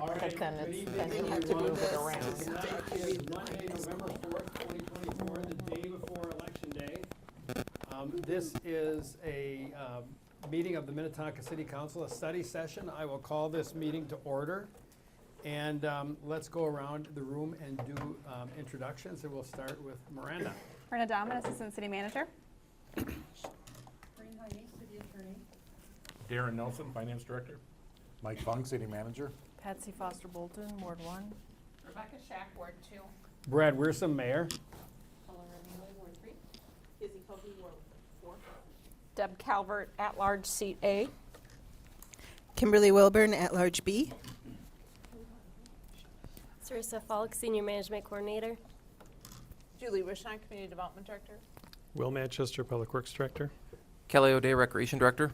All right, But then good it's, evening, then you have to everyone. move it around. Tonight is Monday, November 4th, 2024, the day before Election Day. This is a meeting of the Minnetonka City Council, a study session. I will call this meeting to order. And let's go around the room and do introductions, and we'll start with Miranda. Brenda Dahman, Assistant City Manager. Corinne Heine, City Attorney. Darren Nelson, Finance Director. Mike Funk, City Manager. Patsy Foster Bolton, Ward 1. Rebecca Shack, Ward 2. Brad Wiersum, Mayor. Paula Remington, Ward 3. Izzy Kobe, Ward 4. Deb Calvert, at-large, seat A. Kimberly Wilburn, at-large B. Sarissa Falk, Senior Management Coordinator. Julie Wishon, Community Development Director. Will Manchester, Public Works Director. Kelly O'Day, Recreation Director.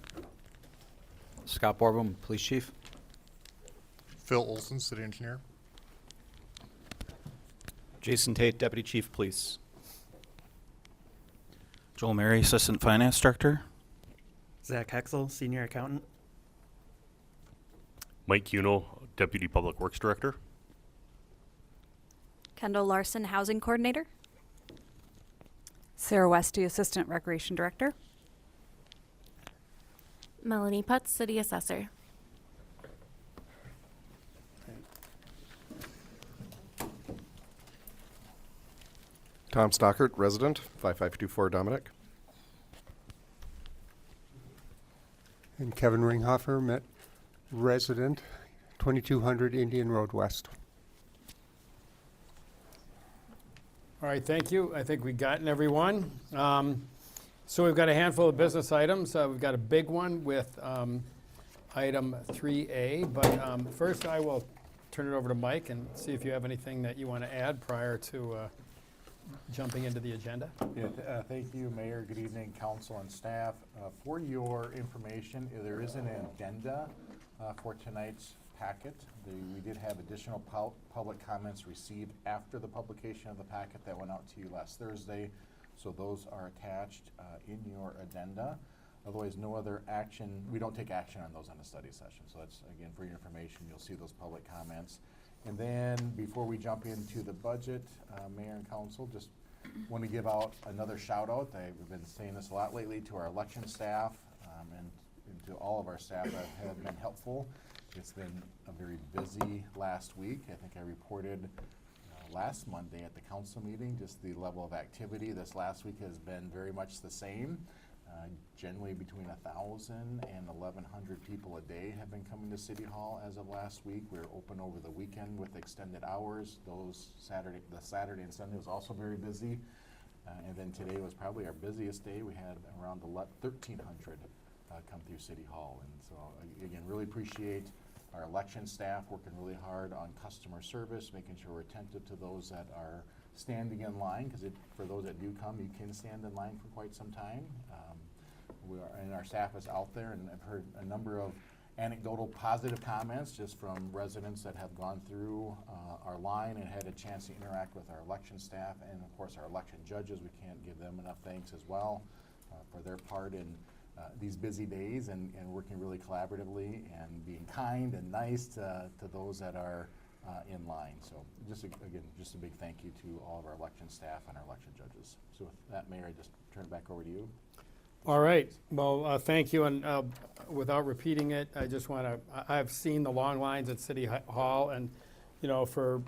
Scott Borbom, Police Chief. Phil Olson, City Engineer. Jason Tate, Deputy Chief of Police. Joel Mary, Assistant Finance Director. Zach Hexel, Senior Accountant. Mike Kuno, Deputy Public Works Director. Kendall Larson, Housing Coordinator. Sarah Westy, Assistant Recreation Director. Melanie Putz, City Assessor. Tom Stockert, resident, 5524 Dominic. And Kevin Ringhofer, resident, 2200 Indian Road West. All right, thank you. I think we've gotten everyone. So we've got a handful of business items. We've got a big one with item 3A, but first I will turn it over to Mike and see if you have anything that you want to add prior to jumping into the agenda. Yeah, thank you, Mayor. Good evening, council and staff. For your information, there is an addenda for tonight's packet. We did have additional public comments received after the publication of the packet that went out to you last Thursday. So those are attached in your addenda. Otherwise, no other action. We don't take action on those on the study session. So that's, again, for your information. You'll see those public comments. And then before we jump into the budget, Mayor and Council, just want to give out another shout out. I've been saying this a lot lately to our election staff and to all of our staff that have been helpful. It's been a very busy last week. I think I reported last Monday at the council meeting just the level of activity. This last week has been very much the same. Generally between 1,000 and 1,100 people a day have been coming to City Hall as of last week. We were open over the weekend with extended hours. The Saturday and Sunday was also very busy. And then today was probably our busiest day. We had around 1,300 come through City Hall. And so again, really appreciate our election staff working really hard on customer service, making sure we're attentive to those that are standing in line, because for those that do come, you can stand in line for quite some time. And our staff is out there, and I've heard a number of anecdotal positive comments just from residents that have gone through our line and had a chance to interact with our election staff and of course our election judges. We can't give them enough thanks as well for their part in these busy days and working really collaboratively and being kind and nice to those that are in line. So again, just a big thank you to all of our election staff and our election judges. So with that, Mayor, I just turn it back over to you. All right. Well, thank you. And without repeating it, I just want to, I've seen the long lines at City Hall, and, you know, for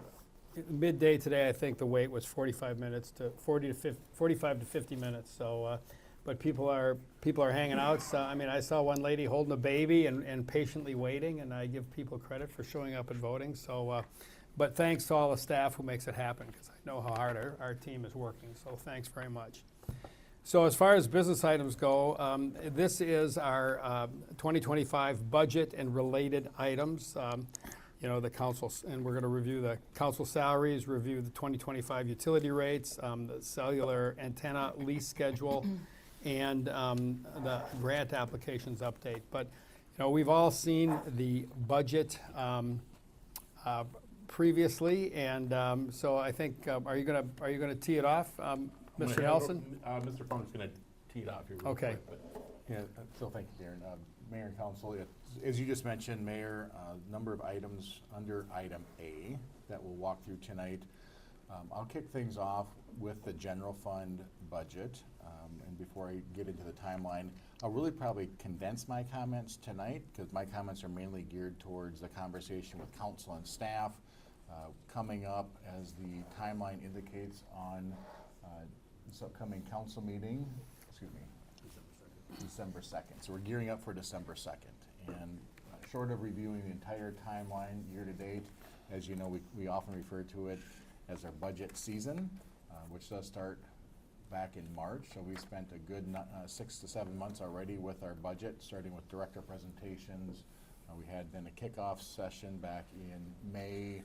midday today, I think the wait was 45 to 50 minutes. So, but people are hanging out. So, I mean, I saw one lady holding a baby and patiently waiting, and I give people credit for showing up and voting. So, but thanks to all the staff who makes it happen, because I know how hard our team is working. So thanks very much. So as far as business items go, this is our 2025 budget and related items. You know, the council, and we're going to review the council salaries, review the 2025 utility rates, the cellular antenna lease schedule, and the grant applications update. But, you know, we've all seen the budget previously, and so I think, are you going to tee it off? Mr. Nelson? Mr. Funk's going to tee it off here. Okay. Yeah, so thank you, Darren. Mayor and Council, as you just mentioned, Mayor, a number of items under item A that we'll walk through tonight. I'll kick things off with the general fund budget. And before I get into the timeline, I'll really probably condense my comments tonight because my comments are mainly geared towards the conversation with council and staff coming up as the timeline indicates on this upcoming council meeting, December 2nd. So we're gearing up for December 2nd. And short of reviewing the entire timeline year to date, as you know, we often refer to it as our budget season, which does start back in March. So we spent a good 6 to 7 months already with our budget, starting with director presentations. We had then a kickoff session back in May.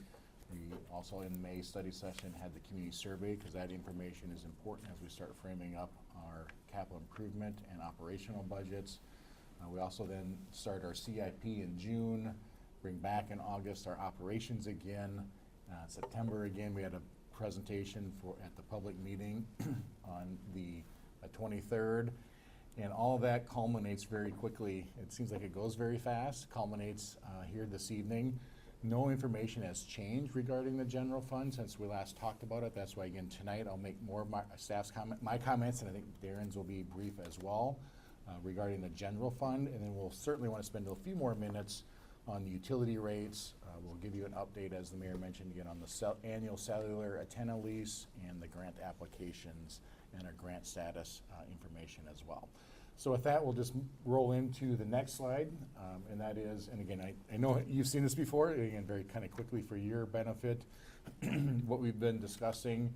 We also in May study session had the community survey because that information is important as we start framing up our capital improvement and operational budgets. We also then start our CIP in June, bring back in August our operations again. September again, we had a presentation at the public meeting on the 23rd. And all of that culminates very quickly. It seems like it goes very fast, culminates here this evening. No information has changed regarding the general fund since we last talked about it. That's why, again, tonight I'll make more of my staff's my comments, and I think Darren's will be brief as well regarding the general fund. And then we'll certainly want to spend a few more minutes on the utility rates. We'll give you an update, as the mayor mentioned, again, on the annual cellular antenna lease and the grant applications and our grant status information as well. So with that, we'll just roll into the next slide, and that is, and again, I know you've seen this before, again, very kind of quickly for your benefit, what we've been discussing,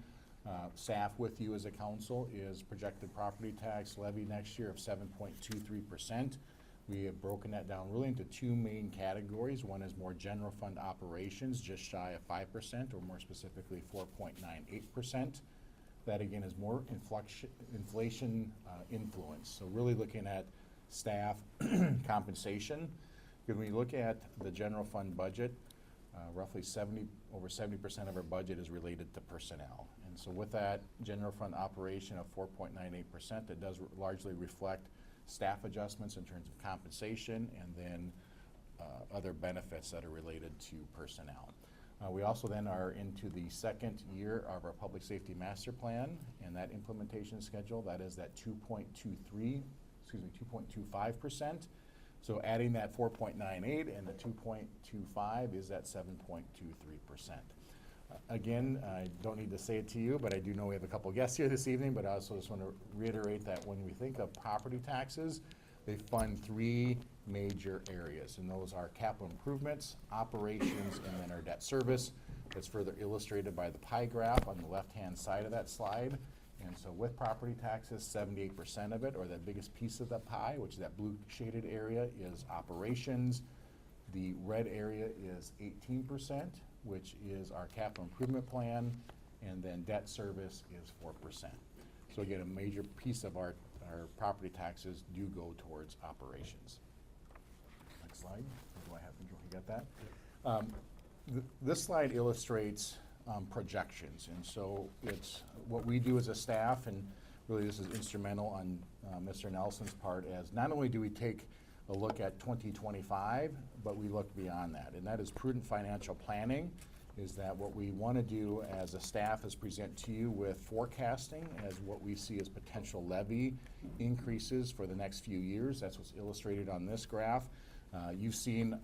staff with you as a council, is projected property tax levy next year of 7.23%. We have broken that down really into two main categories. One is more general fund operations, just shy of 5%, or more specifically 4.98%. That again is more inflation influence. So really looking at staff compensation. When we look at the general fund budget, roughly over 70% of our budget is related to personnel. And so with that general fund operation of 4.98%, that does largely reflect staff adjustments in terms of compensation and then other benefits that are related to personnel. We also then are into the second year of our public safety master plan and that implementation schedule. That is that 2.25%. So adding that 4.98 and the 2.25 is that 7.23%. Again, I don't need to say it to you, but I do know we have a couple guests here this evening, but I also just want to reiterate that when we think of property taxes, they fund three major areas, and those are capital improvements, operations, and then our debt service. That's further illustrated by the pie graph on the left-hand side of that slide. And so with property taxes, 78% of it, or that biggest piece of the pie, which is that blue shaded area, is operations. The red area is 18%, which is our capital improvement plan, and then debt service is 4%. So again, a major piece of our property taxes do go towards operations. Next slide. Do I have control? You got that? This slide illustrates projections, and so it's what we do as a staff, and really this is instrumental on Mr. Nelson's part, as not only do we take a look at 2025, but we look beyond that, and that is prudent financial planning. Is that what we want to do as a staff is present to you with forecasting as what we see as potential levy increases for the next few years. That's what's illustrated on this graph. You've seen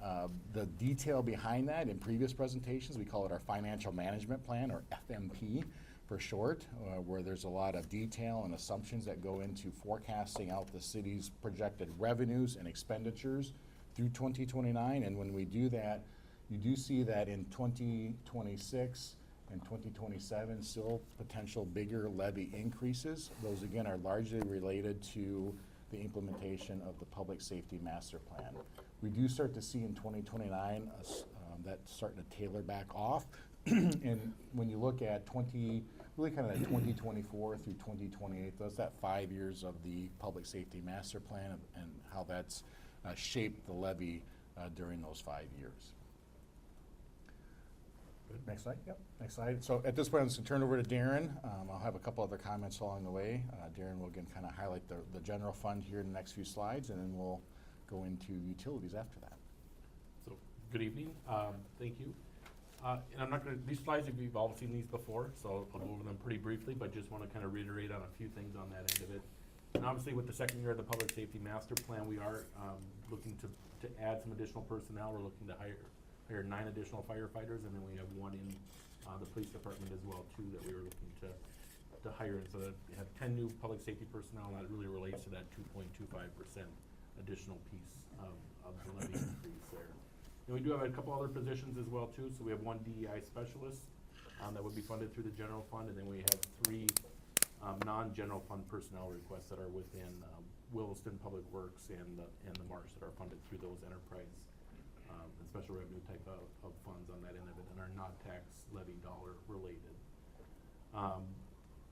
the detail behind that in previous presentations. We call it our financial management plan, or FMP for short, where there's a lot of detail and assumptions that go into forecasting out the city's projected revenues and expenditures through 2029. And when we do that, you do see that in 2026 and 2027, still potential bigger levy increases. Those again are largely related to the implementation of the public safety master plan. We do start to see in 2029 that starting to tailor back off. And when you look at really kind of that 2024 through 2028, that's that 5 years of the public safety master plan and how that's shaped the levy during those 5 years. Next slide. Yep. Next slide. So at this point, I'm just going to turn over to Darren. I'll have a couple other comments along the way. Darren will again kind of highlight the general fund here in the next few slides, and then we'll go into utilities after that. So, good evening, thank you. And I'm not gonna, these slides, you've all seen these before, so I'll go over them pretty briefly, but just wanna kind of reiterate on a few things on that end of it. And obviously, with the second year of the Public Safety Master Plan, we are looking to add some additional personnel. We're looking to hire 9 additional firefighters, and then we have 1 in the police department as well, too, that we were looking to hire. And so that we have 10 new public safety personnel, and that really relates to that 2.25% additional piece of the levy increase there. And we do have a couple other positions as well, too. So we have 1 DEI specialist that would be funded through the general fund, and then we have 3 non-general fund personnel requests that are within Williston Public Works and the Marsh that are funded through those enterprise and special revenue type of funds on that end of it, and are not tax levy dollar related.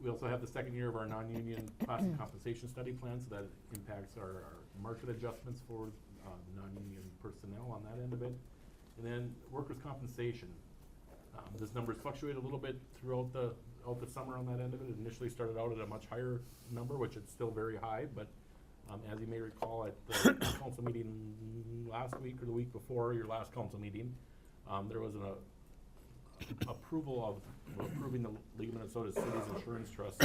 We also have the second year of our non-union classic compensation study plan, so that impacts our market adjustments for non-union personnel on that end of it. And then workers' compensation. This number's fluctuated a little bit throughout the summer on that end of it. It initially started out at a much higher number, which is still very high, but as you may recall at the council meeting last week or the week before your last council meeting, there was an approval of approving the League of Minnesota Cities Insurance Trust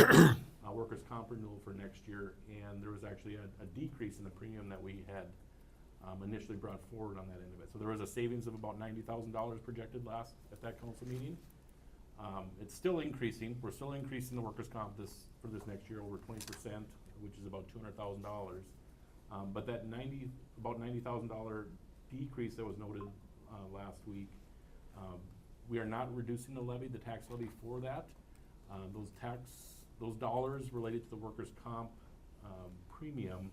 workers' comp renewal for next year, and there was actually a decrease in the premium that we had initially brought forward on that end of it. So there was a savings of about $90,000 projected at that council meeting. It's still increasing. We're still increasing the workers' comp for this next year over 20%, which is about $200,000. But that about $90,000 decrease that was noted last week, we are not reducing the levy, the tax levy for that. Those dollars related to the workers' comp premium,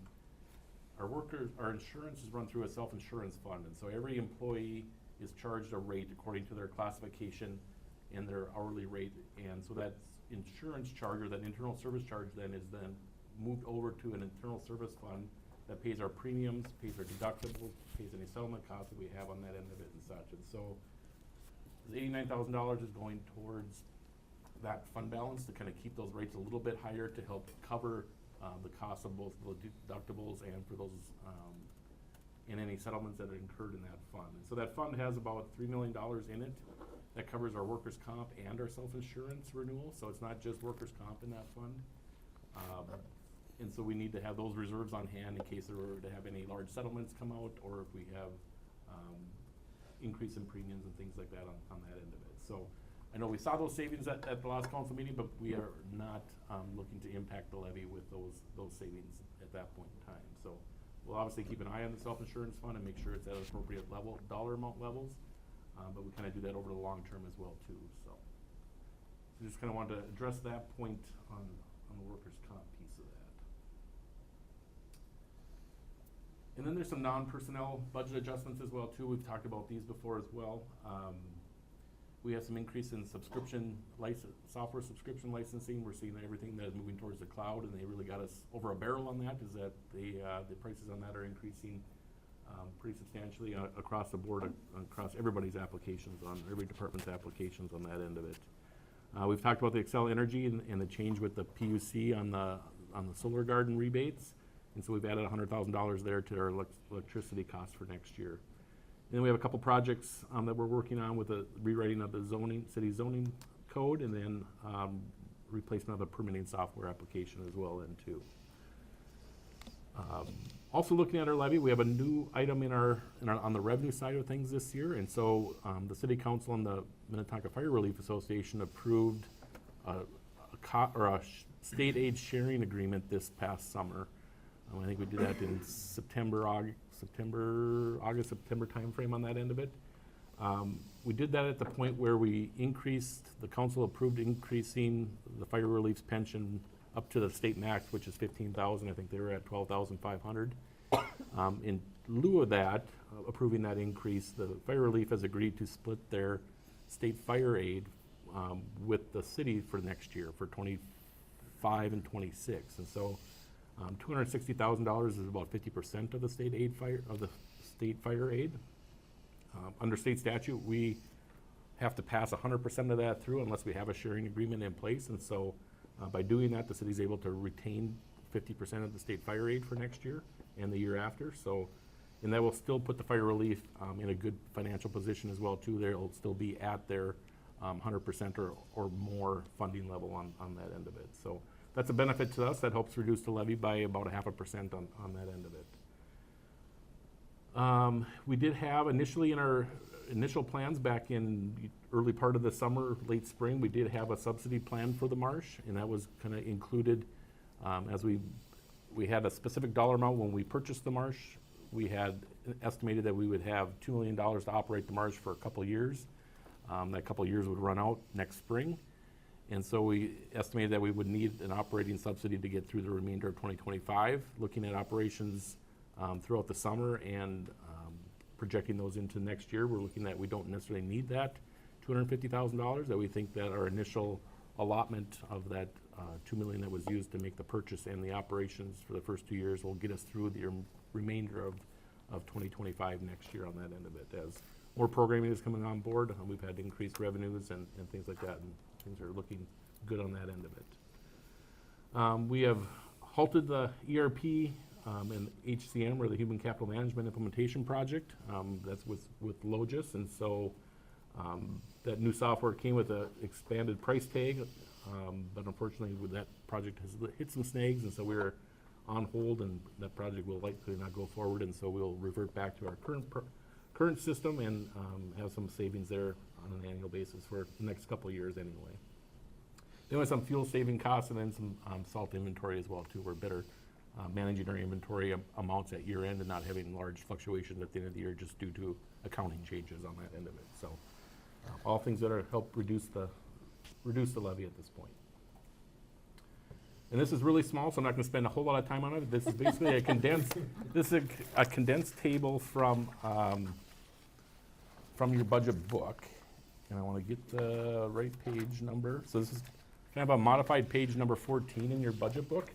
our insurance is run through a self-insurance fund, and so every employee is charged a rate according to their classification and their hourly rate, and so that insurance charge, or that internal service charge, then is moved over to an internal service fund that pays our premiums, pays our deductibles, pays any settlement costs that we have on that end of it and such. And so the $89,000 is going towards that fund balance to kind of keep those rates a little bit higher to help cover the cost of both the deductibles and for those and any settlements that are incurred in that fund. And so that fund has about $3 million in it that covers our workers' comp and our self-insurance renewal. So it's not just workers' comp in that fund. And so we need to have those reserves on hand in case there were to have any large settlements come out, or if we have increase in premiums and things like that on that end of it. So I know we saw those savings at the last council meeting, but we are not looking to impact the levy with those savings at that point in time. So we'll obviously keep an eye on the self-insurance fund and make sure it's at an appropriate level, dollar amount levels, but we kind of do that over the long term as well too. So just kind of wanted to address that point on the workers' comp piece of that. And then there's some non-personnel budget adjustments as well too. We've talked about these before as well. We have some increase in software subscription licensing. We're seeing everything that is moving towards the cloud, and they really got us over a barrel on that, is that the prices on that are increasing pretty substantially across the board, across everybody's applications, on every department's applications on that end of it. We've talked about the Xcel Energy and the change with the PUC on the Solar Garden rebates, and so we've added $100,000 there to our electricity costs for next year. And then we have a couple projects that we're working on with the rewriting of the city zoning code, and then replacement of the permitting software application as well then too. Also looking at our levy, we have a new item on the revenue side of things this year, and so the City Council and the Minnetonka Fire Relief Association approved a state aid sharing agreement this past summer. I think we did that in August, September timeframe on that end of it. We did that at the point where the council approved increasing the fire relief's pension up to the state max, which is $15,000. I think they were at $12,500. In lieu of that, approving that increase, the fire relief has agreed to split their state fire aid with the city for next year for 25 and 26, and so $260,000 is about 50% of the state fire aid. Under state statute, we have to pass 100% of that through unless we have a sharing agreement in place, and so by doing that, the city's able to retain 50% of the state fire aid for next year and the year after. So And that will still put the fire relief in a good financial position as well too. They'll still be at their 100% or more funding level on that end of it. So that's a benefit to us. That helps reduce the levy by about 0.5% on that end of it. We did have initially in our initial plans back in the early part of the summer, late spring, we did have a subsidy plan for the marsh, and that was kind of included as we had a specific dollar amount when we purchased the marsh. We had estimated that we would have $2 million to operate the marsh for a couple of years. That couple of years would run out next spring. And so we estimated that we would need an operating subsidy to get through the remainder of 2025, looking at operations throughout the summer and projecting those into next year. We're looking at we don't necessarily need that $250,000, that we think that our initial allotment of that $2 million that was used to make the purchase and the operations for the first 2 years will get us through the remainder of 2025 next year on that end of it. As more programming is coming on board, we've had increased revenues and things like that, and things are looking good on that end of it. We have halted the ERP and HCM, or the Human Capital Management Implementation Project. That's with Logis, and so that new software came with an expanded price tag, but unfortunately that project has hit some snags, and so we're on hold, and that project will likely not go forward, and so we'll revert back to our current system and have some savings there on an annual basis for the next couple of years anyway. Then with some fuel saving costs and then some salt inventory as well too. We're better managing our inventory amounts at year end and not having large fluctuations at the end of the year just due to accounting changes on that end of it. So all things that are help reduce the levy at this point. And this is really small, so I'm not going to spend a whole lot of time on it. This is basically a condensed table from your budget book. And I want to get the right page number. So this is kind of a modified page number 14 in your budget book.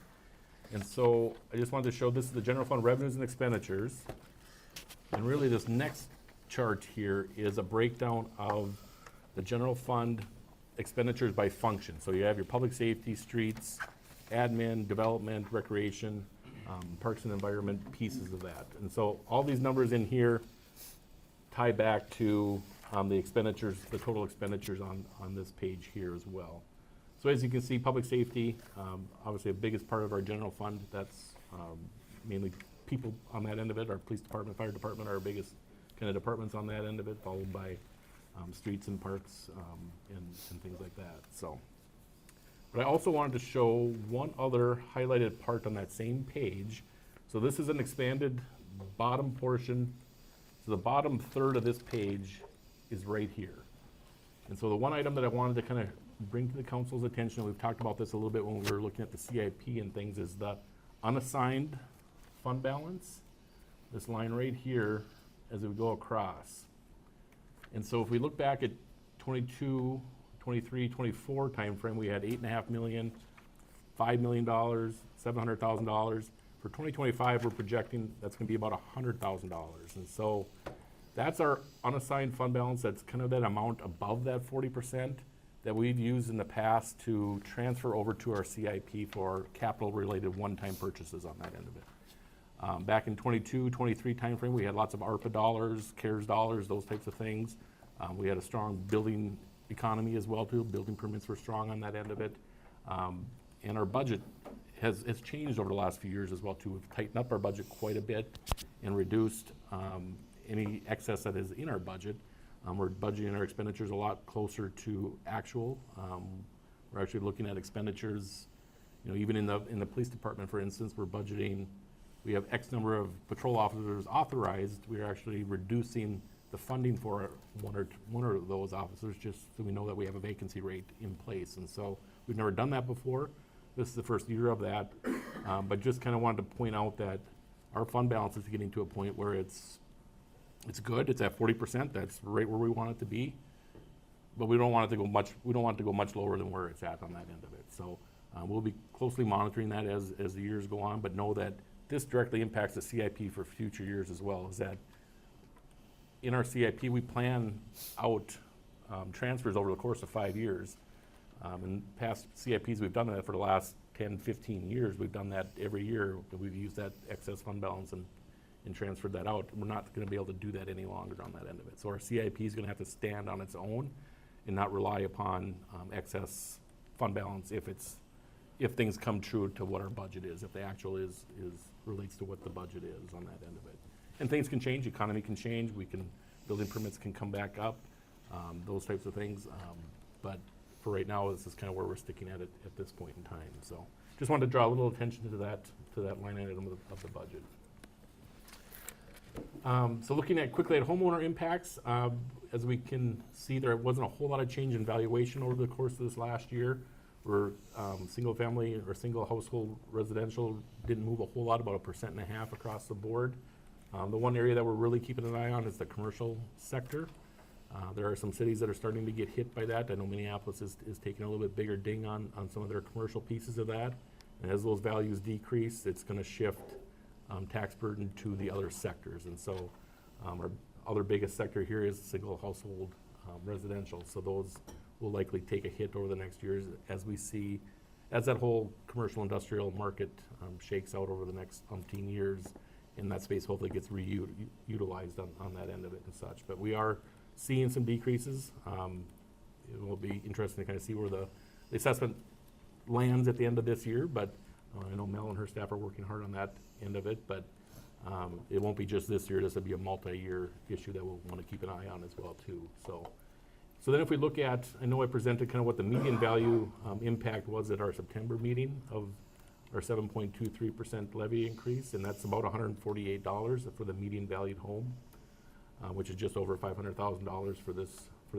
And so I just wanted to show this is the general fund revenues and expenditures. And really this next chart here is a breakdown of the general fund expenditures by function. So you have your public safety, streets, admin, development, recreation, parks and environment pieces of that. And so all these numbers in here tie back to the expenditures, the total expenditures on this page here as well. So as you can see, public safety, obviously the biggest part of our general fund. That's mainly people on that end of it. Our police department, fire department are our biggest kind of departments on that end of it, followed by streets and parks and things like that. So, but I also wanted to show one other highlighted part on that same page. So this is an expanded bottom portion. So the bottom third of this page is right here. And so the one item that I wanted to kind of bring to the council's attention, we've talked about this a little bit when we were looking at the CIP and things, is the unassigned fund balance. This line right here as we go across. And so if we look back at 22, 23, 24 timeframe, we had $8.5 million, $5 million, $700,000. For 2025, we're projecting that's going to be about $100,000. And so that's our unassigned fund balance. That's kind of that amount above that 40% that we've used in the past to transfer over to our CIP for capital-related one-time purchases on that end of it. Back in 22, 23 timeframe, we had lots of ARPA dollars, CARES dollars, those types of things. We had a strong building economy as well too. Building permits were strong on that end of it. And our budget has changed over the last few years as well too. We've tightened up our budget quite a bit and reduced any excess that is in our budget. We're budgeting our expenditures a lot closer to actual. We're actually looking at expenditures, even in the police department, for instance, we're budgeting, we have X number of patrol officers authorized. We're actually reducing the funding for one of those officers just so we know that we have a vacancy rate in place. And so we've never done that before. This is the first year of that. But just kind of wanted to point out that our fund balance is getting to a point where it's good. It's at 40%. That's right where we want it to be. But we don't want it to go much lower than where it's at on that end of it. So we'll be closely monitoring that as the years go on, but know that this directly impacts the CIP for future years as well. Is that in our CIP, we plan out transfers over the course of 5 years. In past CIPs, we've done that for the last 10, 15 years. We've done that every year. We've used that excess fund balance and and transferred that out. We're not gonna be able to do that any longer on that end of it. So our CIP is gonna have to stand on its own and not rely upon excess fund balance if things come true to what our budget is, if the actual relates to what the budget is on that end of it. And things can change, economy can change, building permits can come back up, those types of things. But for right now, this is kind of where we're sticking at it at this point in time. So just wanted to draw a little attention to that line item of the budget. So looking quickly at homeowner impacts, as we can see, there wasn't a whole lot of change in valuation over the course of this last year. Where single family or single household residential didn't move a whole lot, about 1.5% across the board. The one area that we're really keeping an eye on is the commercial sector. There are some cities that are starting to get hit by that. I know Minneapolis is taking a little bit bigger ding on some of their commercial pieces of that. And as those values decrease, it's going to shift tax burden to the other sectors. And so our other biggest sector here is single household residential. So those will likely take a hit over the next years as that whole commercial industrial market shakes out over the next umpteen years, and that space hopefully gets utilized on that end of it and such. But we are seeing some decreases. It will be interesting to kind of see where the assessment lands at the end of this year, but I know Mel and her staff are working hard on that end of it, but it won't be just this year. This will be a multi-year issue that we'll want to keep an eye on as well too. So then if we look at, I know I presented kind of what the median value impact was at our September meeting of our 7.23% levy increase, and that's about $148 for the median valued home, which is just over $500,000 for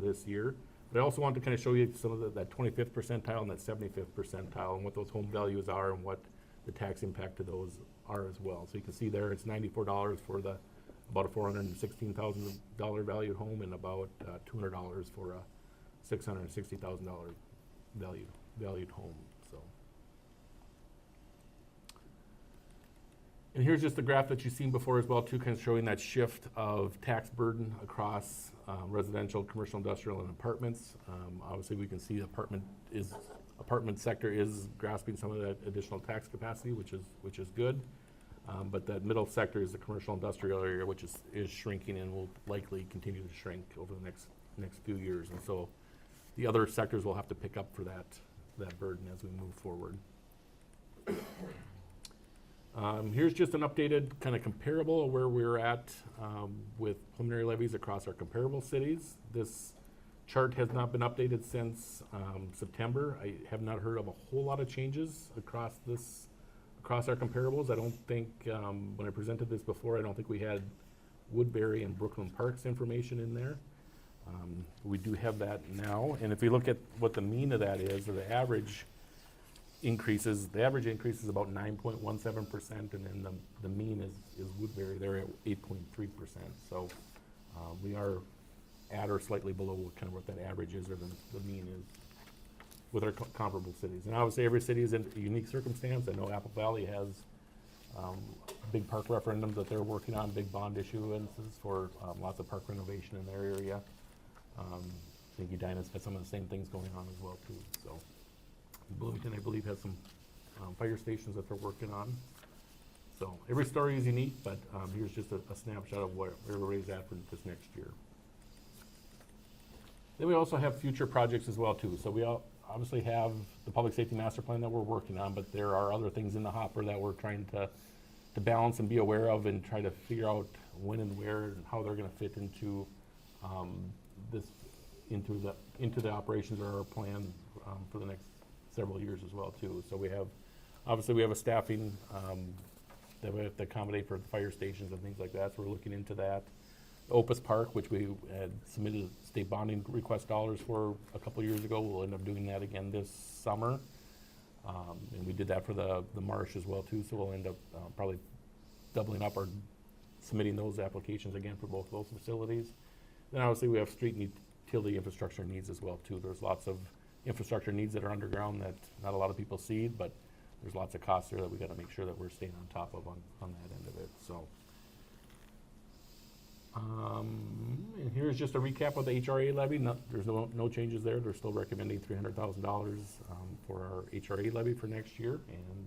this year. But I also wanted to kind of show you some of that 25th percentile and that 75th percentile and what those home values are and what the tax impact to those are as well. So you can see there it's $94 for about a $416,000 valued home and about $200 for a $660,000 valued home. So, and here's just the graph that you've seen before as well too, kind of showing that shift of tax burden across residential, commercial, industrial, and apartments. Obviously, we can see the apartment sector is grasping some of that additional tax capacity, which is good. But that middle sector is the commercial industrial area, which is shrinking and will likely continue to shrink over the next few years. And so the other sectors will have to pick up for that burden as we move forward. Here's just an updated kind of comparable of where we're at with preliminary levies across our comparable cities. This chart has not been updated since September. I have not heard of a whole lot of changes across our comparables. I don't think, when I presented this before, I don't think we had Woodbury and Brooklyn Park's information in there. We do have that now, and if you look at what the mean of that is, or the average increase is about 9.17%, and then the mean is Woodbury. They're at 8.3%. So we are at or slightly below what that average is, or the mean is, with our comparable cities. And obviously every city is in a unique circumstance. I know Apple Valley has big park referendums that they're working on, big bond issuances for lots of park renovation in their area. I think Edina's got some of the same things going on as well too. So Bloomington, I believe, has some fire stations that they're working on. So every story is unique, but here's just a snapshot of where everybody's at for this next year. Then we also have future projects as well too. So we obviously have the public safety master plan that we're working on, but there are other things in the hopper that we're trying to balance and be aware of and try to figure out when and where and how they're going to fit into into the operations or our plan for the next several years as well too. So we have a staffing that we have to accommodate for the fire stations and things like that. So we're looking into that. Opus Park, which we had submitted state bonding request dollars for a couple years ago, we'll end up doing that again this summer. And we did that for the marsh as well too, so we'll end up probably doubling up or submitting those applications again for both those facilities. Then obviously we have street and utility infrastructure needs as well too. There's lots of infrastructure needs that are underground that not a lot of people see, but there's lots of costs there that we got to make sure that we're staying on top of on that end of it. So. And here's just a recap of the HRA levy. There's no changes there. They're still recommending $300,000 for our HRA levy for next year. And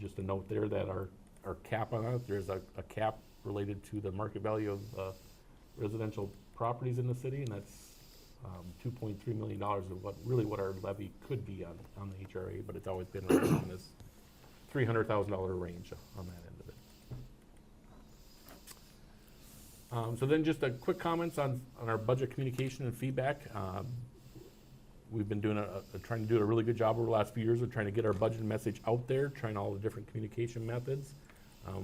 just a note there that our our cap on it. There's a cap related to the market value of residential properties in the city, and that's $2.3 million of what our levy could be on the HRA, but it's always been around in this $300,000 range on that end of it. So then just a quick comments on our budget communication and feedback. We've been doing trying to do a really good job over the last few years of trying to get our budget message out there, trying all the different communication methods.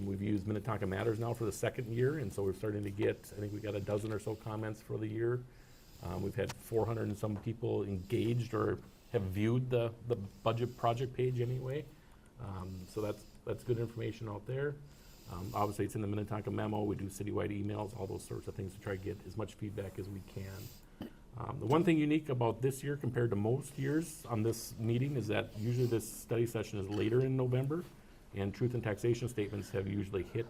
We've used Minnetonka Matters now for the second year, and so we're starting to get, I think we got a dozen or so comments for the year. We've had 400 and some people engaged or have viewed the budget project page anyway. So that's good information out there. Obviously, it's in the Minnetonka memo. We do citywide emails, all those sorts of things to try to get as much feedback as we can. The one thing unique about this year compared to most years on this meeting is that usually this study session is later in November, and truth and taxation statements have usually hit,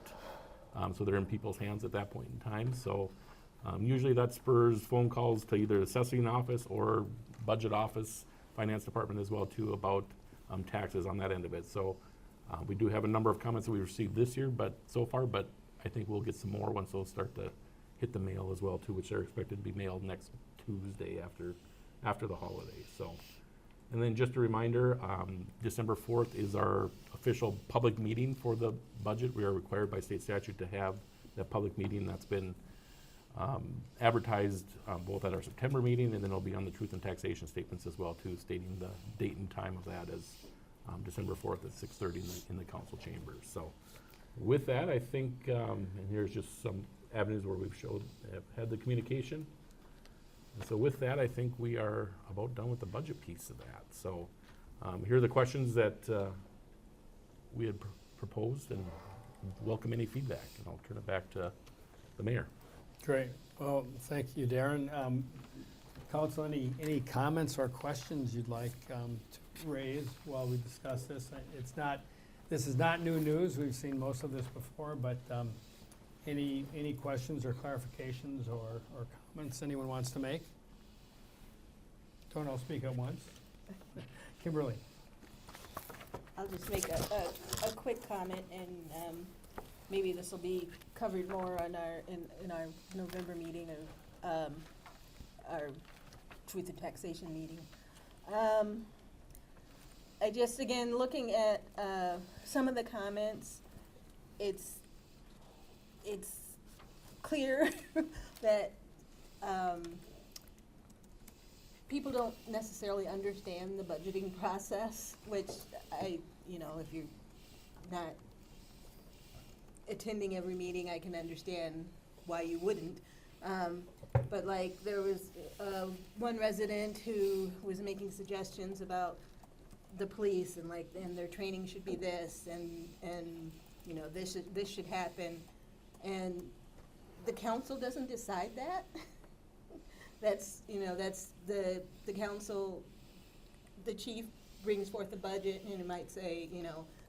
so they're in people's hands at that point in time. So usually that spurs phone calls to either assessing office or budget office, finance department as well too, about taxes on that end of it. So we do have a number of comments that we received this year, but so far, but I think we'll get some more once those start to hit the mail as well too, which are expected to be mailed next Tuesday after the holidays. So, and then just a reminder, December 4th is our official public meeting for the budget. We are required by state statute to have that public meeting. That's been advertised both at our September meeting, and then it'll be on the truth and taxation statements as well too, stating the date and time of that as December 4th at 6:30 in the council chambers. So with that, I think, and here's just some avenues where we've have had the communication. And so with that, I think we are about done with the budget piece of that. So here are the questions that we had proposed, and welcome any feedback, and I'll turn it back to the mayor. Great. Well, thank you, Darren. Council, any comments or questions you'd like to raise while we discuss this? This is not new news. We've seen most of this before, but any questions or clarifications or comments anyone wants to make? Don't all speak at once. Kimberly. I'll just make a quick comment, and maybe this will be covered more on in our November meeting of our Truth and Taxation meeting. I just, again, looking at some of the comments, it's clear that people don't necessarily understand the budgeting process, which if you're not attending every meeting, I can understand why you wouldn't. But like there was one resident who was making suggestions about the police and their training should be this and this should happen, and the council doesn't decide that. That's the council. The chief brings forth the budget, and it might say,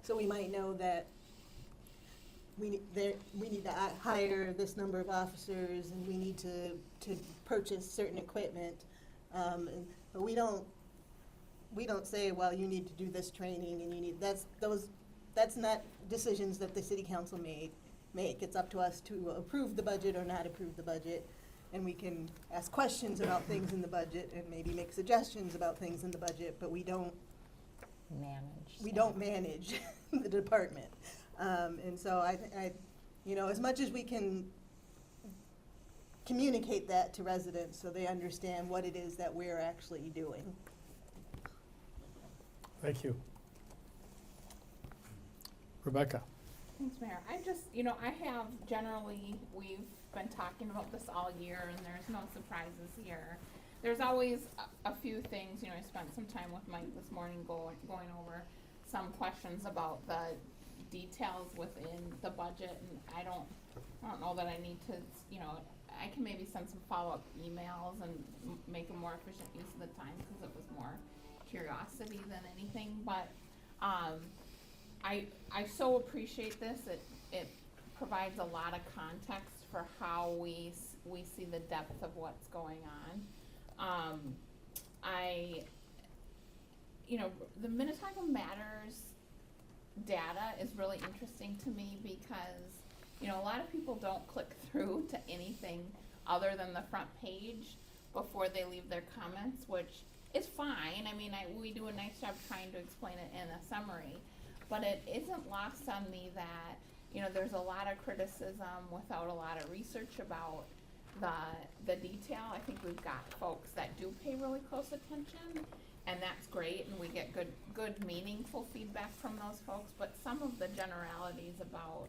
so we might know that we need to hire this number of officers, and we need to purchase certain equipment, but we don't say, well, you need to do this training, and that's not decisions that the city council make. It's up to us to approve the budget or not approve the budget, and we can ask questions about things in the budget and maybe make suggestions about things in the budget, but we don't manage the department. And so I as much as we can communicate that to residents so they understand what it is that we're actually doing. Thank you. Rebecca. Thanks, Mayor. We've been talking about this all year, and there's no surprises here. There's always a few things, I spent some time with Mike this morning going over some questions about the details within the budget, and I don't know that I need to, I can maybe send some follow-up emails and make a more efficient use of the time, because it was more curiosity than anything, but I so appreciate this. It provides a lot of context for how we see the depth of what's going on. The Minnetonka Matters data is really interesting to me because, you know, a lot of people don't click through to anything other than the front page before they leave their comments, which is fine. I mean, we do a nice job trying to explain it in a summary, but it isn't lost on me that, you know, there's a lot of criticism without a lot of research about the detail. I think we've got folks that do pay really close attention, and that's great, and we get good meaningful feedback from those folks, but some of the generalities about,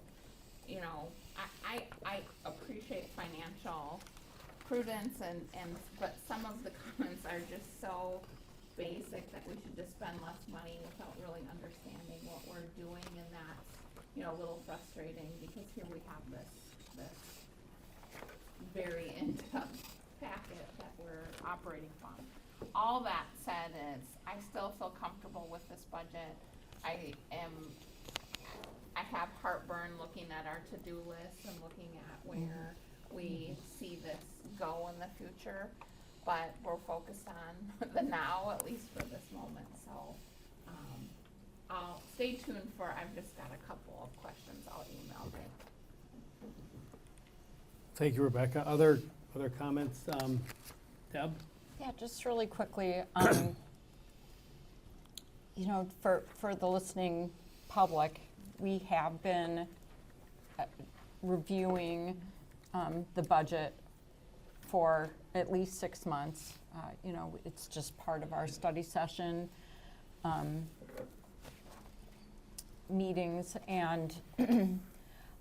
you know, I appreciate financial prudence but some of the comments are just so basic that we should just spend less money without really understanding what we're doing, and that's, you know, a little frustrating because here we have this very in-depth packet that we're operating from. All that said is, I still feel comfortable with this budget. I have heartburn looking at our to-do list and looking at where we see this go in the future, but we're focused on the now, at least for this moment. So I'll stay tuned for, I've just got a couple of questions I'll email you. Thank you, Rebecca. Other comments? Deb? Yeah, just really quickly, you know, for the listening public, we have been reviewing the budget for at least 6 months. You know, it's just part of our study session meetings, and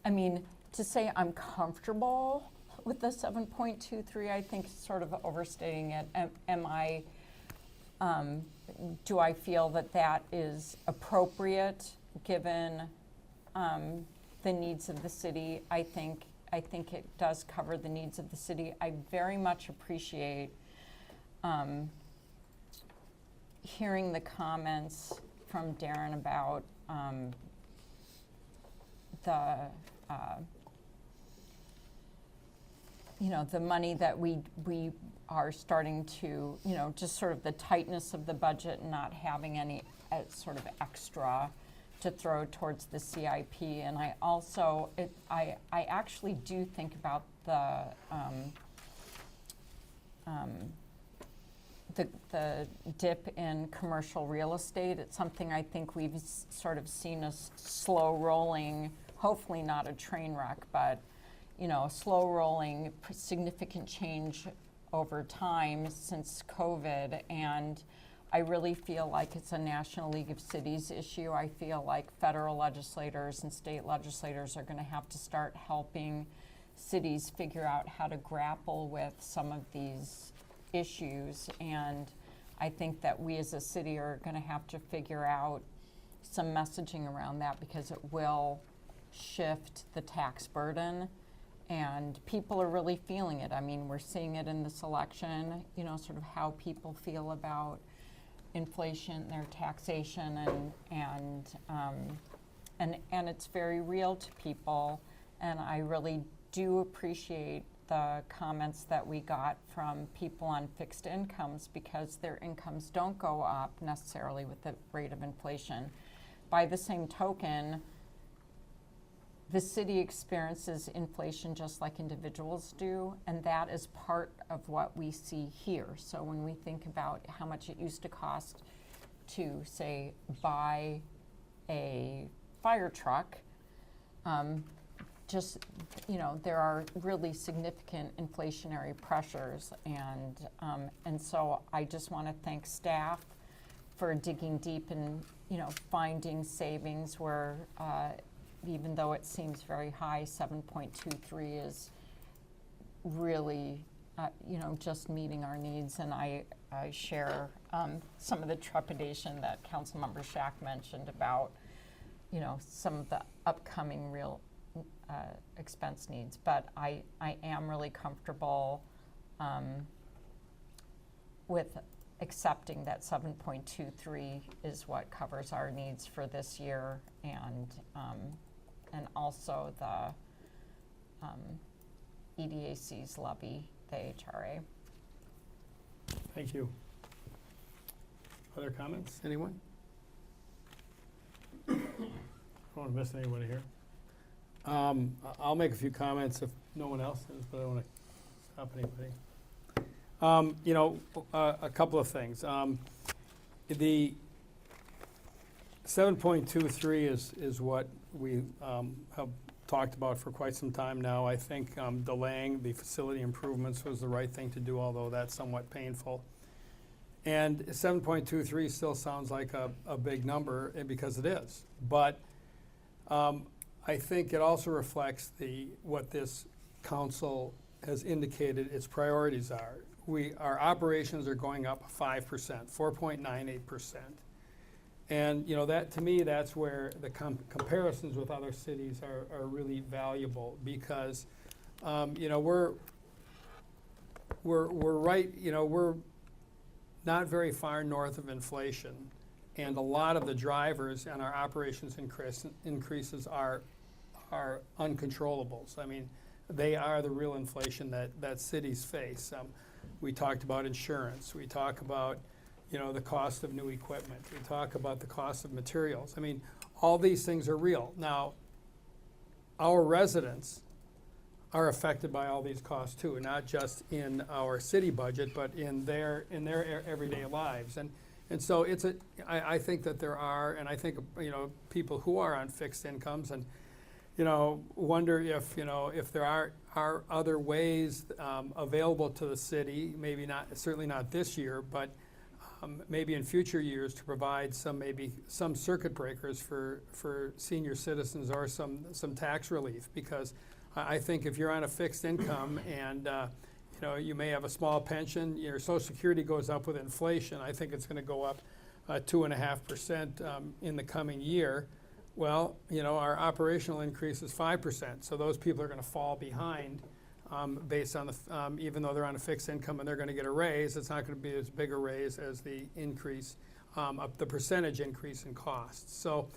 I mean, to say I'm comfortable with the 7.23, I think is sort of overstating it. Do I feel that that is appropriate given the needs of the city? I think it does cover the needs of the city. I very much appreciate hearing the comments from Darren about you know, the money that we are starting to, you know, just sort of the tightness of the budget and not having any sort of extra to throw towards the CIP. And I also, I actually do think about the dip in commercial real estate. It's something I think we've sort of seen a slow rolling, hopefully not a train wreck, but, you know, slow rolling, significant change over time since COVID. And I really feel like it's a National League of Cities issue. I feel like federal legislators and state legislators are going to have to start helping cities figure out how to grapple with some of these issues. And I think that we as a city are going to have to figure out some messaging around that, because it will shift the tax burden. And people are really feeling it. I mean, we're seeing it in this election, you know, sort of how people feel about inflation, their taxation, and it's very real to people. And I really do appreciate the comments that we got from people on fixed incomes, because their incomes don't go up necessarily with the rate of inflation. By the same token, the city experiences inflation just like individuals do, and that is part of what we see here. So when we think about how much it used to cost to, say, buy a fire truck, just, you know, there are really significant inflationary pressures, and so I just want to thank staff for digging deep and, you know, finding savings where even though it seems very high, 7.23 is really, you know, just meeting our needs. And I share some of the trepidation that Councilmember Schack mentioned about, you know, some of the upcoming real expense needs. But I am really comfortable with accepting that 7.23 is what covers our needs for this year, and also the EDAC's levy, the HRA. Thank you. Other comments? Anyone? don't want to miss anybody here. I'll make a few comments if no one else does, but I don't want to stop anybody. A couple of things. The 7.23 is what we have talked about for quite some time now. I think delaying the facility improvements was the right thing to do, although that's somewhat painful. And 7.23 still sounds like a big number, because it is. But I think it also reflects what this council has indicated its priorities are. Our operations are going up 5%, 4.98%. And that, to me, that's where the comparisons with other cities are really valuable, because we're right, we're not very far north of inflation, and a lot of the drivers and our operations increases are uncontrollables. I mean, they are the real inflation that cities face. We talked about insurance. We talk about the cost of new equipment. We talk about the cost of materials. I mean, all these things are real. Now, our residents are affected by all these costs too, not just in our city budget, but in their everyday lives. And so I think that there are, and I think people who are on fixed incomes and wonder if there are other ways available to the city, maybe not, certainly not this year, but maybe in future years, to provide some circuit breakers for senior citizens, or some tax relief, because I think if you're on a fixed income and you may have a small pension, your Social Security goes up with inflation. I think it's going to go up 2.5% in the coming year. Well, our operational increase is 5%, so those people are going to fall behind based on even though they're on a fixed income and they're going to get a raise, it's not going to be as big a raise as the increase, the percentage increase in costs. So,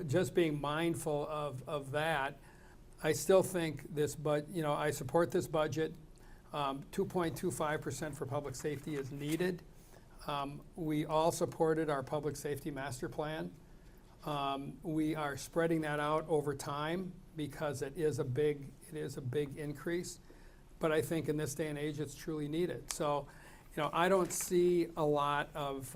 just being mindful of that, I still think I support this budget. 2.25% for public safety is needed. We all supported our public safety master plan. We are spreading that out over time because it is a big increase. But I think in this day and age, it's truly needed. So, I don't see a lot of,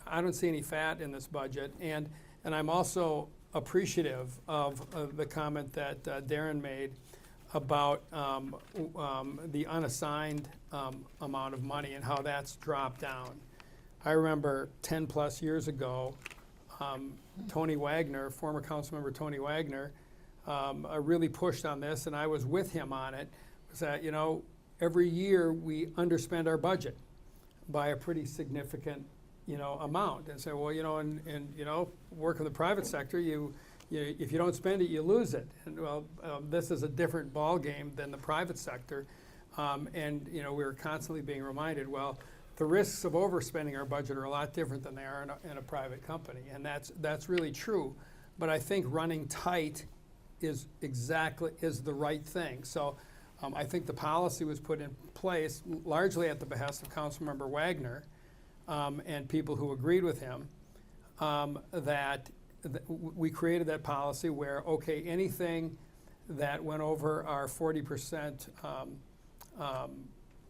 I don't see any fat in this budget. And I'm also appreciative of the comment that Darren made about the unassigned amount of money and how that's dropped down. I remember 10 plus years ago, Tony Wagner, former council member Tony Wagner, really pushed on this, and I was with him on it, was that, every year we underspend our budget by a pretty significant, amount. And say, well, and work in the private sector, if you don't spend it, you lose it. And well, this is a different ball game than the private sector. And we're constantly being reminded, well, the risks of overspending our budget are a lot different than they are in a private company. And that's really true. But I think running tight is the right thing. So I think the policy was put in place largely at the behest of Councilmember Wagner and people who agreed with him, that we created that policy where, okay, anything that went over our 40%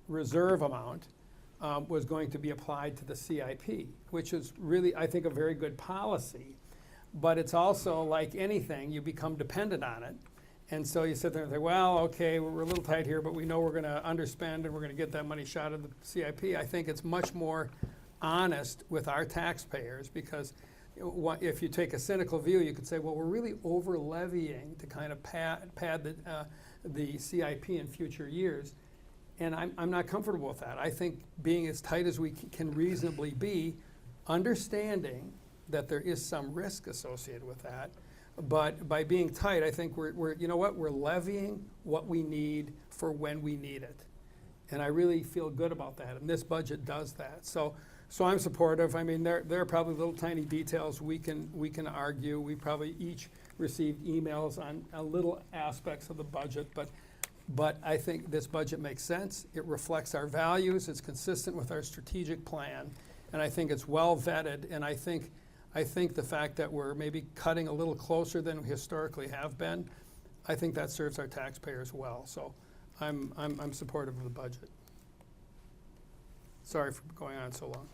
reserve amount was going to be applied to the CIP, which is really, I think, a very good policy. But it's also like anything, you become dependent on it. And so you sit there and say, well, okay, we're a little tight here, but we know we're going to underspend and we're going to get that money shot of the CIP. I think it's much more honest with our taxpayers, because if you take a cynical view, you could say, well, we're really over levying to kind of pad the CIP in future years. And I'm not comfortable with that. I think being as tight as we can reasonably be, understanding that there is some risk associated with that, but by being tight, I think we're levying what we need for when we need it. And I really feel good about that, and this budget does that. So I'm supportive. I mean, there are probably little tiny details we can argue. We probably each received emails on little aspects of the budget, but I think this budget makes sense. It reflects our values. It's consistent with our strategic plan, and I think it's well vetted. And I think I think the fact that we're maybe cutting a little closer than we historically have been, I think that serves our taxpayers well. So I'm supportive of the budget. Sorry for going on so long.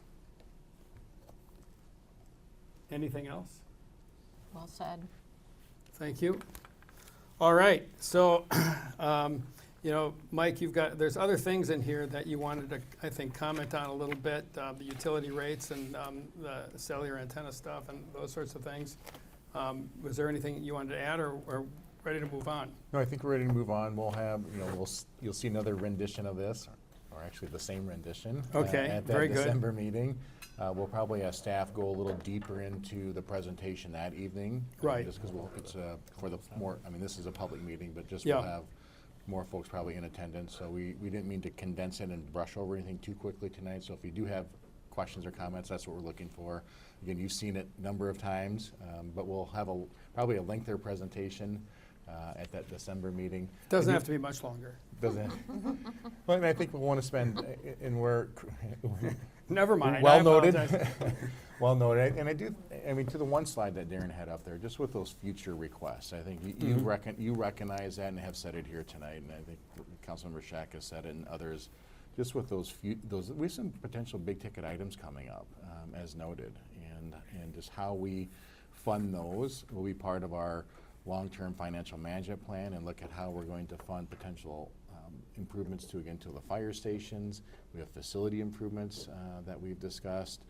Anything else? Well said. Thank you. All right, so, Mike, there's other things in here that you wanted to, I think, comment on a little bit, the utility rates and the cellular antenna stuff and those sorts of things. Was there anything you wanted to add, or ready to move on? No, I think we're ready to move on. We'll have, you'll see another rendition of this, or actually the same rendition. Okay, at very that good. December meeting. We'll probably have staff go a little deeper into the presentation that evening. Right. Just because it's for the more, this is a public meeting, but just Yeah. we'll have more folks probably in attendance. So we didn't mean to condense it and brush over anything too quickly tonight. So if you do have questions or comments, that's what we're looking for. Again, you've seen it a number of times, but we'll have probably a lengthier presentation at that December meeting. Doesn't have to be much longer. Doesn't. Well, and I think we'll want to spend, and we're Never mind. well I noted. apologize. Well noted. And to the one slide that Darren had up there, just with those future requests, I think you recognize that and have said it here tonight, and I think Councilmember Shack has said it and others. Just with those we have some potential big ticket items coming up, as noted, and just how we fund those will be part of our long-term financial management plan, and look at how we're going to fund potential improvements to the fire stations. We have facility improvements that we've discussed,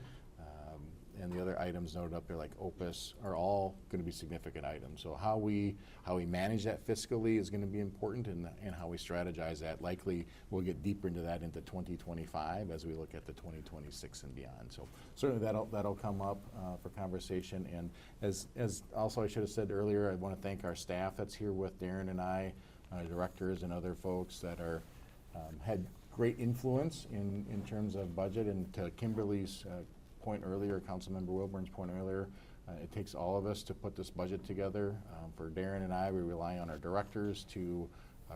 and the other items noted up there like Opus are all going to be significant items. So how we manage that fiscally is going to be important, and how we strategize that. Likely we'll get deeper into that into 2025 as we look at the 2026 and beyond. So certainly that'll come up for conversation. And as also I should have said earlier, I want to thank our staff that's here with Darren and I, directors and other folks that are had great influence in terms of budget. And to Kimberly's point earlier, Councilmember Wilburn's point earlier, it takes all of us to put this budget together. For Darren and I, we rely on our directors to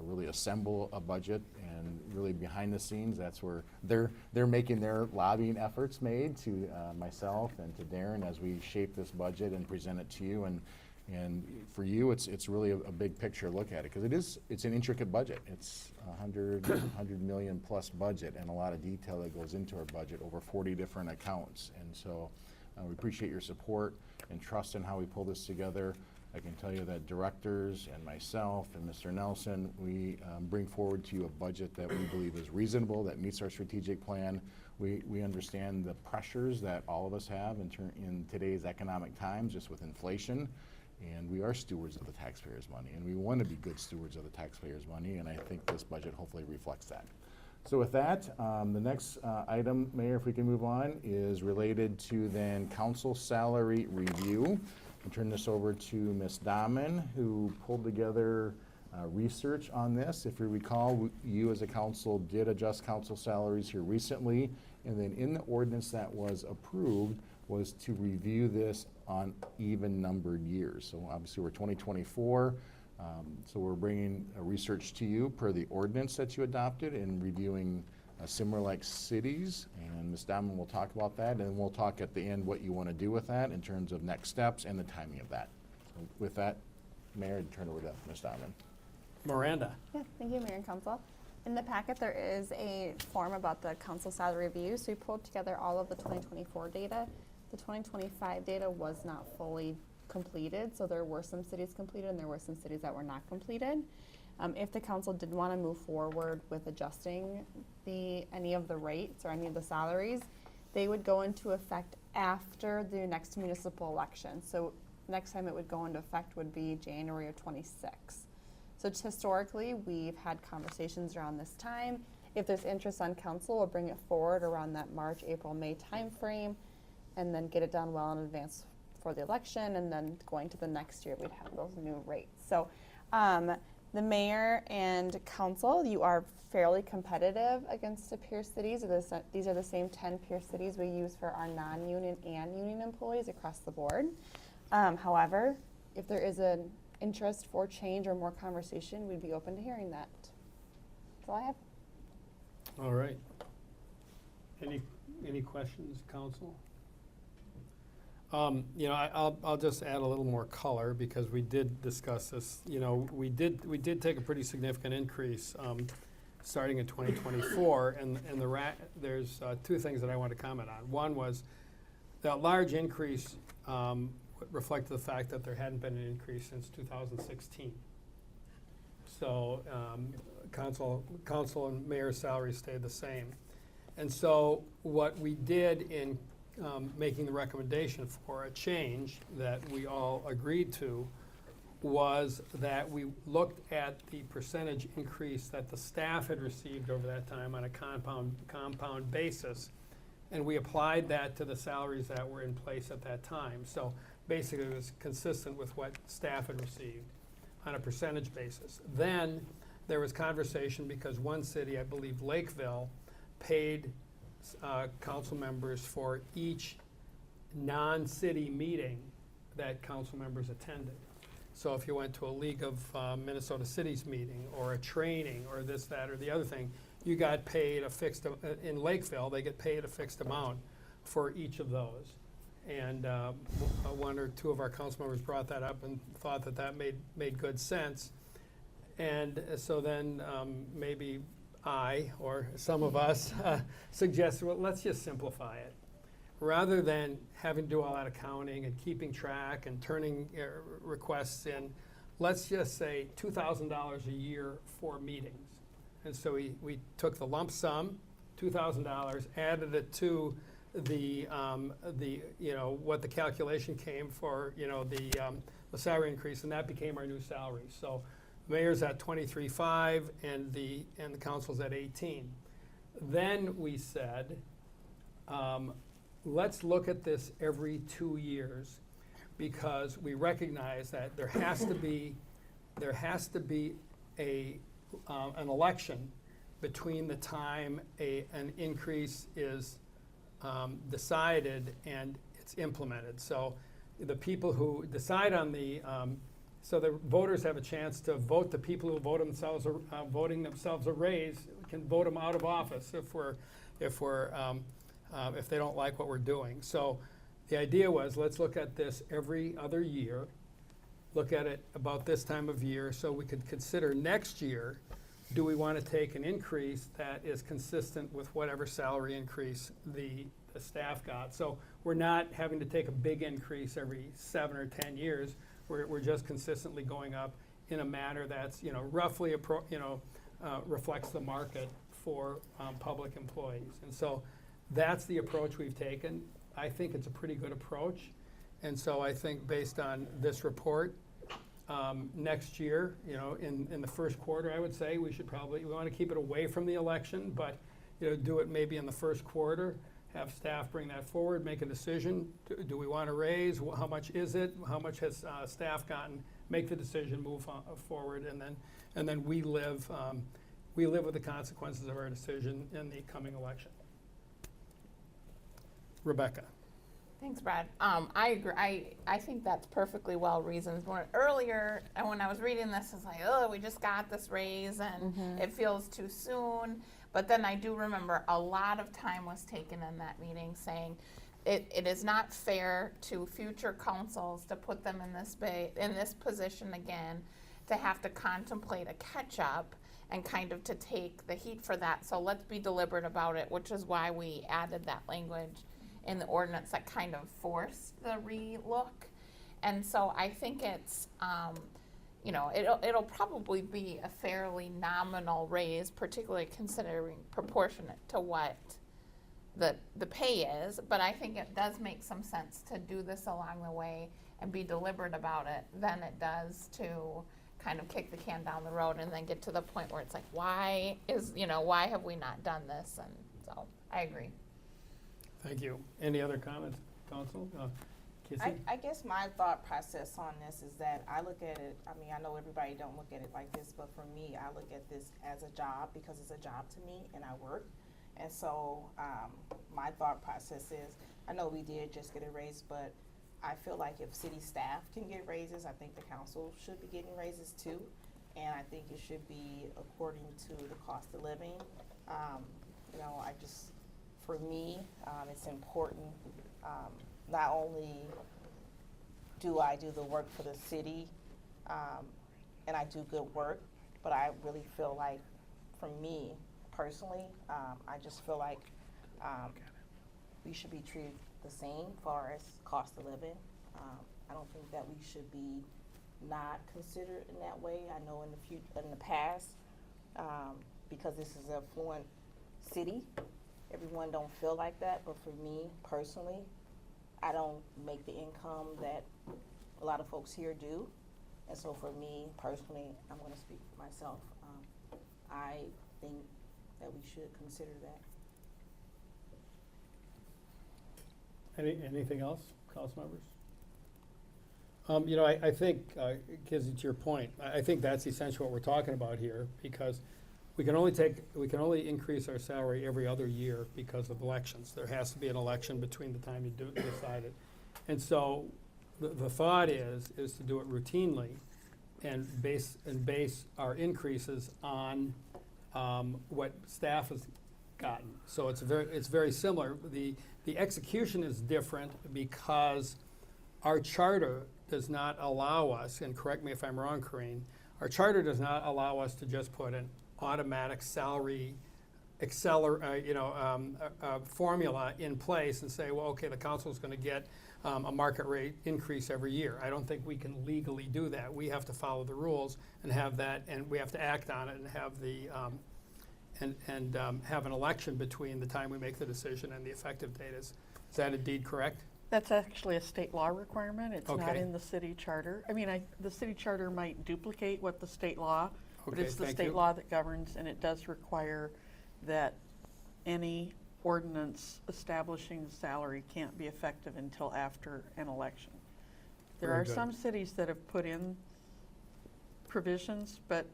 really assemble a budget, and really behind the scenes, that's where they're making their lobbying efforts made to myself and to Darren as we shape this budget and present it to you. And for you, it's really a big picture look at it, because it's an intricate budget. It's $100 million plus budget, and a lot of detail that goes into our budget, over 40 different accounts. And so we appreciate your support and trust in how we pull this together. I can tell you that directors and myself and Mr. Nelson, we bring forward to you a budget that we believe is reasonable, that meets our strategic plan. We understand the pressures that all of us have in today's economic times, just with inflation. And we are stewards of the taxpayers' money, and we want to be good stewards of the taxpayers' money, and I think this budget hopefully reflects that. So with that, the next item, Mayor, if we can move on, is related to then council salary review. I'll turn this over to Ms. Dahman, who pulled together research on this. If you recall, you as a council did adjust council salaries here recently, and then in the ordinance that was approved was to review this on even numbered years. So obviously we're 2024, so we're bringing research to you per the ordinance that you adopted and reviewing similar like cities. And Ms. Dahman will talk about that, and we'll talk at the end what you want to do with that in terms of next steps and the timing of that. So with that, Mayor, I'd turn it over to Ms. Dahman. Miranda. Yeah, thank you, Mayor and Council. In the packet, there is a form about the council salary review. So we pulled together all of the 2024 data. The 2025 data was not fully completed, so there were some cities completed and there were some cities that were not completed. If the council did want to move forward with adjusting any of the rates or any of the salaries, they would go into effect after the next municipal election. So next time it would go into effect would be January of 26. So historically, we've had conversations around this time. If there's interest on council, we'll bring it forward around that March, April, May timeframe, and then get it done well in advance for the election, and then going to the next year, we'd have those new rates. So the mayor and council, you are fairly competitive against the peer cities. These are the same 10 peer cities we use for our non-union and union employees across the board. However, if there is an interest for change or more conversation, we'd be open to hearing that. That's all I have. All right. Any questions, council? You know, I'll just add a little more color because we did discuss this. You know, we did take a pretty significant increase starting in 2024, and there's two things that I want to comment on. One was that large increase reflected the fact that there hadn't been an increase since 2016. So council and mayor's salaries stayed the same. And so what we did in making the recommendation for a change that we all agreed to was that we looked at the percentage increase that the staff had received over that time on a compound basis, and we applied that to the salaries that were in place at that time. So basically it was consistent with what staff had received on a percentage basis. Then there was conversation because one city, I believe Lakeville, paid council members for each non-city meeting that council members attended. So if you went to a League of Minnesota Cities meeting or a training or this, that, or the other thing, you got paid a fixed, in Lakeville, they get paid a fixed amount for each of those. And one or two of our council members brought that up and thought that that made good sense. And so then maybe I, or some of us, suggested, well, let's just simplify it. Rather than having to do all that accounting and keeping track and turning requests in, let's just say $2,000 a year for meetings. And so we took the lump sum, $2,000, added it to the you know, what the calculation came for, you know, the salary increase, and that became our new salary. So mayor's at 23.5 and the council's at 18. Then we said, let's look at this every 2 years because we recognize that there has to be an election between the time an increase is decided and it's implemented. So the people who decide on so the voters have a chance to vote the people who voting themselves a raise can vote them out of office if they don't like what we're doing. So the idea was, let's look at this every other year, look at it about this time of year, so we could consider next year, do we want to take an increase that is consistent with whatever salary increase the staff got? So we're not having to take a big increase every 7 or 10 years. We're just consistently going up in a manner that's, you know, roughly reflects the market for public employees. And so that's the approach we've taken. I think it's a pretty good approach. And so I think based on this report, next year, you know, in the first quarter, I would say we want to keep it away from the election, but, you know, do it maybe in the first quarter, have staff bring that forward, make a decision. Do we want to raise? How much is it? How much has staff gotten? Make the decision, move forward, and then we live with the consequences of our decision in the coming election. Rebecca. Thanks, Brad. I agree. I think that's perfectly well reasoned. Earlier, when I was reading this, it's like, oh, we just got this raise and it feels too soon. But then I do remember a lot of time was taken in that meeting saying it is not fair to future councils to put them in this position again, to have to contemplate a catch-up and kind of to take the heat for that. So let's be deliberate about it, which is why we added that language in the ordinance that kind of forced the re-look. And so I think it's, you know, it'll probably be a fairly nominal raise, particularly considering proportionate to what the pay is. But I think it does make some sense to do this along the way and be deliberate about it than it does to kind of kick the can down the road and then get to the point where it's like, why have we not done this? And so I agree. Thank you. Any other comments, council? Kissy? I guess my thought process on this is that I look at it, I mean, I know everybody don't look at it like this, but for me, I look at this as a job because it's a job to me and I work. And so my thought process is, I know we did just get a raise, but I feel like if city staff can get raises, I think the council should be getting raises too. And I think it should be according to the cost of living. You know, for me, it's important not only do I do the work for the city, and I do good work, but I really feel like, for me personally, I just feel like we should be treated the same as far as cost of living. I don't think that we should be not considered in that way. I know in the past, because this is an affluent city, everyone don't feel like that, but for me personally, I don't make the income that a lot of folks here do. And so for me personally, I'm gonna speak for myself, I think that we should consider that. Anything else, council members? I think, Kizzy, to your point, I think that's essentially what we're talking about here, because we can only increase our salary every other year because of elections. There has to be an election between the time you decide it. And so the thought is to do it routinely and base our increases on what staff has gotten. So it's very similar. The execution is different because our charter does not allow us, and correct me if I'm wrong, Corinne, our charter does not allow us to just put an automatic salary formula in place and say, well, okay, the council is going to get a market rate increase every year. I don't think we can legally do that. We have to follow the rules and have that, and we have to act on it and have the have an election between the time we make the decision and the effective date. Is that indeed correct? That's actually a state law requirement. It's not Okay. in the city charter. I mean, the city charter might duplicate what the state law, but Okay, it's the thank state you. law that governs, and it does require that any ordinance establishing the salary can't be effective until after an election. There Very are good. some cities that have put in provisions, but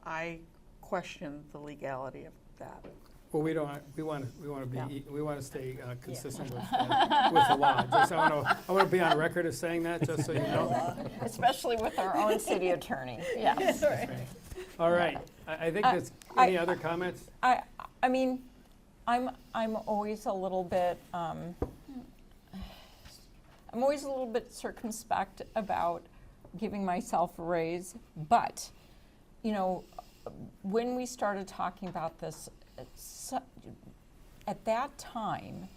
I question the legality of that. Well, we want to be, Yeah. we want to stay consistent with the law. Just, I want to be on record as saying that, just so you know. Especially with our own city attorney, yes. All right, I think there's, any other comments? I mean, I'm always a little bit, circumspect about giving myself a raise, but, when we started talking about this, at that time,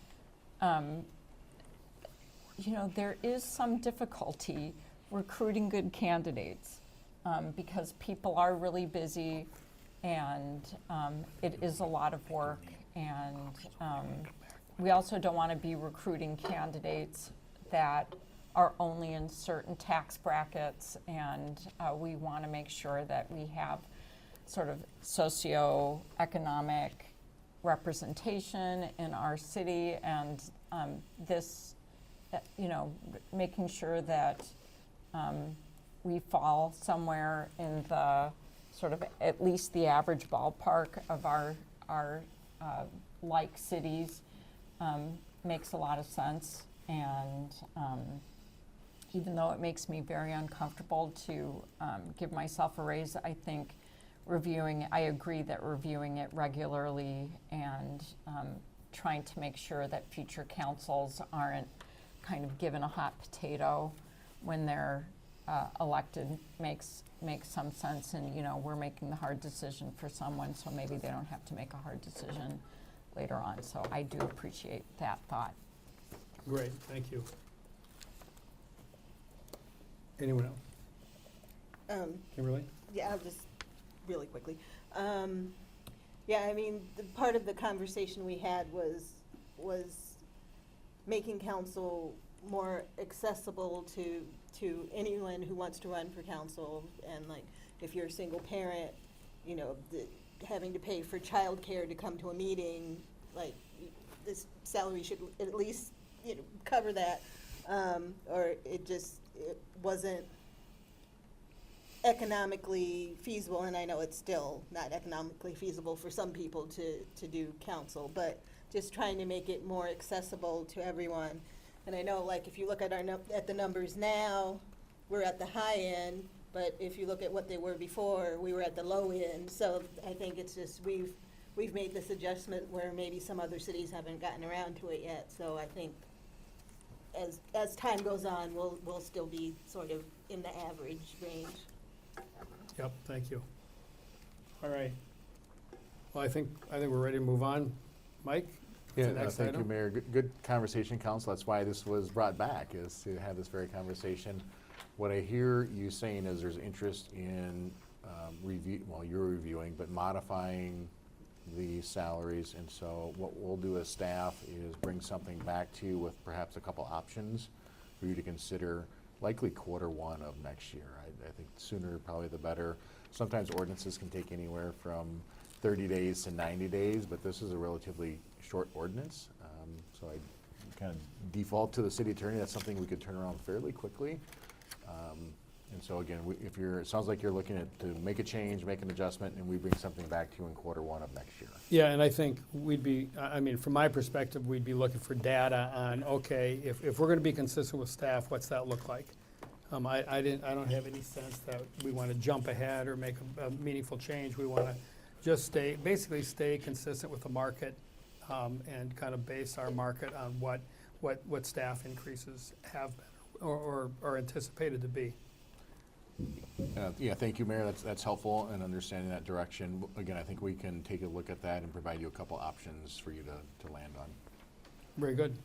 there is some difficulty recruiting good candidates because people are really busy and it is a lot of work, and we also don't want to be recruiting candidates that are only in certain tax brackets, and we want to make sure that we have sort of socioeconomic representation in our city, and this, making sure that we fall somewhere in the sort of at least the average ballpark of our like cities makes a lot of sense. And even though it makes me very uncomfortable to give myself a raise, I think I agree that reviewing it regularly and trying to make sure that future councils aren't kind of given a hot potato when they're elected makes some sense. And we're making the hard decision for someone, so maybe they don't have to make a hard decision later on. So I do appreciate that thought. Great, thank you. Anyone else? Kimberly? Yeah, I'll just really quickly. I mean, part of the conversation we had was making council more accessible to anyone who wants to run for council, and like if you're a single parent, having to pay for childcare to come to a meeting, like this salary should at least cover that, or it wasn't economically feasible, and I know it's still not economically feasible for some people to do council, but just trying to make it more accessible to everyone. And I know, like, if you look at at the numbers now, we're at the high end, but if you look at what they were before, we were at the low end. So I think it's just we've made this adjustment where maybe some other cities haven't gotten around to it yet. So I think as time goes on, we'll still be sort of in the average range. Yep, thank you. All right. Well, I think we're ready to move on. Mike? Yeah, to the next thank you, item. Mayor. Good conversation, Council. That's why this was brought back, is to have this very conversation. What I hear you saying is there's interest in you're reviewing, but modifying the salaries. And so what we'll do as staff is bring something back to you with perhaps a couple options for you to consider, likely Q1 of next year. I think sooner probably the better. Sometimes ordinances can take anywhere from 30 days to 90 days, but this is a relatively short ordinance. So I kind of default to the city attorney. That's something we could turn around fairly quickly. And so again, it sounds like you're looking to make a change, make an adjustment, and we bring something back to you in Q1 of next year. Yeah, and I think from my perspective, we'd be looking for data on, okay, if we're gonna be consistent with staff, what's that look like? I don't have any sense that we wanna jump ahead or make a meaningful change. We wanna just basically stay consistent with the market, and kind of base our market on what staff increases have been or are anticipated to be. Yeah, thank you, Mayor. That's helpful in understanding that direction. Again, I think we can take a look at that and provide you a couple options for you to land on. Very good.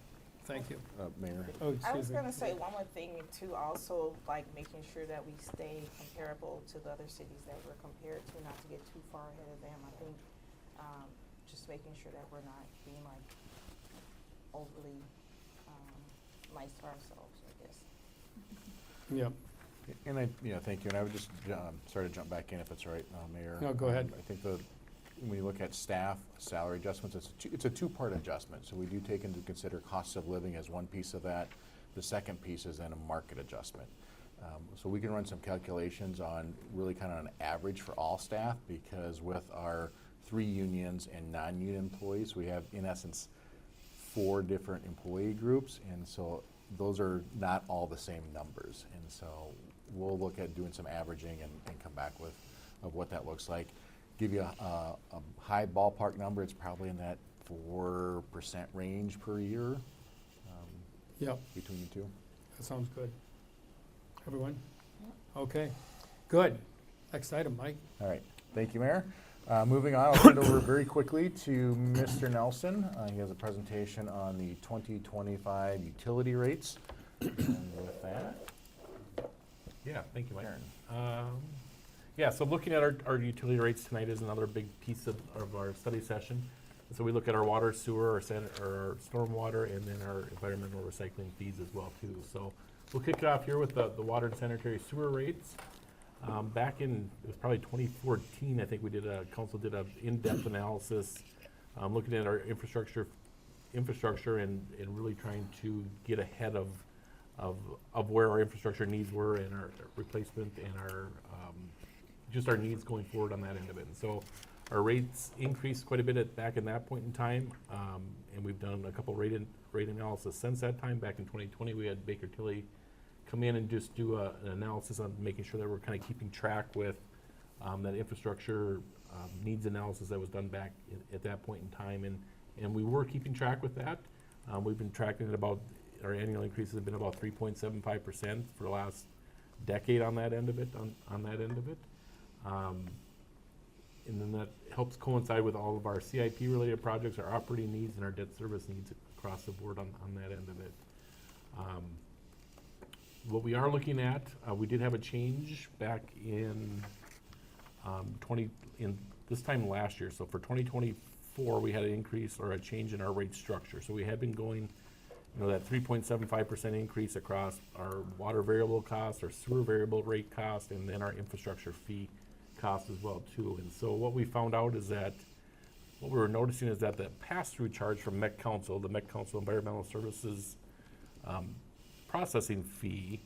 Thank you. Mayor? Oh, I excuse was me. gonna say one more thing too, also like making sure that we stay comparable to the other cities that we're compared to, not to get too far ahead of them. I think, just making sure that we're not being like overly, nice to ourselves, I guess. Yep. And thank you. And I would just sorry to jump back in if it's all right, Mayor. No, go ahead. I think when you look at staff salary adjustments, it's a two-part adjustment. So we do take into consider cost of living as one piece of that. The second piece is then a market adjustment. So we can run some calculations on really kind of an average for all staff, because with our 3 unions and non-union employees, we have in essence 4 different employee groups, and so those are not all the same numbers. And so we'll look at doing some averaging and come back with what that looks like. Give you a high ballpark number. It's probably in that 4% range per year. Yep, Between the two. that sounds good. Everyone? Okay, good. Next item, Mike. All right, thank you, Mayor. Moving on, I'll turn it over very quickly to Mr. Nelson. He has a presentation on the 2025 utility rates. And with that, Yeah, thank you, Mike. Yeah, so looking at our utility rates tonight is another big piece of our study session. So we look at our water, sewer, our stormwater, and then our environmental recycling fees as well too. So we'll kick it off here with the water and sanitary sewer rates. Back in, it was probably 2014, I think council did an in-depth analysis, looking at our infrastructure and really trying to get ahead of where our infrastructure needs were and our replacement and just our needs going forward on that end of it. And so our rates increased quite a bit back in that point in time, and we've done a couple rate analysis since that time. Back in 2020, we had Baker Tilly come in and just do an analysis on making sure that we're kind of keeping track with that infrastructure needs analysis that was done back at that point in time, and we were keeping track with that. We've been tracking it about, our annual increases have been about 3.75% for the last decade on that end of it. And then that helps coincide with all of our CIP related projects, our operating needs, and our debt service needs across the board on that end of it. What we are looking at, we did have a change back in this time last year. So for 2024, we had an increase or a change in our rate structure. So we have been going, that 3.75% increase across our water variable cost, our sewer variable rate cost, and then our infrastructure fee cost as well too. And so what we found out is that, what we were noticing is that the pass-through charge from Met Council, the Met Council Environmental Services processing fee,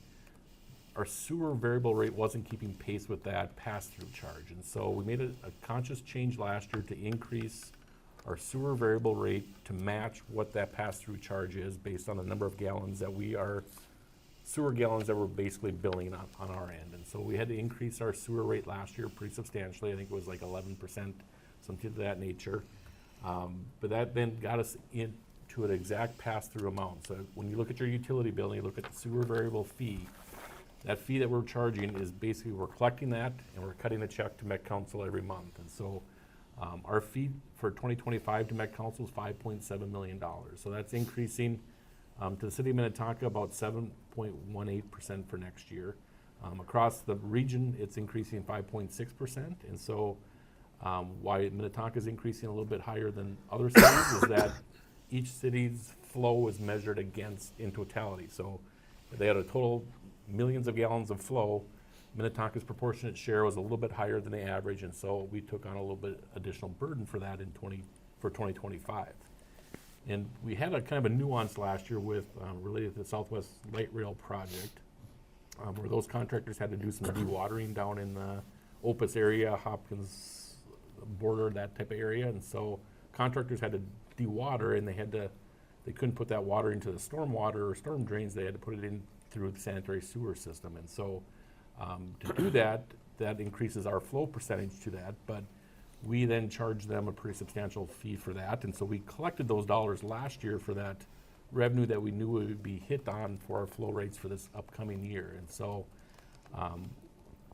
our sewer variable rate wasn't keeping pace with that pass-through charge. And so we made a conscious change last year to increase our sewer variable rate to match what that pass-through charge is based on the number of gallons that sewer gallons that we're basically billing on our end. And so we had to increase our sewer rate last year pretty substantially. I think it was like 11%, something to that nature. But that then got us to an exact pass-through amount. So when you look at your utility bill and you look at the sewer variable fee, that fee that we're charging is basically, we're collecting that and we're cutting a check to Met Council every month. And so our fee for 2025 to Met Council is $5.7 million. So that's increasing to the city of Minnetonka about 7.18% for next year. Across the region, it's increasing 5.6%. And so why Minnetonka is increasing a little bit higher than other cities is that each city's flow is measured against in totality. So if they had a total millions of gallons of flow, Minnetonka's proportionate share was a little bit higher than the average, and so we took on a little bit additional burden for that for 2025. And we had a kind of a nuance last year with related to the Southwest Light Rail project, where those contractors had to do some dewatering down in the Opus area, Hopkins border, that type of area, and so contractors had to dewater, and they couldn't put that water into the storm water or storm drains. They had to put it in through the sanitary sewer system, and so to do that increases our flow percentage to that, but we then charge them a pretty substantial fee for that, and so we collected those dollars last year for that revenue that we knew we would be hit on for our flow rates for this upcoming year. And so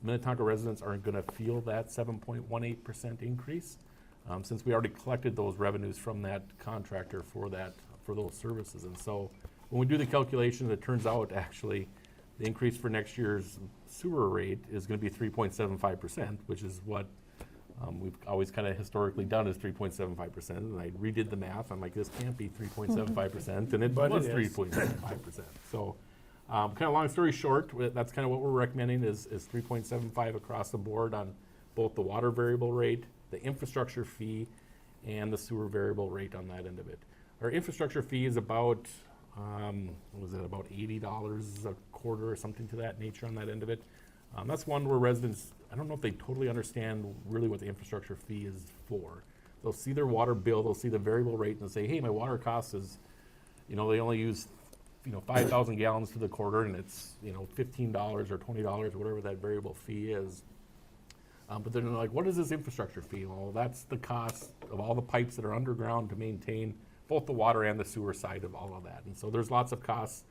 Minnetonka residents aren't going to feel that 7.18% increase since we already collected those revenues from that contractor for those services. And so when we do the calculation, it turns out actually the increase for next year's sewer rate is going to be 3.75%, which is what we've always kind of historically done, is 3.75%. And I redid the math. I'm like, this can't be 3.75%, and it But was it is. 3.75%. So kind of long story short, that's kind of what we're recommending is 3.75 across the board on both the water variable rate, the infrastructure fee, and the sewer variable rate on that end of it. Our infrastructure fee is about, what was it, about $80 a quarter or something to that nature on that end of it. That's one where residents, I don't know if they totally understand really what the infrastructure fee is for. They'll see their water bill, they'll see the variable rate, and they'll say, hey, my water cost is, they only use 5,000 gallons to the quarter, and it's $15 or $20 or whatever that variable fee is. But then they're like, what is this infrastructure fee? Well, that's the cost of all the pipes that are underground to maintain both the water and the sewer side of all of that. And so there's lots of costs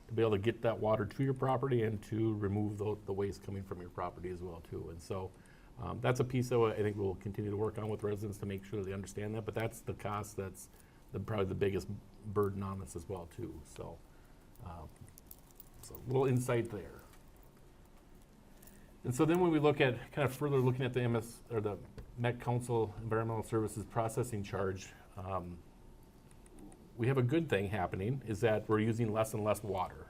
to be able to get that water to your property and to remove the waste coming from your property as well too. And so that's a piece that I think we'll continue to work on with residents to make sure that they understand that. But that's the cost that's probably the biggest burden on us as well too. So a little insight there. And so then when we look at kind of further looking at the Met Council Environmental Services processing charge, we have a good thing happening is that we're using less and less water.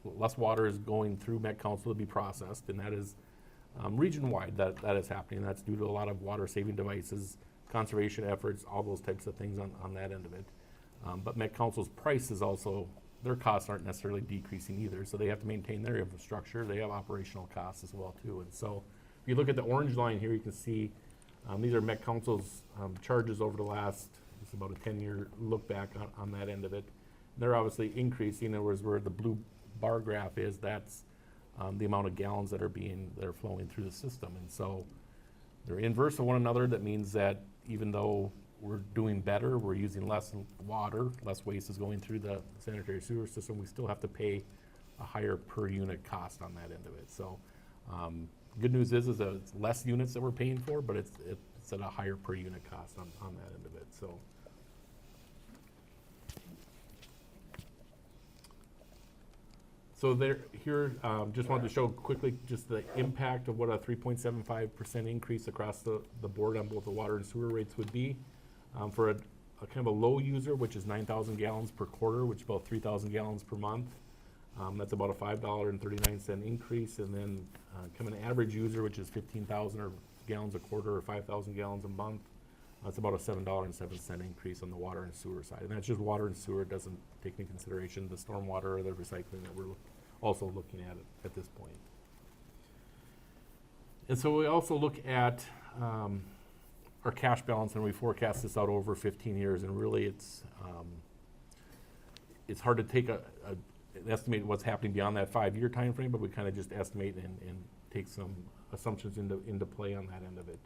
Less water is going through Met Council to be processed, and that is region-wide that is happening. That's due to a lot of water-saving devices, conservation efforts, all those types of things on that end of it. But Met Council's price is also, their costs aren't necessarily decreasing either, so they have to maintain their infrastructure. They have operational costs as well too. And so if you look at the orange line here, you can see these are Met Council's charges over the last, it's about a 10-year look back on that end of it. They're obviously increasing. In other words, where the blue bar graph is, that's the amount of gallons that are flowing through the system. And so they're inverse of one another. That means that even though we're doing better, we're using less water, less waste is going through the sanitary sewer system, we still have to pay a higher per unit cost on that end of it. So good news is that it's less units that we're paying for, but it's at a higher per unit cost on that end of it. So here, just wanted to show quickly just the impact of what a 3.75% increase across the board on both the water and sewer rates would be. For a kind of a low user, which is 9,000 gallons per quarter, which is about 3,000 gallons per month, that's about a $5.39 increase. And then kind of an average user, which is 15,000 gallons a quarter or 5,000 gallons a month, that's about a $7.07 increase on the water and sewer side. And that's just water and sewer. It doesn't take into consideration the stormwater or the recycling that we're also looking at this point. And so we also look at our cash balance, and we forecast this out over 15 years. And really, it's hard to take an estimate what's happening beyond that 5-year time frame, but we kind of just estimate and take some assumptions into play on that end of it.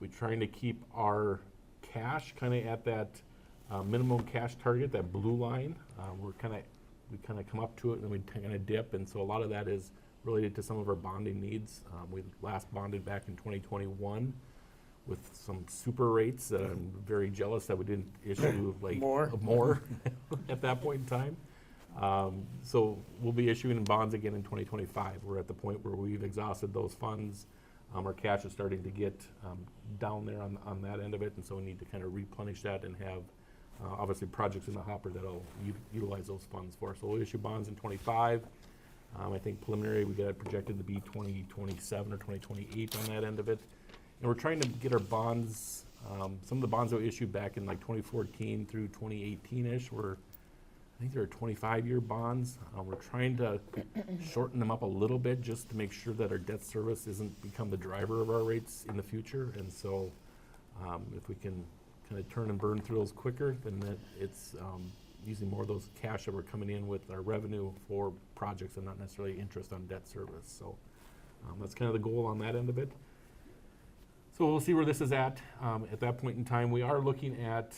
We're trying to keep our cash kind of at that minimum cash target, that blue line, we kind of come up to it and we kind of dip, and so a lot of that is related to some of our bonding needs. We last bonded back in 2021 with some super rates that I'm very jealous that we didn't issue like more at that point in time. So we'll be issuing bonds again in 2025. We're at the point where we've exhausted those funds. Our cash is starting to get down there on that end of it, and so we need to kind of replenish that and have obviously projects in the hopper that'll utilize those funds for us. So we'll issue bonds in 25. I think preliminary we got it projected to be 2027 or 2028 on that end of it. And we're trying to get our bonds, some of the bonds that we issued back in like 2014 through 2018-ish were, I think they're 25-year bonds. We're trying to shorten them up a little bit just to make sure that our debt service isn't become the driver of our rates in the future. And so if we can kind of turn and burn through those quicker, then it's using more of those cash that we're coming in with our revenue for projects and not necessarily interest on debt service. So that's kind of the goal on that end of it. So we'll see where this is at that point in time. We are looking at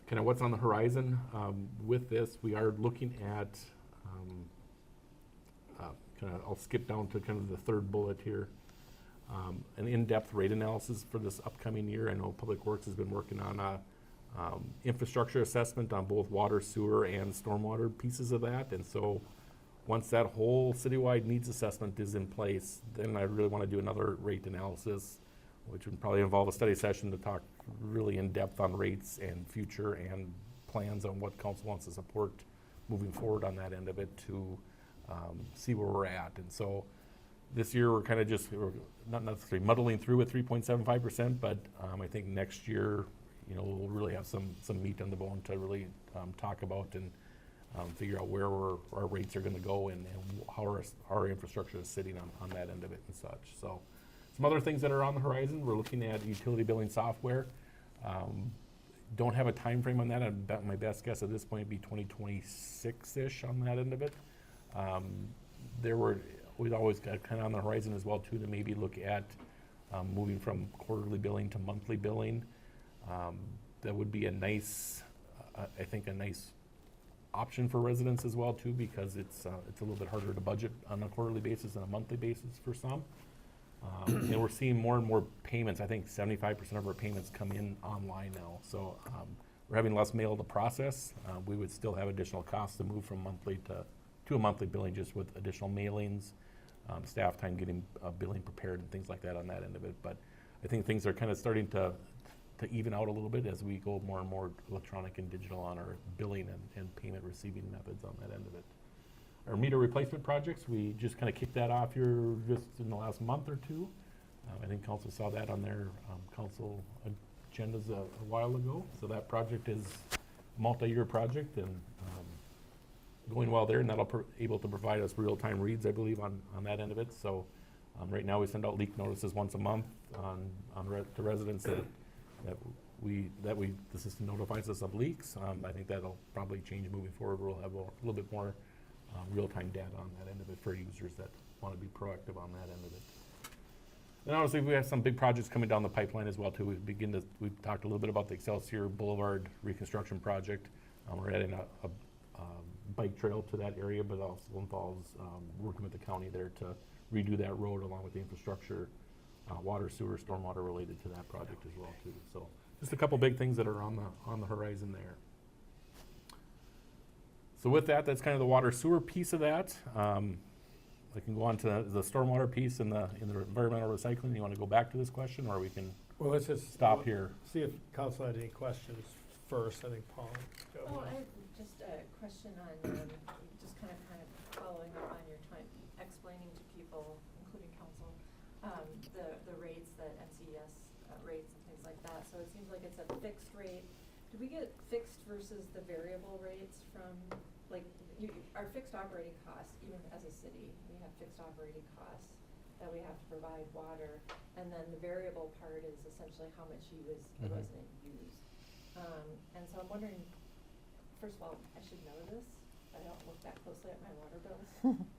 kind of what's on the horizon with this. We are looking at I'll skip down to kind of the third bullet here. An in-depth rate analysis for this upcoming year. I know Public Works has been working on a infrastructure assessment on both water, sewer, and stormwater pieces of that. And so once that whole citywide needs assessment is in place, then I really want to do another rate analysis, which would probably involve a study session to talk really in depth on rates and future and plans on what council wants to support moving forward on that end of it to see where we're at. And so this year we're kind of we're not necessarily muddling through with 3.75%, but I think next year, we'll really have some meat on the bone to really talk about and figure out where our rates are going to go and how our infrastructure is sitting on that end of it and such. So some other things that are on the horizon, we're looking at utility billing software. Don't have a time frame on that. I bet my best guess at this point would be 2026-ish on that end of it. We've always got kind of on the horizon as well too to maybe look at moving from quarterly billing to monthly billing. That would be a nice option for residents as well too, because it's a little bit harder to budget on a quarterly basis than a monthly basis for some. And we're seeing more and more payments. I think 75% of our payments come in online now. So we're having less mail to process. We would still have additional costs to move from monthly to a monthly billing just with additional mailings, staff time getting billing prepared and things like that on that end of it. But I think things are kind of starting to even out a little bit as we go more and more electronic and digital on our billing and payment receiving methods on that end of it. Our meter replacement projects, we just kind of kicked that off here just in the last month or two. I think council saw that on their council agendas a while ago. So that project is a multi-year project and going well there, and that'll able to provide us real-time reads, I believe, on that end of it. So right now we send out leak notices once a month to residents that the system notifies us of leaks. I think that'll probably change moving forward. We'll have a little bit more real-time data on that end of it for users that want to be proactive on that end of it. And obviously we have some big projects coming down the pipeline as well too. We've talked a little bit about the Excelsior Boulevard reconstruction project. We're adding a bike trail to that area, but also involves working with the county there to redo that road along with the infrastructure, water, sewer, stormwater related to that project as well too. So just a couple big things that are on the horizon there. So with that, that's kind of the water sewer piece of that. I can go on to the stormwater piece and the environmental recycling. You want to go back to this question, or we can let's just stop here? See if council had any questions first. I think Paul. Oh, I have just a question on just kind of following up on your time explaining to people, including council, the rates that NCES rates and things like that. So it seems like it's a fixed rate. Do we get fixed versus the variable rates from, like, our fixed operating costs, even as a city, we have fixed operating costs that we have to provide water, and then the variable part is essentially how much the resident use. And so I'm wondering, first of all, I should know this. I don't look that closely at my water bills.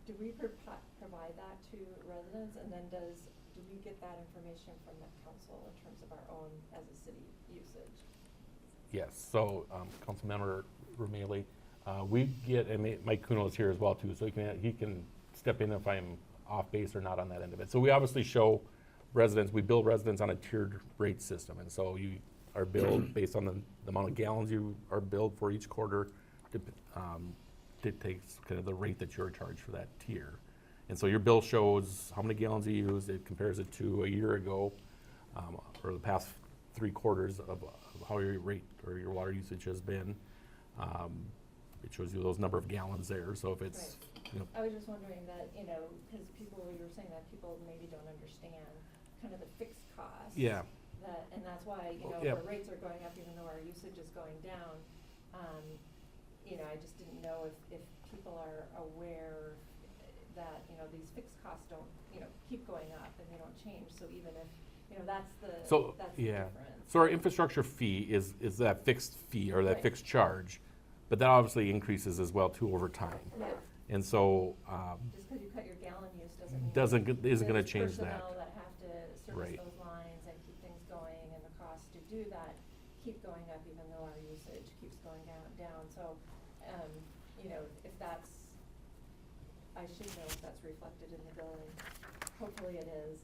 Do we provide that to residents, and then do we get that information from the council in terms of our own, as a city, usage? Yes, so, Councilmember Romali, we get, and Mike Kuno is here as well too, so he can step in if I'm off base or not on that end of it. So we obviously show residents, we bill residents on a tiered rate system, and so you are billed based on the amount of gallons you are billed for each quarter, dictates kind of the rate that you're charged for that tier. And so your bill shows how many gallons you use, it compares it to a year ago, or the past 3 quarters of how your rate or your water usage has been. It shows you those number of gallons there, so if it's, you know, I was just wondering that, you know, because people, you were saying that people maybe don't understand kind of the fixed costs. yeah. That, and that's why, you know, Yeah. our rates are going up even though our usage is going down. You know, I just didn't know if people are aware that, you know, these fixed costs don't, you know, keep going up and they don't change. So even if, you know, that's the Yeah, difference. so our infrastructure fee is that fixed fee or that Right. fixed charge, but that obviously increases as well too over time. Yeah. And so, Just because you cut your gallon use doesn't mean. isn't gonna there's change that. personnel that have to service Right. those lines and keep things going, and the costs to do that keep going up even though our usage keeps going down. So, you know, if that's, I should know if that's reflected in the billing. Hopefully it is,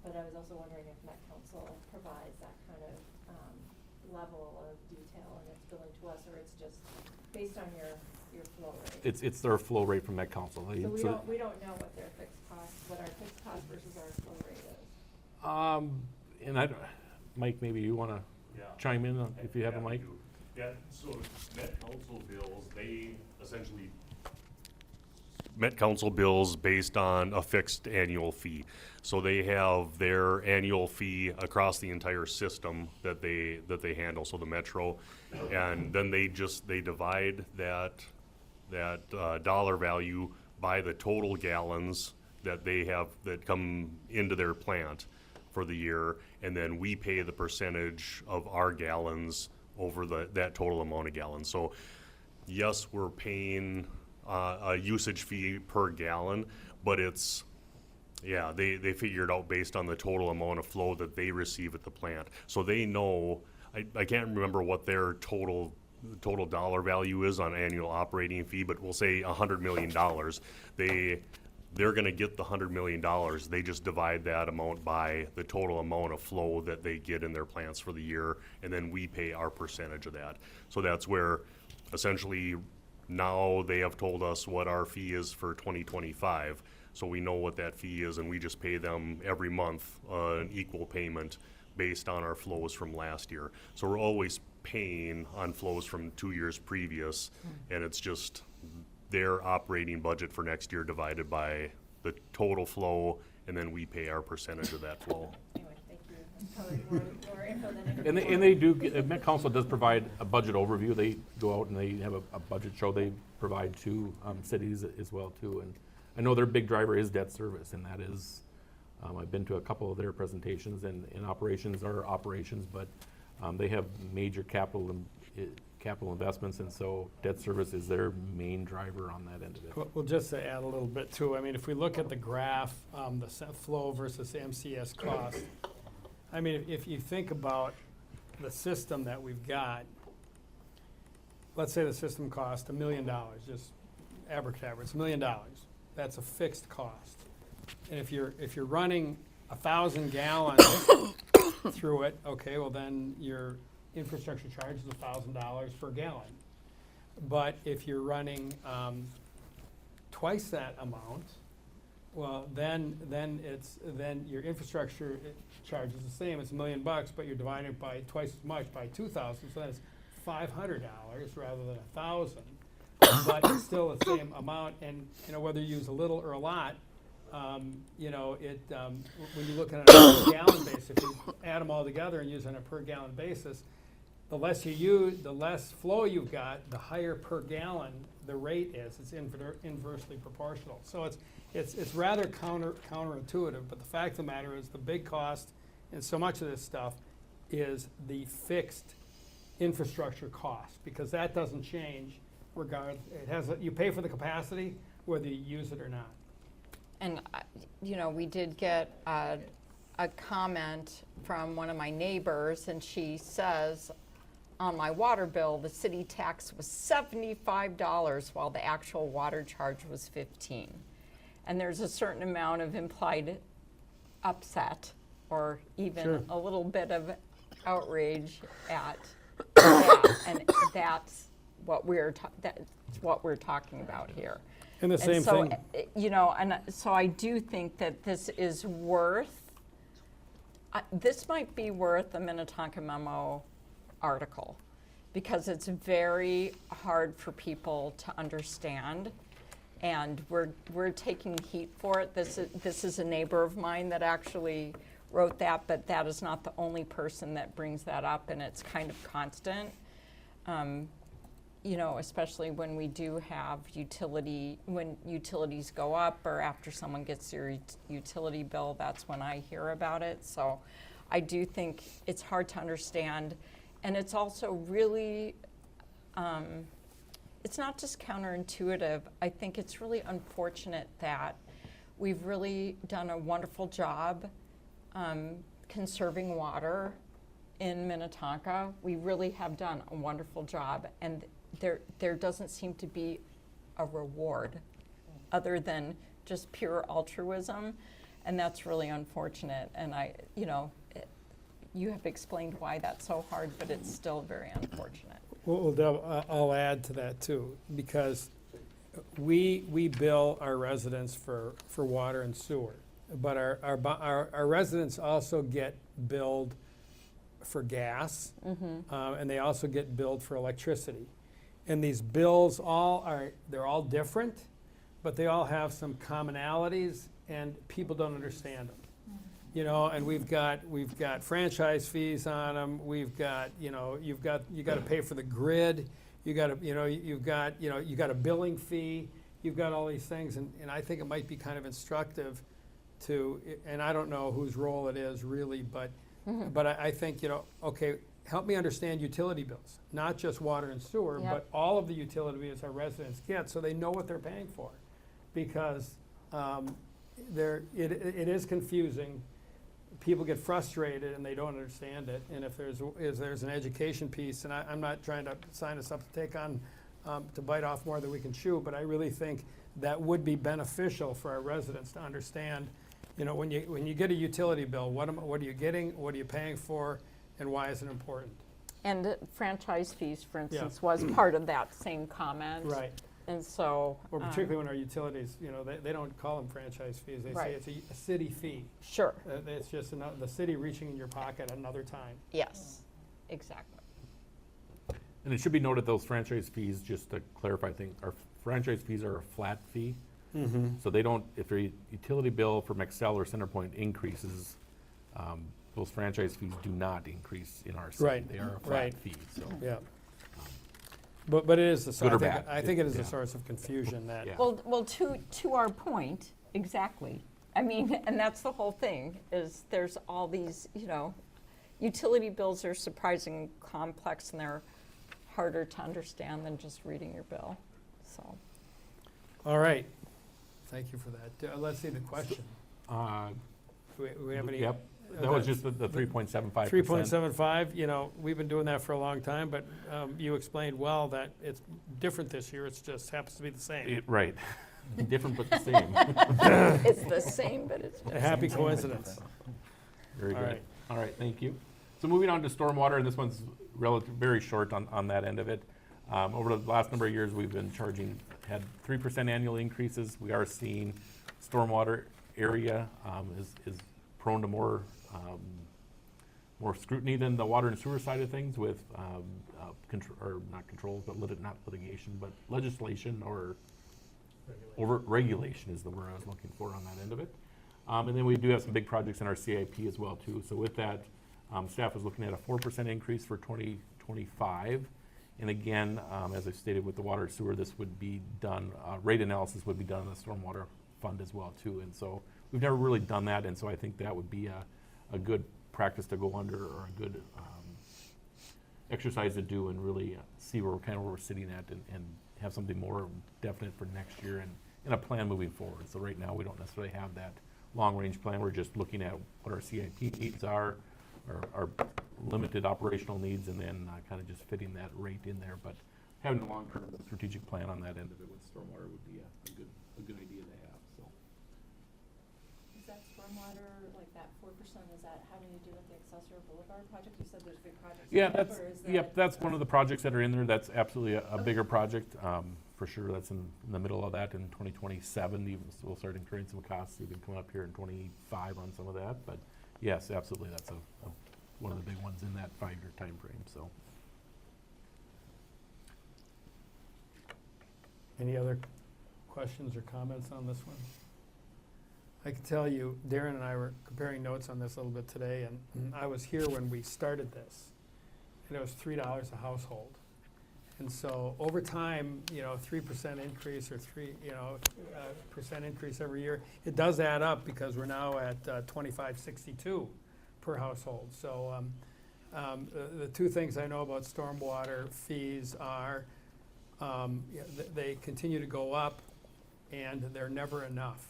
but I was also wondering if Met Council provides that kind of, level of detail in its billing to us, or it's just based on your flow rate. It's their flow rate from that council. So we don't know what their fixed cost, what our fixed cost versus our flow rate is. And Mike, maybe you wanna chime in if you have a mic? Yeah, so Met Council bills, Met Council bills based on a fixed annual fee. So they have their annual fee across the entire system that they handle, so the metro. And then they divide that dollar value by the total gallons that they have that come into their plant for the year, and then we pay the percentage of our gallons over that total amount of gallons. So yes, we're paying a usage fee per gallon, but they figure it out based on the total amount of flow that they receive at the plant. So they know, I can't remember what their total dollar value is on annual operating fee, but we'll say $100 million. They're gonna get the $100 million. They just divide that amount by the total amount of flow that they get in their plants for the year, and then we pay our percentage of that. So that's where essentially now they have told us what our fee is for 2025. So we know what that fee is, and we just pay them every month an equal payment based on our flows from last year. So we're always paying on flows from 2 years previous, and it's just their operating budget for next year divided by the total flow, and then we pay our percentage of that flow. Anyway, thank you. That's probably more info than I could And afford. they do, Met Council does provide a budget overview. They go out and they have a budget show they provide to cities as well too. And I know their big driver is debt service, and that is, I've been to a couple of their presentations, and operations are operations, but they have major capital investments, and so debt service is their main driver on that end of it. Well, just to add a little bit too, I mean, if we look at the graph, the flow versus MCS cost, I mean, if you think about the system that we've got, let's say the system cost $1 million, just abracadabra, it's $1 million. That's a fixed cost. And if you're running 1,000 gallons through it, okay, well then your infrastructure charge is $1,000 per gallon. But if you're running twice that amount, well, then your infrastructure charge is the same. It's $1 million, but you're dividing it by twice as much by 2,000, so that's $500 rather than 1,000. But it's still the same amount, and you know whether you use a little or a lot, you know when you look at it on a per gallon basis, if you add them all together and use it on a per gallon basis, the less you use, the less flow you've got, the higher per gallon the rate is. It's inversely proportional. So it's rather counterintuitive, but the fact of the matter is the big cost in so much of this stuff is the fixed infrastructure cost, because that doesn't change regardless. You pay for the capacity whether you use it or not. And, you know, we did get a comment from one of my neighbors, and she says, on my water bill, the city tax was $75 while the actual water charge was $15. And there's a certain amount of implied upset or even Sure. a little bit of outrage at that. And that's what we're talking about here. And the same so, thing. You know, and so I do think that this is worth, this might be worth a Minnetonka Memo article, because it's very hard for people to understand, and we're taking heat for it. This is a neighbor of mine that actually wrote that, but that is not the only person that brings that up, and it's kind of constant. You know, especially when we do have when utilities go up or after someone gets their utility bill, that's when I hear about it. So I do think it's hard to understand. And it's also really, it's not just counterintuitive. I think it's really unfortunate that we've really done a wonderful job conserving water in Minnetonka. We really have done a wonderful job. And there doesn't seem to be a reward other than just pure altruism. And that's really unfortunate. And you have explained why that's so hard, but it's still very unfortunate. Well, Deb, I'll add to that too, because we bill our residents for water and sewer, but our residents also get billed for gas, and they also get billed for electricity. And these bills they're all different, but they all have some commonalities, and people don't understand them. You know, and we've got franchise fees on them. We've got, you got to pay for the grid. You got a billing fee. You've got all these things, and I think it might be kind of instructive to, and I don't know whose role it is really, but I think, okay, help me understand utility bills, not just water and sewer, Yep. but all of the utility bills our residents get, so they know what they're paying for, because it is confusing. People get frustrated and they don't understand it. And if there's an education piece, and I'm not trying to sign us up to take on to bite off more than we can chew, but I really think that would be beneficial for our residents to understand. You know, when you get a utility bill, what are you getting? What are you paying for? And why is it important? And franchise fees, for instance, was part of that same comment. Right. And so. Or particularly when our utilities, they don't call them franchise fees. They say it's a city fee. Sure. It's just the city reaching in your pocket at another time. Yes, exactly. And it should be noted, those franchise fees, just to clarify things, our franchise fees are a flat fee. So they don't, if your utility bill for Excel or CenterPoint increases, those franchise fees do not increase in our city. Right. They are a flat fee, so. Yeah. But it is the source. Good or bad. I think it is a source of confusion that. Yeah. Well, to our point, exactly. I mean, and that's the whole thing, is there's all these, utility bills are surprisingly complex, and they're harder to understand than just reading your bill, so. All right. Thank you for that. Let's see the question. Do we have any? Yep, that was just the 3.75%. 3.75, we've been doing that for a long time, but you explained well that it's different this year. It just happens to be the same. Right. Different but the same. It's the same, but it's A different. happy coincidence. Very All good. right. All right, thank you. So moving on to stormwater, and this one's very short on that end of it. Over the last number of years, we've been had 3% annual increases. We are seeing stormwater area is prone to more scrutiny than the water and sewer side of things, with not litigation, but legislation or regulation is the word I was looking for on that end of it. And then we do have some big projects in our CIP as well too. So with that, staff is looking at a 4% increase for 2025. And again, as I stated with the water and sewer, this would be done, rate analysis would be done in the stormwater fund as well too. And so we've never really done that, and so I think that would be a good practice to go under, or a good exercise to do, and really see where we're sitting at, and have something more definite for next year and a plan moving forward. So right now we don't necessarily have that long-range plan. We're just looking at what our CIP needs are, our limited operational needs, and then kind of just fitting that rate in there. But having a long-term strategic plan on that end of it with stormwater would be a good idea to have, so. Is that stormwater, like that 4%, is that having to do with the Accessor Boulevard project? You said there's big projects. Yeah, coming up, that's, or is yep, that- that's one of the projects that are in there. That's absolutely a bigger project. For sure, that's in the middle of that in 2027. Even, so we'll start incurring some costs even coming up here in 25 on some of that. But yes, absolutely, that's one of the big ones in that 5-year time frame, so. Any other questions or comments on this one? I can tell you, Darren and I were comparing notes on this a little bit today, and I was here when we started this, and it was $3 a household. And so over time, 3% increase or percent increase every year, it does add up because we're now at $25.62 per household. So the two things I know about stormwater fees are they continue to go up, and they're never enough,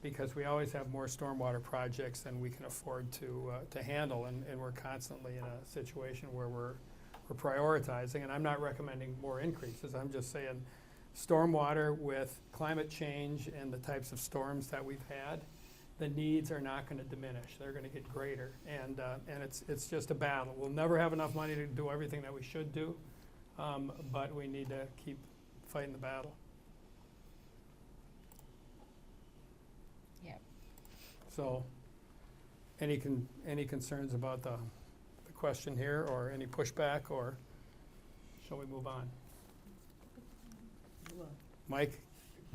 because we always have more stormwater projects than we can afford to handle, and we're constantly in a situation where we're prioritizing. And I'm not recommending more increases. I'm just saying stormwater, with climate change and the types of storms that we've had, the needs are not going to diminish. They're going to get greater, and it's just a battle. We'll never have enough money to do everything that we should do, but we need to keep fighting the battle. Yep. So, any concerns about the question here, or any pushback, or shall we move on? Mike?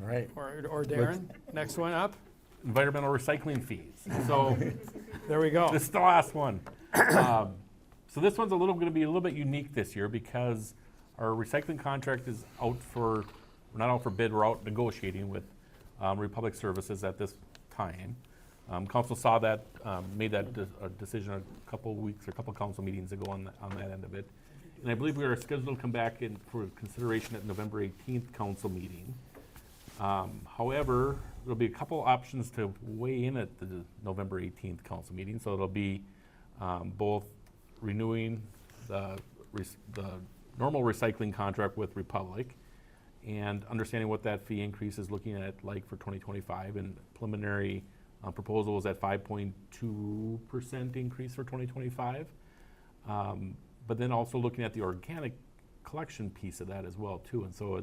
All right. Or Darren? Next one up? Environmental recycling fees. So there we go. This is the last one. So this one's going to be a little bit unique this year, because our recycling contract is we're not out for bid, we're out negotiating with Republic Services at this time. Council saw that, made that decision a couple weeks or a couple council meetings ago on that end of it. And I believe we are scheduled to come back in for consideration at November 18th council meeting. However, there'll be a couple options to weigh in at the November 18th council meeting. So it'll be both renewing the normal recycling contract with Republic, and understanding what that fee increase is looking at like for 2025, and preliminary proposal is at 5.2% increase for 2025. But then also looking at the organic collection piece of that as well too. And so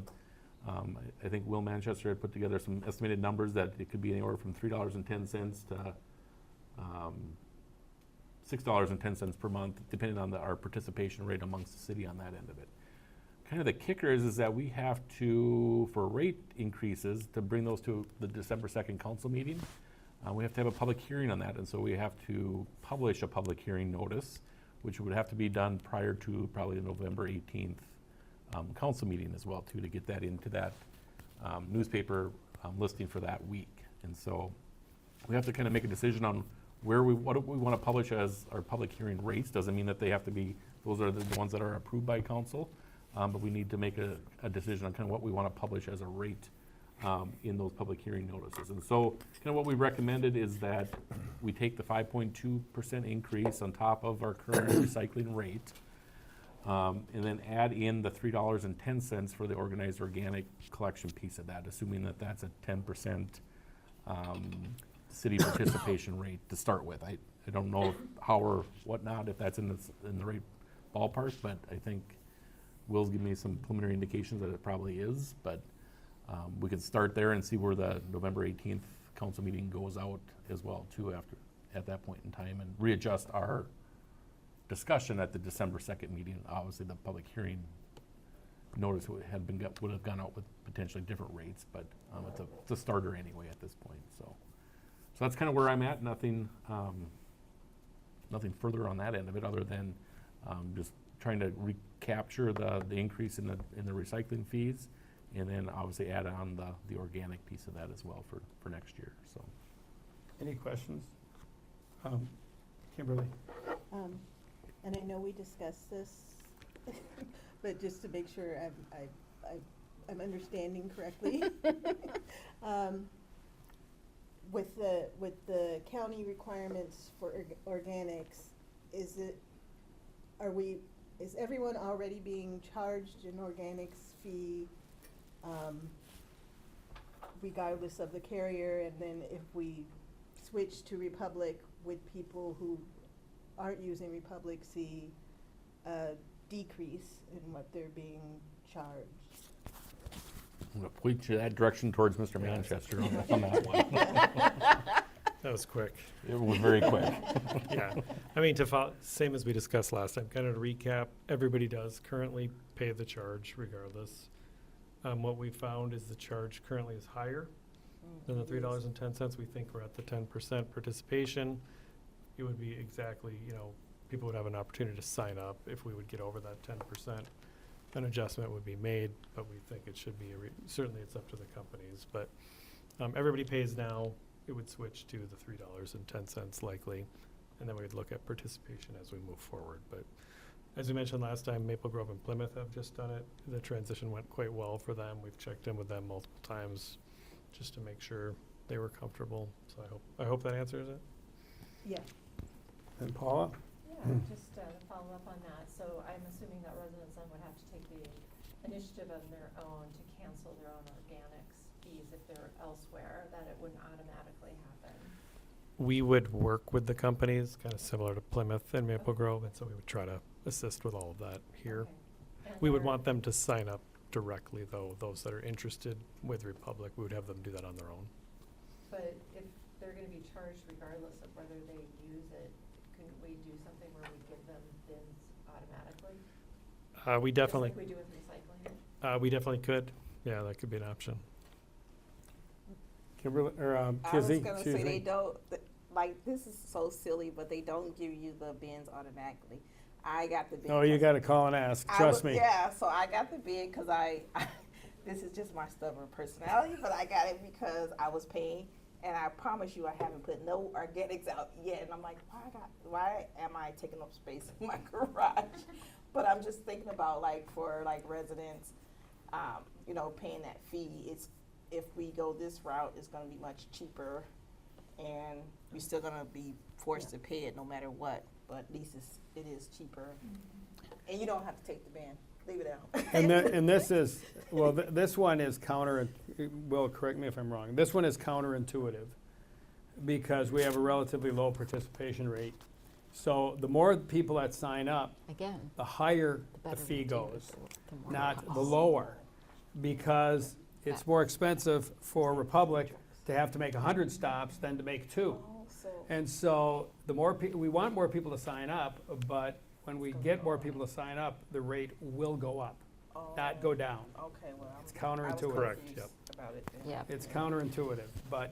I think Will Manchester had put together some estimated numbers that it could be anywhere from $3.10 to $6.10 per month, depending on our participation rate amongst the city on that end of it. Kind of the kicker is that we have to, for rate increases, to bring those to the December 2nd council meeting, we have to have a public hearing on that, and so we have to publish a public hearing notice, which would have to be done prior to probably the November 18th council meeting as well too, to get that into that newspaper listing for that week. And so we have to kind of make a decision on what do we want to publish as our public hearing rates. Doesn't mean that they have to be, those are the ones that are approved by council, but we need to make a decision on kind of what we want to publish as a rate in those public hearing notices. And so kind of what we recommended is that we take the 5.2% increase on top of our current recycling rate, and then add in the $3.10 for the organized organic collection piece of that, assuming that that's a 10% city participation rate to start with. I don't know how or whatnot, if that's in the right ballpark, but I think Will's given me some preliminary indications that it probably is. But we could start there and see where the November 18th council meeting goes out as well too at that point in time, and readjust our discussion at the December 2nd meeting. Obviously the public hearing notice would have gone out with potentially different rates, but it's a starter anyway at this point. So that's kind of where I'm at. Nothing further on that end of it, other than just trying to recapture the increase in the recycling fees, and then obviously add on the organic piece of that as well for next year. So, any questions? Kimberly? And I know we discussed this, but just to make sure I'm understanding correctly. With the county requirements for organics, is everyone already being charged an organics fee, regardless of the carrier? And then if we switch to Republic, would people who aren't using Republic see a decrease in what they're being charged? I'm going to point you that direction towards Mr. Manchester on that one. That was quick. It was very quick. Yeah, I mean, same as we discussed last time, kind of to recap, everybody does currently pay the charge regardless. What we found is the charge currently is higher than the $3.10. We think we're at the 10% participation. It would be exactly, people would have an opportunity to sign up if we would get over that 10%. An adjustment would be made, but we think it should be, certainly it's up to the companies, but everybody pays now. It would switch to the $3.10 likely, and then we'd look at participation as we move forward. But as we mentioned last time, Maple Grove and Plymouth have just done it. The transition went quite well for them. We've checked in with them multiple times just to make sure they were comfortable. So I hope that answers it. Yeah. And Paula? Yeah, just to follow up on that. So I'm assuming that residents then would have to take the initiative on their own to cancel their own organics fees if they're elsewhere, that it wouldn't automatically happen. We would work with the companies, kind of similar to Plymouth and Maple Grove, and so we would try to assist with all of that here. Okay. And We would they're- want them to sign up directly, though. Those that are interested with Republic, we would have them do that on their own. But if they're gonna be charged regardless of whether they use it, couldn't we do something where we give them bins automatically? We definitely, Just like we do with recycling? we definitely could. Yeah, that could be an option. Kimberly, or I was Kizzy, gonna excuse say, me. they don't, like, this is so silly, but they don't give you the bins automatically. I got the bin. Oh, you gotta call and ask, trust me. Yeah, so I got the bin because this is just my stubborn personality, but I got it because I was paying, and I promise you I haven't put no organics out yet. And I'm like, why am I taking up space in my garage? But I'm just thinking about, like, for like residents, paying that fee. If we go this route, it's gonna be much cheaper, and we're still gonna be forced to pay it no matter what. But at least it is cheaper, and you don't have to take the bin. Leave it out. And this is, well, this one is Will, correct me if I'm wrong. This one is counterintuitive because we have a relatively low participation rate. So the more people that sign up, Again, the higher the the better fee we do, goes, the more not it the costs. lower. Because it's more expensive for Republic to have to make 100 stops than to make 2. And so the more we want more people to sign up, but when we get more people to sign up, the rate will go up, not go down. Okay, well, It's counterintuitive. Correct, yep. about it then. Yeah. It's counterintuitive, but,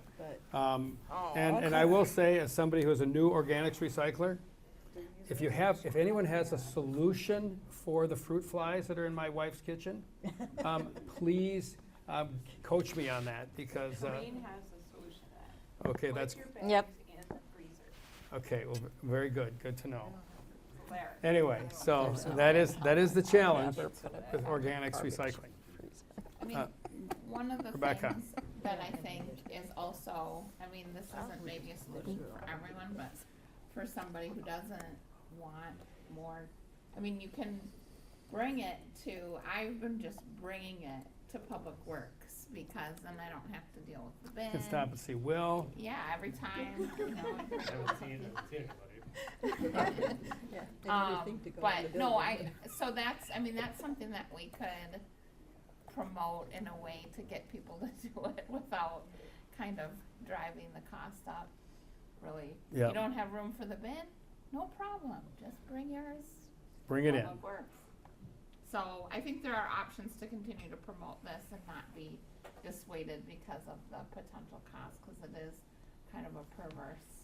Oh, and I will say, as somebody who's a new organics recycler, if anyone has a solution for the fruit flies that are in my wife's kitchen, please coach me on that, because, Maine has a solution to that. okay, that's, Put your bags Yep. in the freezer. okay, well, very good to know. There. Anyway, so that is the challenge with organics recycling. I mean, one of the Rebecca. things that I think is also, this isn't maybe a solution for everyone, but for somebody who doesn't want more, you can bring it to, I've been just bringing it to Public Works because then I don't have to deal with the bin. You can stop and see Will. Yeah, every time, but no, so that's something that we could promote in a way to get people to do it without kind of driving the cost up, really. Yeah. You don't have room for the bin? No problem, just bring yours. Bring it in. Public Works. So I think there are options to continue to promote this and not be dissuaded because of the potential cost, because it is kind of a perverse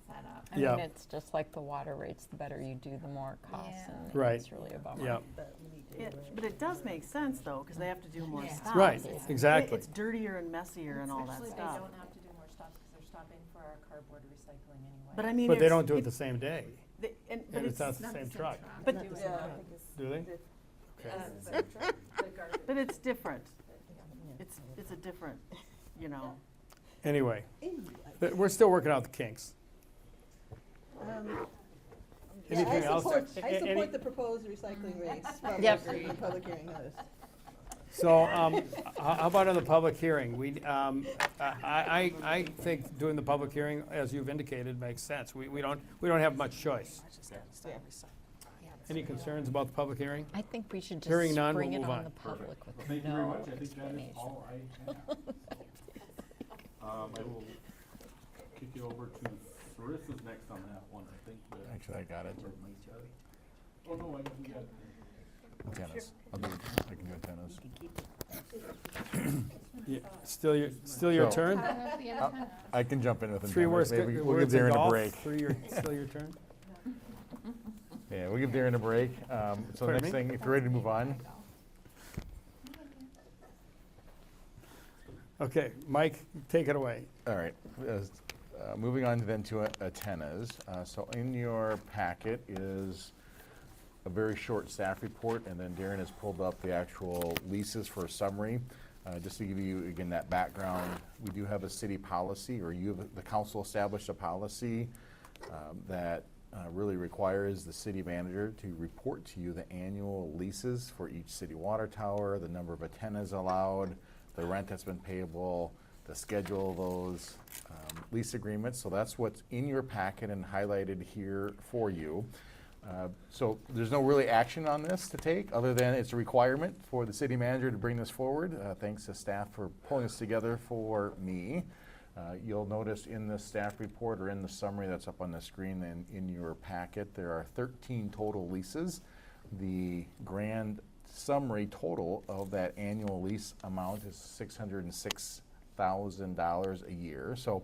setup. I Yeah. mean, it's just like the water rates, the better you do, the more it costs, Yeah. and Right. it's really a bummer. Yeah, But it does make sense though, because they have to do more Yeah. stops. right, It's- exactly. It's dirtier and messier and all that Actually, they stuff. don't have to do more stops because they're stopping for our cardboard recycling anyway. But I mean, But they it's- don't do it the it's- same day, they- and- but and it's not it's, the same truck. but, Do it Yeah. I think it's Do they? the Okay. garbage. but it's different. It's a different, Anyway, we're still working out the kinks. Anything else? I Any- support the proposed recycling rates, Yep. public hearing notice. So, how about on the public hearing? I think doing the public hearing, as you've indicated, makes sense. We don't have much choice. Any concerns about the public hearing? I think we should Hearing just none, bring we'll it move on on. the public with Thank you very no much. I think that is explanation. all I have. I will kick it over to Sarissa's next on that one, I think. Actually, I got it. Oh, no, I think we got. Antennas. I can do antennas. Yeah, still your So- turn? I can jump in with antennas. Three words, Maybe we'll words give in Darren a golf, break. still your turn? Yeah, we'll give Darren a break. So Pardon next me? thing, if you're ready to move on. Okay, Mike, take it away. All right. Moving on then to antennas. So in your packet is a very short staff report, and then Darren has pulled up the actual leases for a summary. Just to give you, again, that background, we do have a city policy, or the council established a policy that really requires the city manager to report to you the annual leases for each city water tower, the number of antennas allowed, the rent that's been payable, the schedule of those lease agreements. So that's what's in your packet and highlighted here for you. So there's no really action on this to take, other than it's a requirement for the city manager to bring this forward. Thanks to staff for pulling this together for me. You'll notice in the staff report, or in the summary that's up on the screen and in your packet, there are 13 total leases. The grand summary total of that annual lease amount is $606,000 a year. So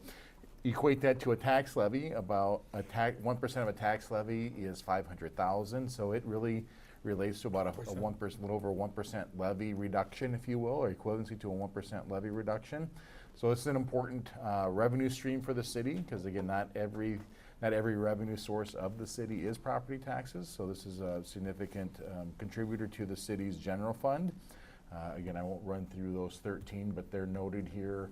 equate that to a tax levy. About 1% of a tax levy is $500,000. So it really relates to about a 1%, little over 1% levy reduction, if you will, or equivalency to a 1% levy reduction. So it's an important revenue stream for the city, because again, not every revenue source of the city is property taxes. So this is a significant contributor to the city's general fund. Again, I won't run through those 13, but they're noted here.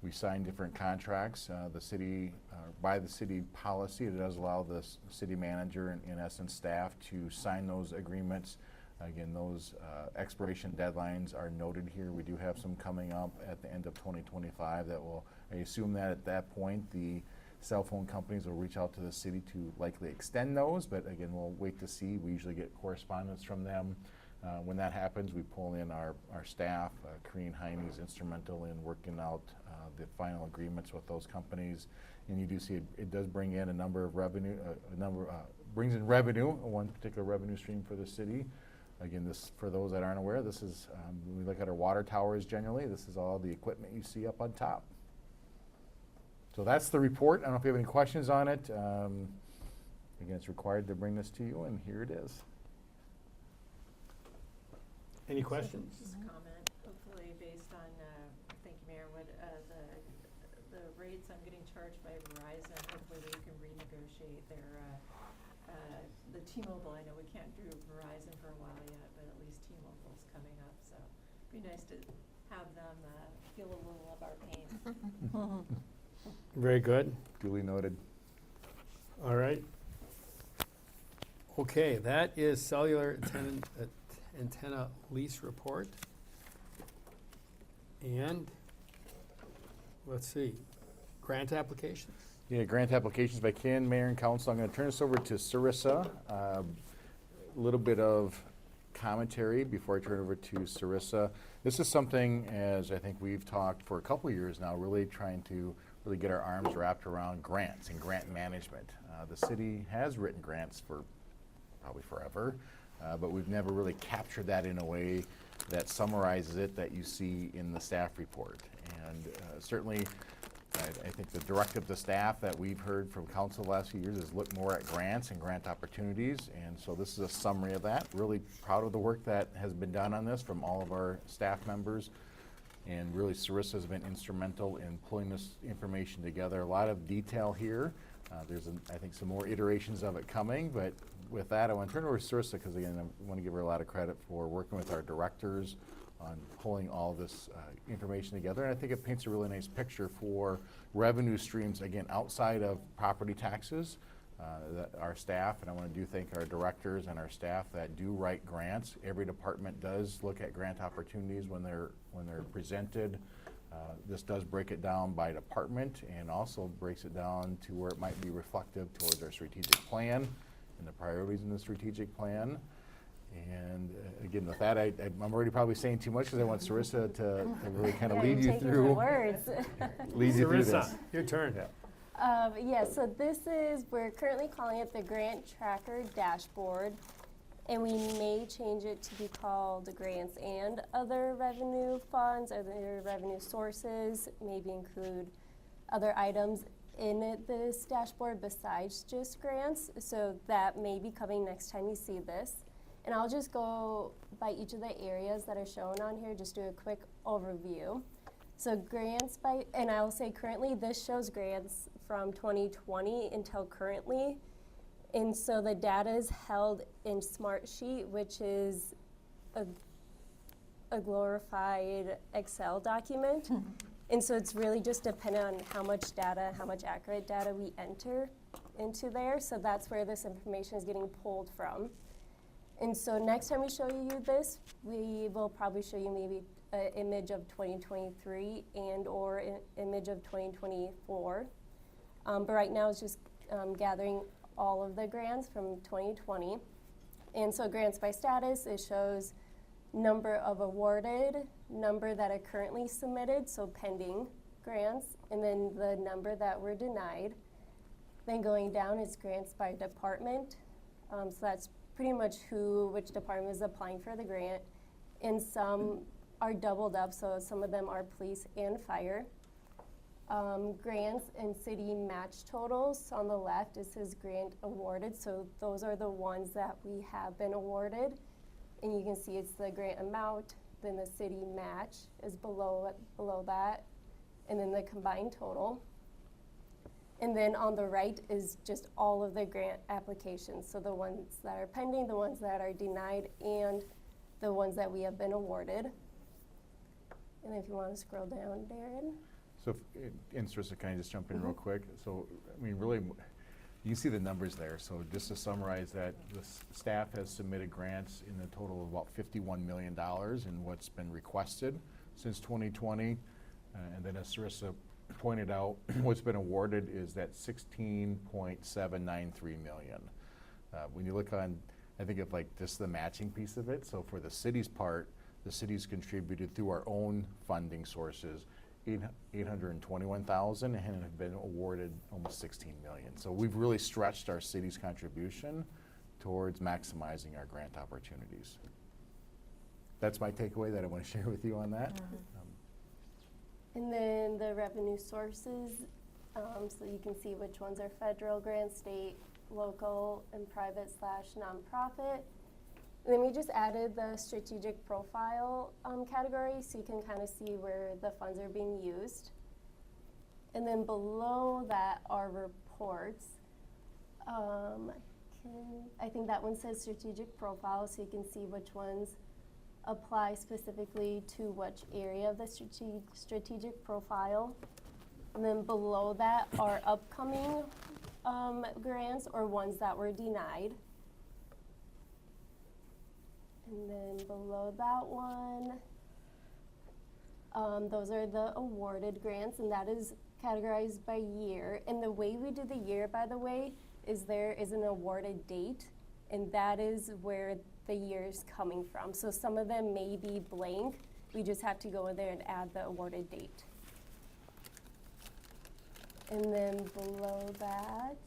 We signed different contracts. The city, by the city policy, it does allow the city manager and, in essence, staff to sign those agreements. Again, those expiration deadlines are noted here. We do have some coming up at the end of 2025 that will, I assume that at that point, the cell phone companies will reach out to the city to likely extend those, but again, we'll wait to see. We usually get correspondence from them. When that happens, we pull in our staff. Corinne Heine is instrumental in working out the final agreements with those companies. And you do see it does bring in a number of revenue, brings in revenue, one particular revenue stream for the city. Again, this, for those that aren't aware, this is, when we look at our water towers generally, this is all the equipment you see up on top. So that's the report. I don't know if you have any questions on it. Again, it's required to bring this to you, and here it is. Any questions? Just a comment, hopefully based on, thank you, Mayor, what, the rates I'm getting charged by Verizon, hopefully we can renegotiate their, the T-Mobile. I know we can't do Verizon for a while yet, but at least T-Mobile's coming up, so it'd be nice to have them, feel a little of our pain. Very good. Duly noted. All right. Okay, that is cellular antenna lease report. And, let's see, grant applications? Yeah, grant applications if I can, Mayor and Council. I'm going to turn this over to Sarissa. A little bit of commentary before I turn it over to Sarissa. This is something, as I think we've talked for a couple of years now, really trying to really get our arms wrapped around grants and grant management. The city has written grants for probably forever, but we've never really captured that in a way that summarizes it that you see in the staff report. And certainly, I think the directive to staff that we've heard from council the last few years is look more at grants and grant opportunities. And so this is a summary of that. Really proud of the work that has been done on this from all of our staff members. And really, Sarissa has been instrumental in pulling this information together. A lot of detail here. There's, I think, some more iterations of it coming. But with that, I want to turn it over to Sarissa because, again, I want to give her a lot of credit for working with our directors on pulling all this information together. And I think it paints a really nice picture for revenue streams, again, outside of property taxes. our staff, and I want to thank our directors and our staff that do write grants. Every department does look at grant opportunities when they're presented. This does break it down by department and also breaks it down to where it might be reflective towards our strategic plan and the priorities in the strategic plan. And again, with that, I'm already probably saying too much because I want Sarissa to really kind of lead you through. Lead you through this. Sarissa, your turn. Yeah, so this is, we're currently calling it the Grant Tracker Dashboard, and we may change it to be called the Grants and Other Revenue Funds, other revenue sources, maybe include other items in this dashboard besides just grants. So that may be coming next time you see this. And I'll just go by each of the areas that are shown on here, just do a quick overview. So grants and I'll say currently this shows grants from 2020 until currently. And so the data is held in Smartsheet, which is a glorified Excel document. And so it's really just dependent on how much data, how much accurate data we enter into there. So that's where this information is getting pulled from. And so next time we show you this, we will probably show you maybe an image of 2023 and or an image of 2024. But right now it's just gathering all of the grants from 2020. And so grants by status, it shows number of awarded, number that are currently submitted, so pending grants, and then the number that were denied. Then going down is grants by department. So that's pretty much which department is applying for the grant. And some are doubled up, so some of them are police and fire. Grants and city match totals. On the left, it says grant awarded, so those are the ones that we have been awarded. And you can see it's the grant amount, then the city match is below that, and then the combined total. And then on the right is just all of the grant applications, so the ones that are pending, the ones that are denied, and the ones that we have been awarded. And if you want to scroll down, Darren. So, and Sarissa, can I just jump in real quick? So, I mean, really, you can see the numbers there. So just to summarize that, the staff has submitted grants in a total of about $51 million in what's been requested since 2020. And then as Sarissa pointed out, what's been awarded is that $16.793 million. When you look on, I think of like just the matching piece of it. So for the city's part, the city's contributed through our own funding sources $821,000 and have been awarded almost $16 million. So we've really stretched our city's contribution towards maximizing our grant opportunities. That's my takeaway that I want to share with you on that. And then the revenue sources, so you can see which ones are federal grants, state, local, and private / nonprofit. And then we just added the strategic profile category, so you can kind of see where the funds are being used. And then below that are reports. I think that one says strategic profile, so you can see which ones apply specifically to which area of the strategic profile. And then below that are upcoming grants or ones that were denied. And then below that one, those are the awarded grants, and that is categorized by year. And the way we do the year, by the way, is there is an awarded date, and that is where the year is coming from. So some of them may be blank. We just have to go in there and add the awarded date. And then below that,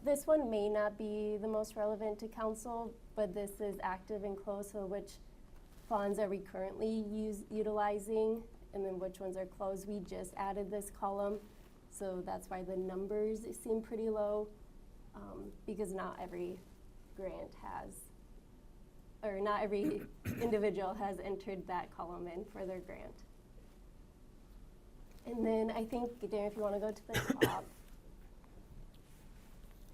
this one may not be the most relevant to council, but this is active and closed, so which funds are we currently utilizing, and then which ones are closed. We just added this column, so that's why the numbers seem pretty low, because not every grant has, or not every individual has entered that column in for their grant. And then I think, Darren, if you want to go to the top,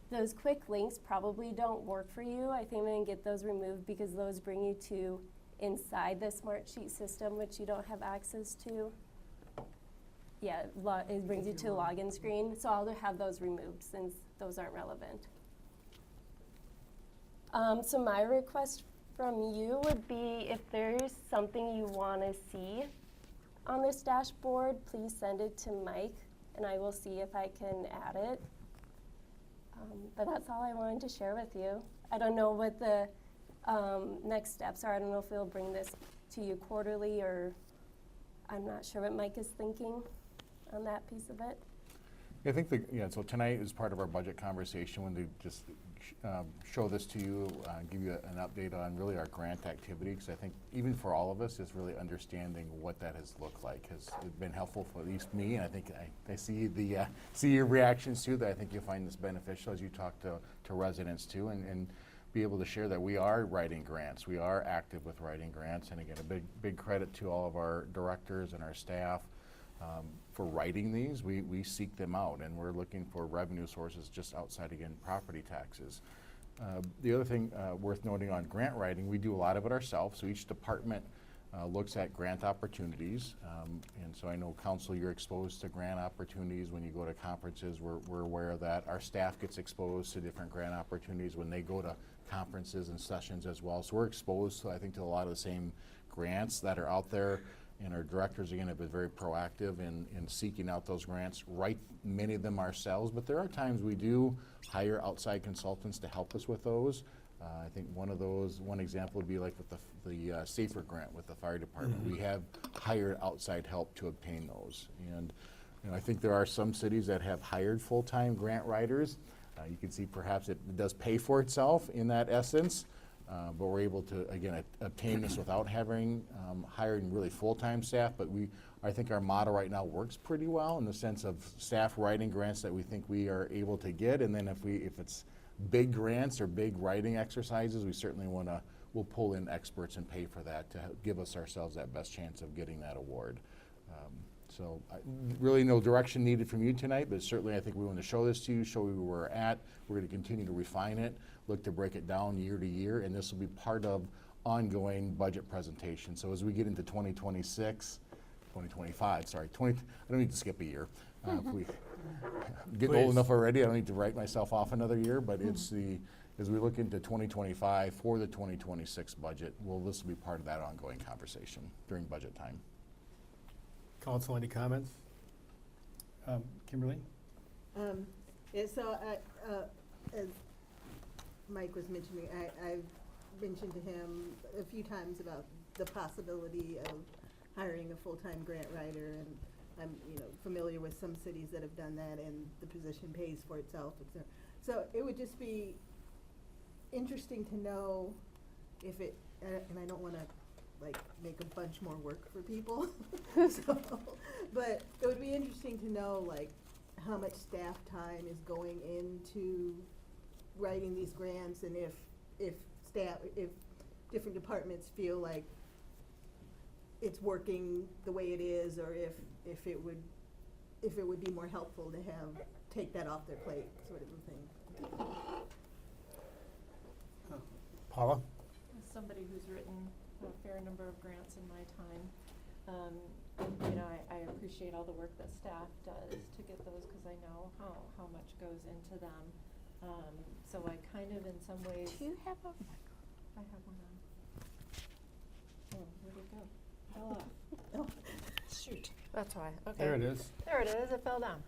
those quick links probably don't work for you. I think I'm going to get those removed because those bring you to inside the Smartsheet system, which you don't have access to. yeah, it brings you to the login screen. So I'll have those removed since those aren't relevant. So my request from you would be if there's something you want to see on this dashboard, please send it to Mike and I will see if I can add it. But that's all I wanted to share with you. I don't know what the next steps are. I don't know if we'll bring this to you quarterly, or I'm not sure what Mike is thinking on that piece of it. I think so tonight is part of our budget conversation when they just show this to you, give you an update on really our grant activity, because I think even for all of us is really understanding what that has looked like has been helpful for at least me, and I think I see see your reactions too, that I think you'll find this beneficial as you talk to residents too, and be able to share that we are writing grants, we are active with writing grants, and again, a big credit to all of our directors and our staff for writing these. We seek them out, and we're looking for revenue sources just outside, again, property taxes. The other thing worth noting on grant writing, we do a lot of it ourselves, so each department looks at grant opportunities, and so I know, Council, you're exposed to grant opportunities when you go to conferences. We're aware of that. Our staff gets exposed to different grant opportunities when they go to conferences and sessions as well, so we're exposed to, I think, to a lot of the same grants that are out there. And our directors, again, have been very proactive in seeking out those grants, write many of them ourselves, but there are times we do hire outside consultants to help us with those. I think one example would be like with the SAFER grant with the fire department. We have hired outside help to obtain those. And I think there are some cities that have hired full-time grant writers. You can see perhaps it does pay for itself in that essence. But we're able to, again, obtain this without having hiring really full-time staff. But I think our model right now works pretty well in the sense of staff writing grants that we think we are able to get. And then if it's big grants or big writing exercises, we certainly we'll pull in experts and pay for that to give ourselves that best chance of getting that award. So really no direction needed from you tonight, but certainly I think we want to show this to you, show you where we're at. We're going to continue to refine it, look to break it down year to year, and this will be part of ongoing budget presentation. So as we get into 2025, sorry, I don't need to skip a year. If we getting old enough already, I don't need to write myself off another year, but as we look into 2025 for the 2026 budget, this will be part of that ongoing conversation during budget time. Council, any comments? Kimberly? Yeah, so as Mike was mentioning, I've mentioned to him a few times about the possibility of hiring a full-time grant writer, and I'm familiar with some cities that have done that, and the position pays for itself, etc. So it would just be interesting to know if it, and I don't want to make a bunch more work for people, but it would be interesting to know how much staff time is going into writing these grants, and if different departments feel like it's working the way it is, or if it would be more helpful to take that off their plate, sort of a thing. Paula? As somebody who's written a fair number of grants in my time, I appreciate all the work that staff does to get those, because I know how much goes into them. So I kind of, in some ways. Do you have a? I have one on. Oh, where'd it go? Fell off. Oh, shoot. That's why. Okay. There it is. There it is. It fell down.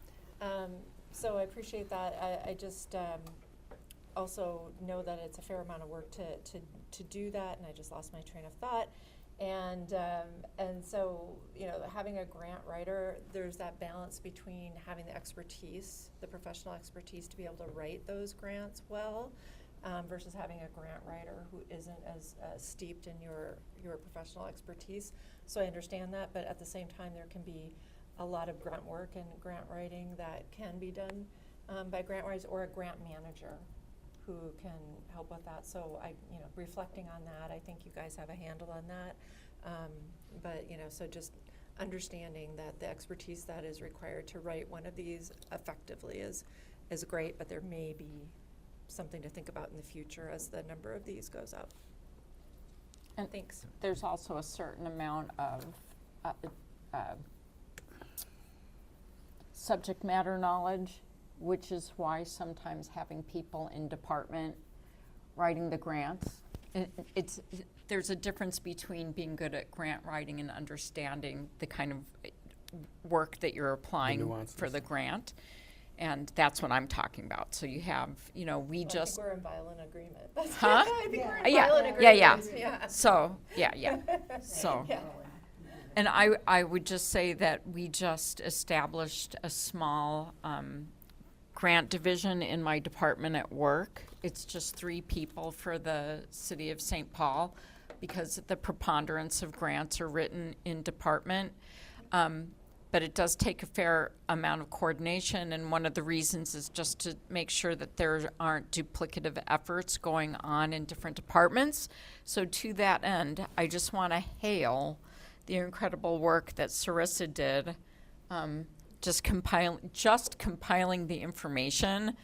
So I appreciate that. I just also know that it's a fair amount of work to do that, and I just lost my train of thought. And so, having a grant writer, there's that balance between having the expertise, the professional expertise to be able to write those grants well, versus having a grant writer who isn't as steeped in your professional expertise. So I understand that, but at the same time, there can be a lot of grunt work and grant writing that can be done by grant writers or a grant manager who can help with that. So reflecting on that, I think you guys have a handle on that. But so just understanding that the expertise that is required to write one of these effectively is great, but there may be something to think about in the future as the number of these goes up. And thanks. There's also a certain amount of subject matter knowledge, which is why sometimes having people in department writing the grants, there's a difference between being good at grant writing and understanding the kind of work that you're applying for the grant. And that's what I'm talking about. So you have, we I just. think we're in violent agreement. That's Huh? I think we're in Yeah, violent yeah, agreement. yeah. So, yeah. So. Yeah. And I would just say that we just established a small grant division in my department at work. It's just 3 people for the city of St. Paul because the preponderance of grants are written in department. But it does take a fair amount of coordination, and one of the reasons is just to make sure that there aren't duplicative efforts going on in different departments. So to that end, I just want to hail the incredible work that Sarissa did, just compiling the information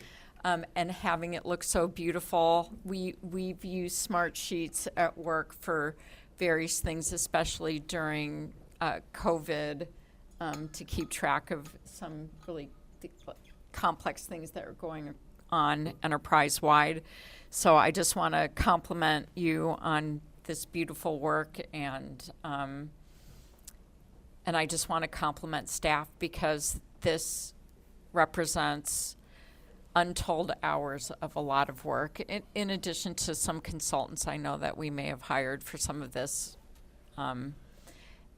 and having it look so beautiful. We've used Smart Sheets at work for various things, especially during COVID, to keep track of some really complex things that are going on enterprise-wide. So I just want to compliment you on this beautiful work, and I just want to compliment staff because this represents untold hours of a lot of work, in addition to some consultants I know that we may have hired for some of this.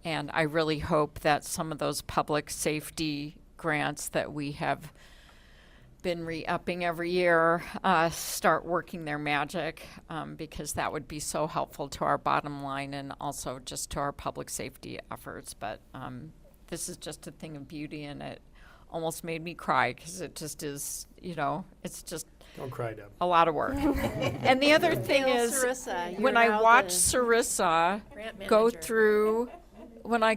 And I really hope that some of those public safety grants that we have been re-upping every year start working their magic, because that would be so helpful to our bottom line and also just to our public safety efforts. But this is just a thing of beauty, and it almost made me cry because it just is, it's just Don't cry, Deb. a lot of work. And the other thing Hail is, Sarissa, when you're I now watched the Sarissa grant go manager. through, when I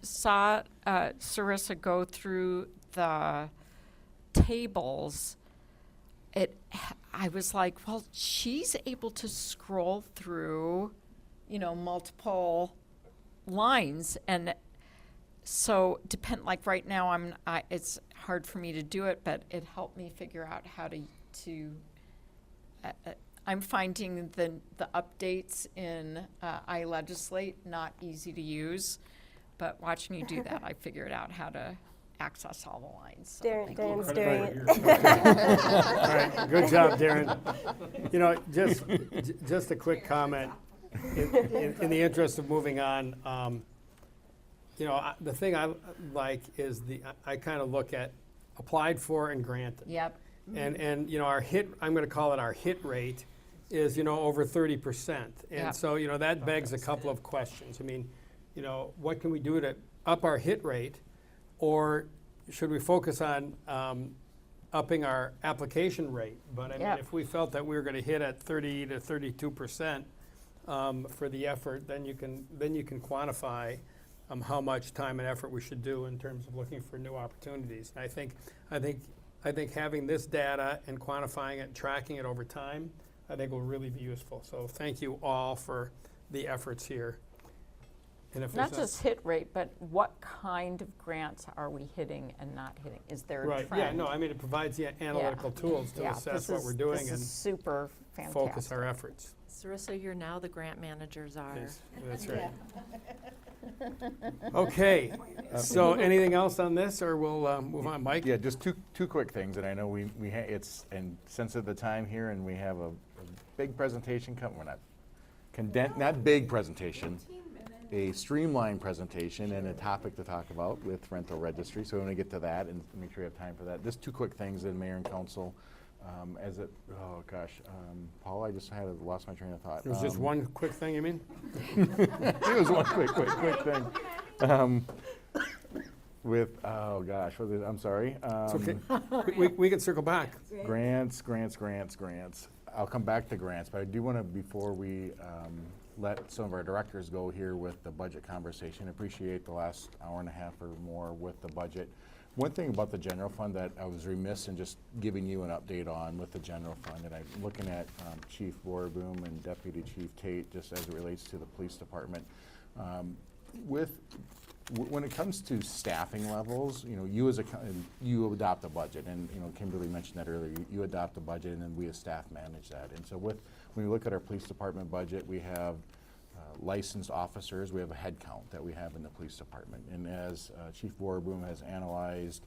saw Sarissa go through the tables, I was like, well, she's able to scroll through, multiple lines, and so like right now it's hard for me to do it, but it helped me figure out how to I'm finding the updates in iLegislate not easy to use, but watching you do that, I figured out how to access all the lines. So thank you. Darren's doing it. All right, good job, Darren. Just a quick comment, in the interest of moving on. The thing I like is I kind of look at applied for and granted. Yep. And our hit, I'm going to call it our hit rate, is over 30%. And Yep. so that begs a couple of questions. I mean, what can we do to up our hit rate, or should we focus on upping our application rate? But I mean, Yep. if we felt that we were going to hit at 30 to 32% for the effort, then you can quantify how much time and effort we should do in terms of looking for new opportunities. And I think having this data and quantifying it, tracking it over time, I think will really be useful. So thank you all for the efforts here. And if Not there's just hit rate, but what kind of grants are we hitting and not hitting? Is there a right, trend? yeah, no, I mean, it provides the analytical tools to assess what we're doing This and is super fantastic. focus our efforts. Sarissa, you're now the grant manager czar. Yes, that's right. Okay, so anything else on this, or we'll move on, Mike? Yeah, just two quick things, and I know it's and since of the time here, and we have a big presentation coming. We're not big presentation, a streamlined presentation and a topic to talk about with rental registry. So we want to get to that and make sure we have time for that. Just two quick things, then Mayor and Council. Paul, I just lost my train of thought. It was just one quick thing, you mean? It was one quick thing. I'm sorry. It's okay. We can circle back. Grants. I'll come back to grants, but I do want to, before we let some of our directors go here with the budget conversation, appreciate the last hour and a half or more with the budget. One thing about the general fund that I was remiss in just giving you an update on with the general fund, and I'm looking at Chief Borboom and Deputy Chief Tate just as it relates to the police department. With When it comes to staffing levels, you know, you as a, you adopt a budget, and, you know, Kimberly mentioned that earlier, you adopt a budget, and then we as staff manage that. And so when we look at our police department budget, we have licensed officers, we have a head count that we have in the police department. And as Chief Warboom has analyzed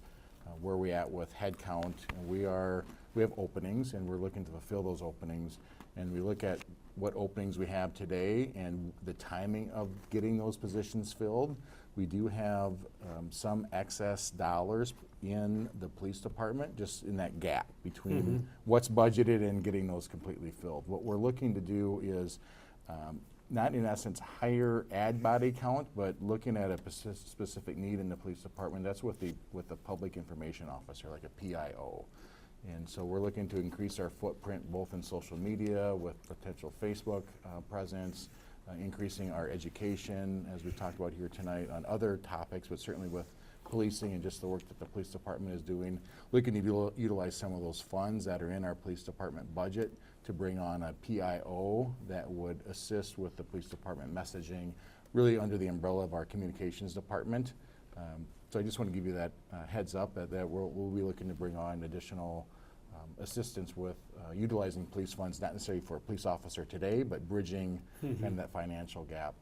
where we at with head count, we have openings, and we're looking to fulfill those openings. And we look at what openings we have today and the timing of getting those positions filled. We do have some excess dollars in the police department, just in that gap between what's budgeted and getting those completely filled. What we're looking to do is not in essence higher ad body count, but looking at a specific need in the police department. That's with the public information officer, like a PIO. And so we're looking to increase our footprint both in social media with potential Facebook presence, increasing our education, as we've talked about here tonight, on other topics, but certainly with policing and just the work that the police department is doing. Looking to utilize some of those funds that are in our police department budget to bring on a PIO that would assist with the police department messaging, really under the umbrella of our communications department. So I just want to give you that heads up that we'll be looking to bring on additional assistance with utilizing police funds, not necessarily for a police officer today, but bridging kind of that financial gap.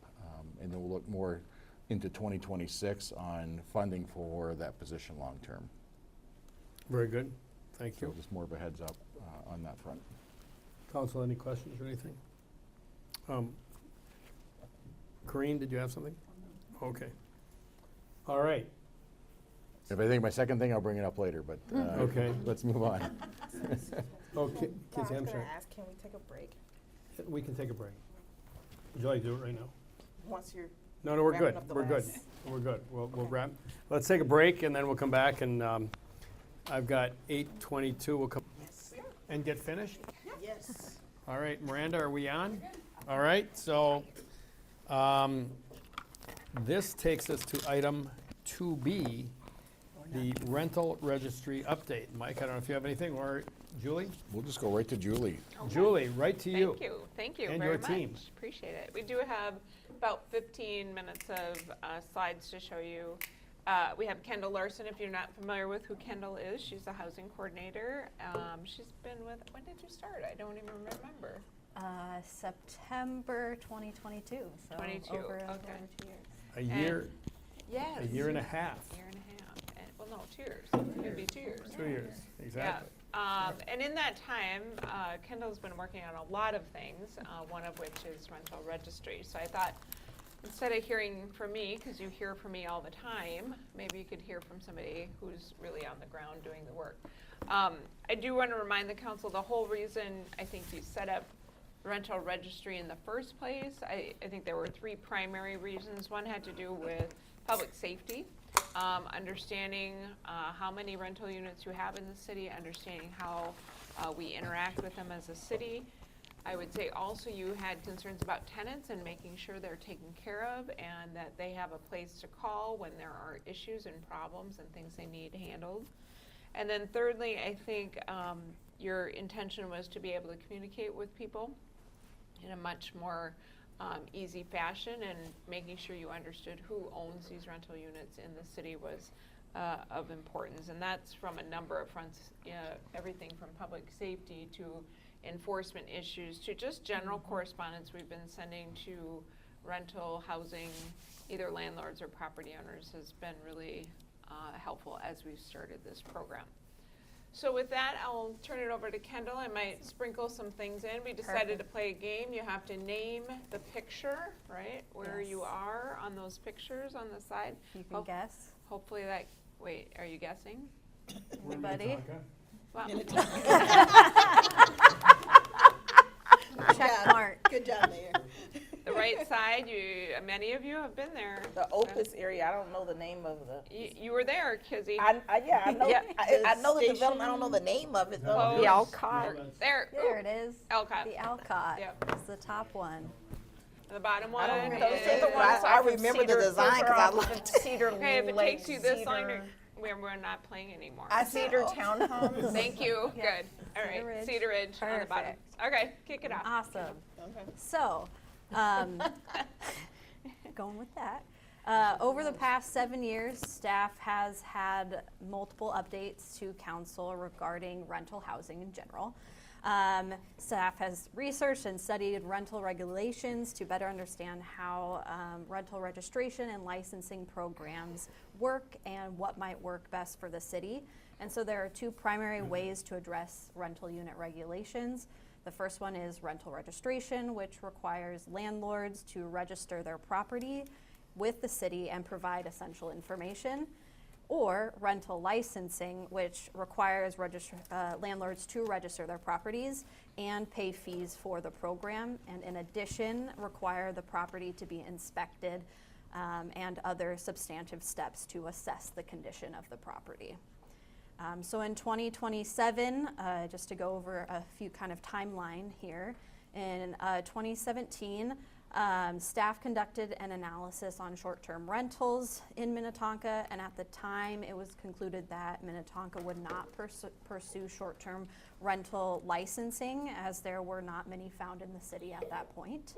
And then we'll look more into 2026 on funding for that position long term. Very good. Thank So you. just more of a heads up on that front. Council, any questions or anything? Corinne, did you have something? Okay. All right. If I think my second thing, I'll bring it up later, but Okay. let's move on. Okay, I was Kizzy, I'm gonna sorry. ask, can we take a break We can take a break. Would you like to do it right now? once you're No, we're wrapping good. up the We're good. last- We're good. We'll wrap. Let's take a break, and then we'll come back, and I've got 8:22. We'll come and get finished. Yes. All right, Miranda, are we on? All right, so this takes us to item 2B, the rental registry update. Mike, I don't know if you have anything, or Julie? We'll just go right to Julie. Julie, right to you. Thank you And very your team. much. Appreciate it. We do have about 15 minutes of slides to show you. We have Kendall Larson, if you're not familiar with who Kendall is. She's the housing coordinator. She's been with, when did you start? I don't even remember. September 2022, so 22, over okay. 2 years. A year, Yes. a year and a half. Year and a half. And, well, no, 2 years. It'd be 2 years. 2 years, exactly. And in that time, Kendall's been working on a lot of things, one of which is rental registry. So I thought, instead of hearing from me, because you hear from me all the time, maybe you could hear from somebody who's really on the ground doing the work. I do want to remind the council the whole reason I think you set up rental registry in the first place. I think there were 3 primary reasons. One had to do with public safety, understanding how many rental units you have in the city, understanding how we interact with them as a city. I would say also you had concerns about tenants and making sure they're taken care of and that they have a place to call when there are issues and problems and things they need handled. And then thirdly, I think your intention was to be able to communicate with people in a much more easy fashion, and making sure you understood who owns these rental units in the city was of importance. And that's from a number of fronts, everything from public safety to enforcement issues to just general correspondence we've been sending to rental housing, either landlords or property owners, has been really helpful as we've started this program. So with that, I'll turn it over to Kendall. I might sprinkle some things in. We decided to play a game. You have to name the picture, right? Where you are on those pictures on the side. You can guess. Hopefully that, wait, are you guessing? Anybody? Well, Check mark. Good job, Mayor. the right side, many of you have been there. The Opus area, I don't know the name of the. You were there, Kizzy. Yeah, I know. Yeah. I know the development. I don't know the name of it though. The Alcott. There. There it is. Alcott. The Alcott Yep. is the top one. The bottom one. I don't remember is- those are the ones I remember the design because I loved it. Cedar Okay, if it Lake, takes you this long, Cedar- we're not playing anymore. Cedar Townhomes. Thank you. Yeah. Good. All right. Cedar Ridge. Cedar Ridge on the bottom. Okay, kick it off. Awesome. Okay. So, going with that, Over the past 7 years, staff has had multiple updates to council regarding rental housing in general. Staff has researched and studied rental regulations to better understand how rental registration and licensing programs work and what might work best for the city. And so there are two primary ways to address rental unit regulations. The first one is rental registration, which requires landlords to register their property with the city and provide essential information. Or rental licensing, which requires landlords to register their properties and pay fees for the program, and in addition require the property to be inspected and other substantive steps to assess the condition of the property. So in 2027, just to go over a few kind of timeline here, in 2017, staff conducted an analysis on short-term rentals in Minnetonka, and at the time it was concluded that Minnetonka would not pursue short-term rental licensing, as there were not many found in the city at that point.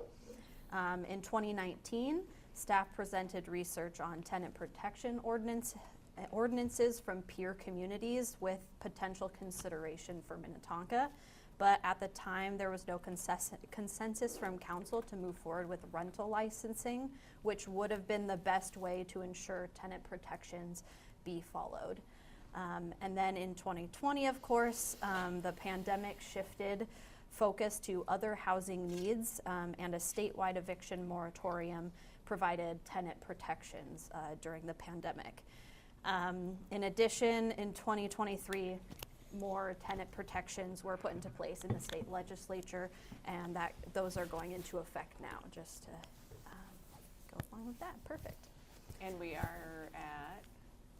In 2019, staff presented research on tenant protection ordinances from peer communities with potential consideration for Minnetonka. But at the time, there was no consensus from council to move forward with rental licensing, which would have been the best way to ensure tenant protections be followed. And then in 2020, of course, the pandemic shifted focus to other housing needs, and a statewide eviction moratorium provided tenant protections during the pandemic. In addition, in 2023, more tenant protections were put into place in the state legislature, and those are going into effect now, just to go along with that. Perfect. And we are at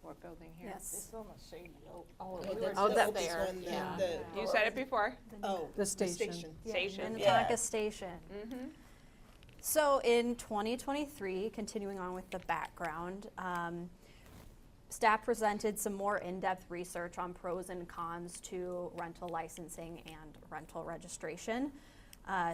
what building here? Yes. It's on the shady oak. Oh, Oh, we that's were the just oldest there. one, the- Yeah. the- You said it before. Oh, The station. Yeah, Station. Minnetonka Yes. Station. Mm-hmm. So in 2023, continuing on with the background, staff presented some more in-depth research on pros and cons to rental licensing and rental registration.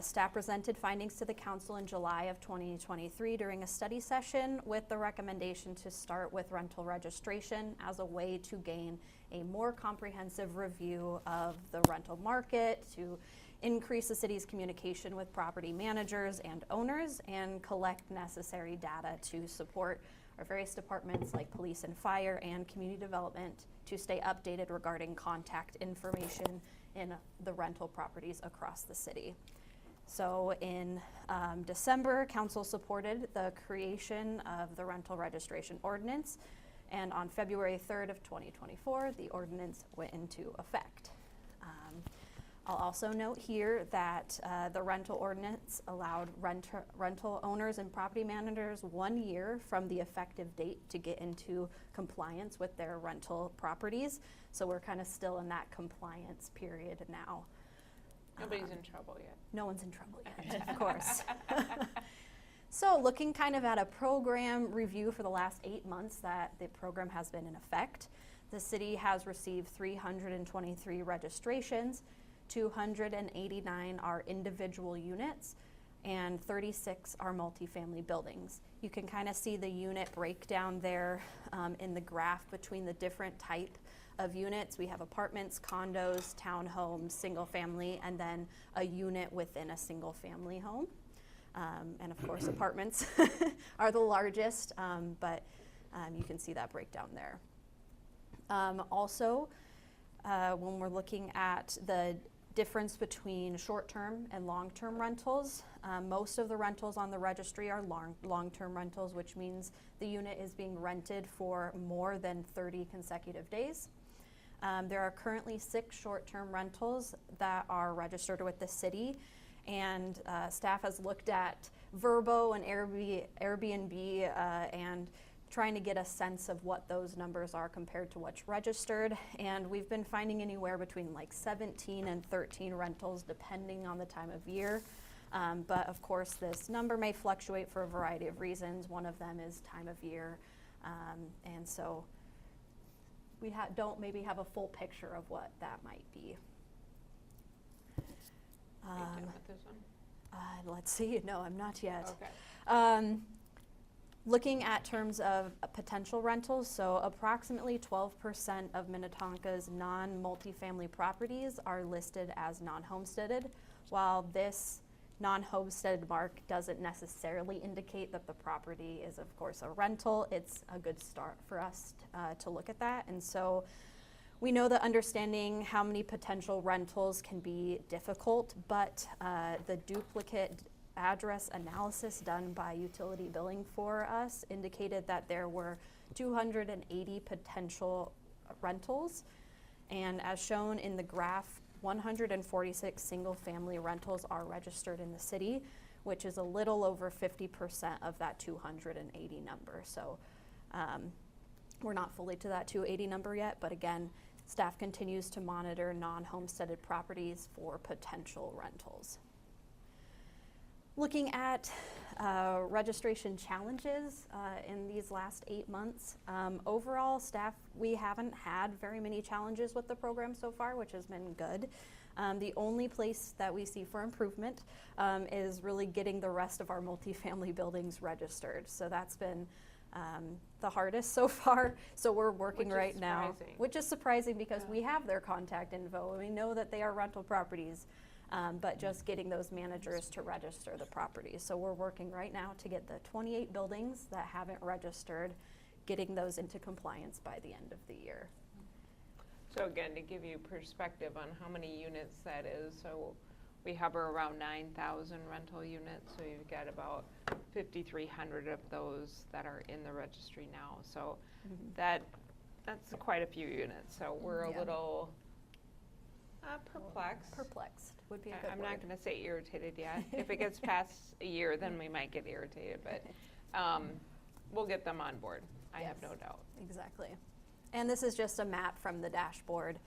Staff presented findings to the council in July of 2023 during a study session with the recommendation to start with rental registration as a way to gain a more comprehensive review of the rental market, to increase the city's communication with property managers and owners, and collect necessary data to support our various departments like police and fire and community development to stay updated regarding contact information in the rental properties across the city. So in December, council supported the creation of the rental registration ordinance, and on February 3rd of 2024, the ordinance went into effect. I'll also note here that the rental ordinance allowed rental owners and property managers 1 year from the effective date to get into compliance with their rental properties. So we're kind of still in that compliance period now. Nobody's in trouble yet. No one's in trouble yet, of course. So looking kind of at a program review for the last 8 months that the program has been in effect, the city has received 323 registrations, 289 are individual units, and 36 are multifamily buildings. You can kind of see the unit breakdown there in the graph between the different type of units. We have apartments, condos, townhomes, single family, and then a unit within a single family home. And of course, apartments are the largest, but you can see that breakdown there. Also, when we're looking at the difference between short-term and long-term rentals, most of the rentals on the registry are long-term rentals, which means the unit is being rented for more than 30 consecutive days. There are currently 6 short-term rentals that are registered with the city, and staff has looked at Vrbo and Airbnb and trying to get a sense of what those numbers are compared to what's registered, and we've been finding anywhere between like 17 and 13 rentals depending on the time of year. But of course this number may fluctuate for a variety of reasons. One of them is time of year, and so we don't maybe have a full picture of what that might be. Are you done with this one? Let's see, no, I'm not yet. Okay. Looking at terms of potential rentals, so approximately 12% of Minnetonka's non-multifamily properties are listed as non-homesteaded. While this non-homesteaded mark doesn't necessarily indicate that the property is, of course, a rental, it's a good start for us to look at that. And so we know that understanding how many potential rentals can be difficult, but the duplicate address analysis done by Utility Billing for us indicated that there were 280 potential rentals. And as shown in the graph, 146 single-family rentals are registered in the city, which is a little over 50% of that 280 number. So we're not fully to that 280 number yet, but again, staff continues to monitor non-homesteaded properties for potential rentals. Looking at registration challenges in these last 8 months, overall staff, we haven't had very many challenges with the program so far, which has been good. The only place that we see for improvement is really getting the rest of our multifamily buildings registered. So that's been the hardest so far. So we're working right now, which is surprising because we have their contact info and we know that they are rental properties. But just getting those managers to register the property. So we're working right now to get the 28 buildings that haven't registered, getting those into compliance by the end of the year. So again, to give you perspective on how many units that is, so we hover around 9,000 rental units, so you've got about 5,300 of those that are in the registry now. So that's quite a few units. So we're a little perplexed. Perplexed would be a good I'm word. not going to say irritated yet. If it gets past a year, then we might get irritated, but we'll get them on board. I have no doubt. Exactly. And this is just a map from the dashboard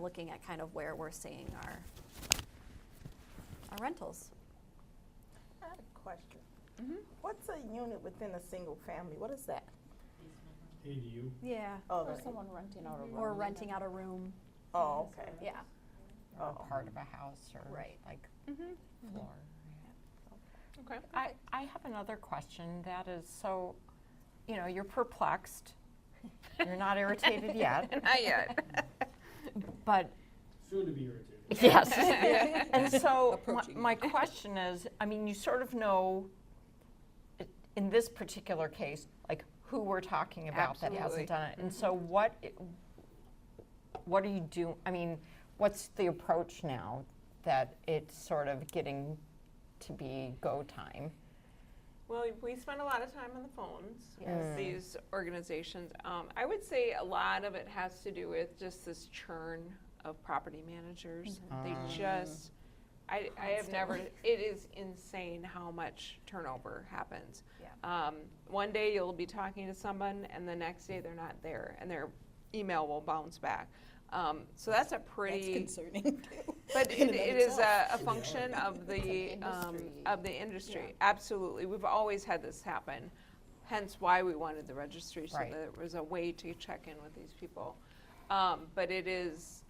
looking at kind of where we're seeing our rentals. I have a question. What's a unit within a single family? What is that? ADU. Yeah. Oh, Or right. someone renting out a room. Or renting out a room. Oh, okay. Yeah. Or part of a house or Right. like floor. Okay. I have another question that is, so, you know, you're perplexed. You're not irritated yet. Not yet. But Soon to be irritated. yes. And so my question is, I mean, you sort of know, in this particular case, like who we're talking about that hasn't done it. And so what are you doing? I mean, what's the approach now that it's sort of getting to be go time? Well, we spend a lot of time on the phones with these organizations. I would say a lot of it has to do with just this churn of property managers. They just, I have never, it is insane how much turnover happens. Yeah. One day you'll be talking to someone and the next day they're not there and their email will bounce back. So that's a pretty concerning too. But it is a function of the industry. Absolutely, we've always had this happen. Hence why we wanted the registry, so that there was a way to check in with these people. But it is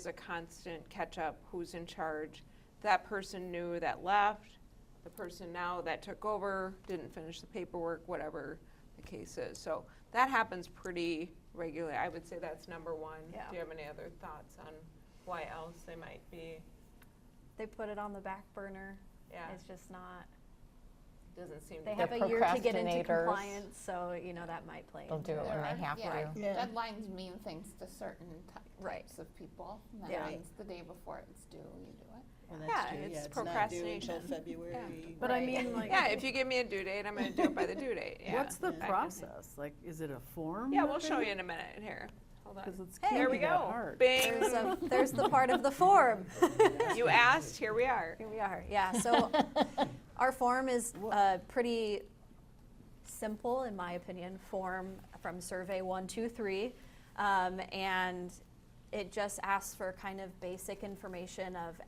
a constant catch up. Who's in charge? That person knew that left. The person now that took over didn't finish the paperwork. Whatever the case is. So that happens pretty regularly. I would say that's number one. Yeah. Do you have any other thoughts on why else they might be? They put it on the back burner. Yeah. It's just not. Doesn't seem. They to have They're a year to get into procrastinators. compliance, so you know that might play. They'll do it when they have to. Deadlines mean things to certain types of people. And that Yeah. means the day before it's due, you do it. Well, Yeah, that's true. it's It's not due procrastination. until February. But I mean, like, Yeah, if you give me a due date, I'm going to do it by the due date. Yeah. What's the That can- process? Like, is it a form? Yeah, we'll show you in a minute here. Hold on. 'Cause it's There can't we be that go. hard. Bing. There's the part of the form. You asked. Here we are. Here we are. Yeah. So our form is pretty simple, in my opinion. Form from Survey 123, and it just asks for kind of basic information of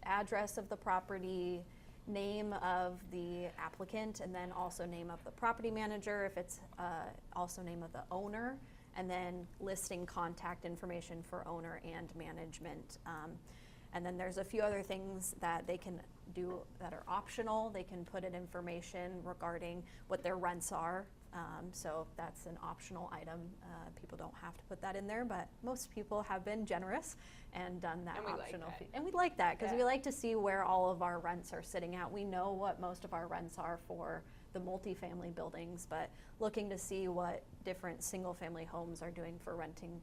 address of the property, name of the applicant, and then also name of the property manager, if it's also name of the owner, and then listing contact information for owner and management. And then there's a few other things that they can do that are optional. They can put in information regarding what their rents are So that's an optional item. People don't have to put that in there, but most people have been generous and done that And we like optional that. fee. And we like that because Yeah. we like to see where all of our rents are sitting at. We know what most of our rents are for the multifamily buildings, but looking to see what different single-family homes are doing for renting,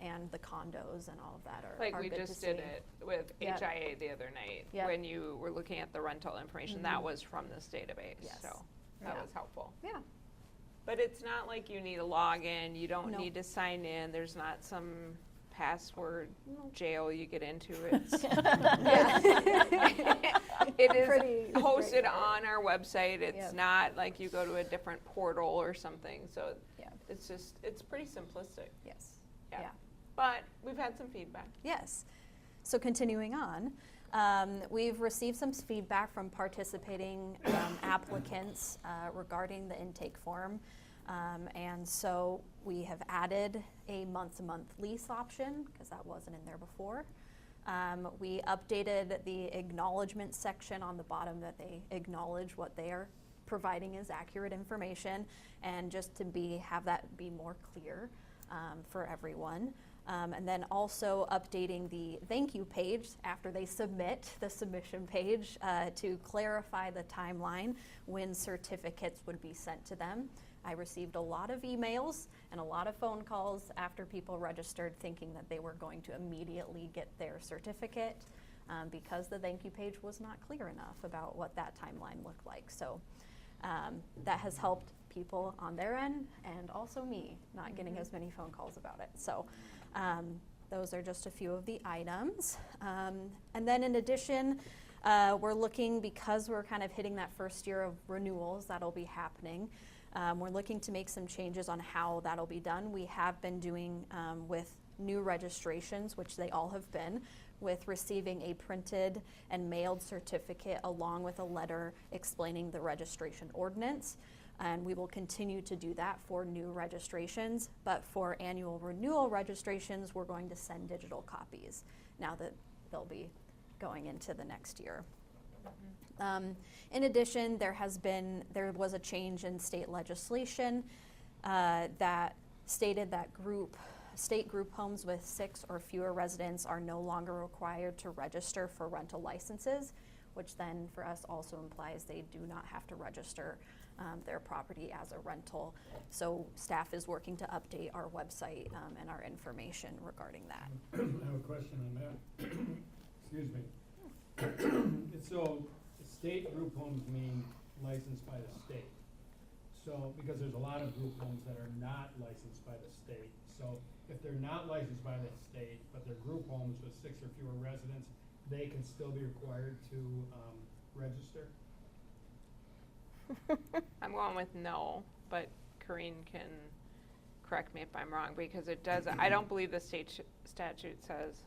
and the condos and all of that are Like we good to just did see. it with Yep. HIA the other night, Yep. when you were looking at the rental information, that Mhm. was from this database, Yes. so that Yeah. was helpful. Yeah. But it's not like you need to log in, you don't Nope. need to sign in, there's not some password jail you get into, it's. It is Pretty hosted straightforward. on our website, it's Yep. not like you go to a different portal or something, so Yeah. it's pretty simplistic. Yes. Yeah. Yeah. But we've had some feedback. Yes. So continuing on, we've received some feedback from participating applicants regarding the intake form. And so we have added a month-to-month lease option because that wasn't in there before. We updated the acknowledgement section on the bottom that they acknowledge what they are providing as accurate information, and just to have that be more clear for everyone. And then also updating the thank you page after they submit the submission page to clarify the timeline when certificates would be sent to them. I received a lot of emails and a lot of phone calls after people registered thinking that they were going to immediately get their certificate because the thank you page was not clear enough about what that timeline looked like. So that has helped people on their end and also me not getting as many phone calls about it. So those are just a few of the items. And then in addition, we're looking, because we're kind of hitting that first year of renewals that'll be happening, we're looking to make some changes on how that'll be done. We have been doing with new registrations, which they all have been, with receiving a printed and mailed certificate along with a letter explaining the registration ordinance. And we will continue to do that for new registrations, but for annual renewal registrations, we're going to send digital copies now that they'll be going into the next year. In addition, there was a change in state legislation that stated that state group homes with 6 or fewer residents are no longer required to register for rental licenses, which then for us also implies they do not have to register their property as a rental. So staff is working to update our website and our information regarding that. I have a question on that. Excuse me. So, state group homes mean licensed by the state. So, because there's a lot of group homes that are not licensed by the state. So, if they're not licensed by the state, but they're group homes with 6 or fewer residents, they can still be required to register? I'm going with no, but Corinne can correct me if I'm wrong, because it does, I don't believe the state statute says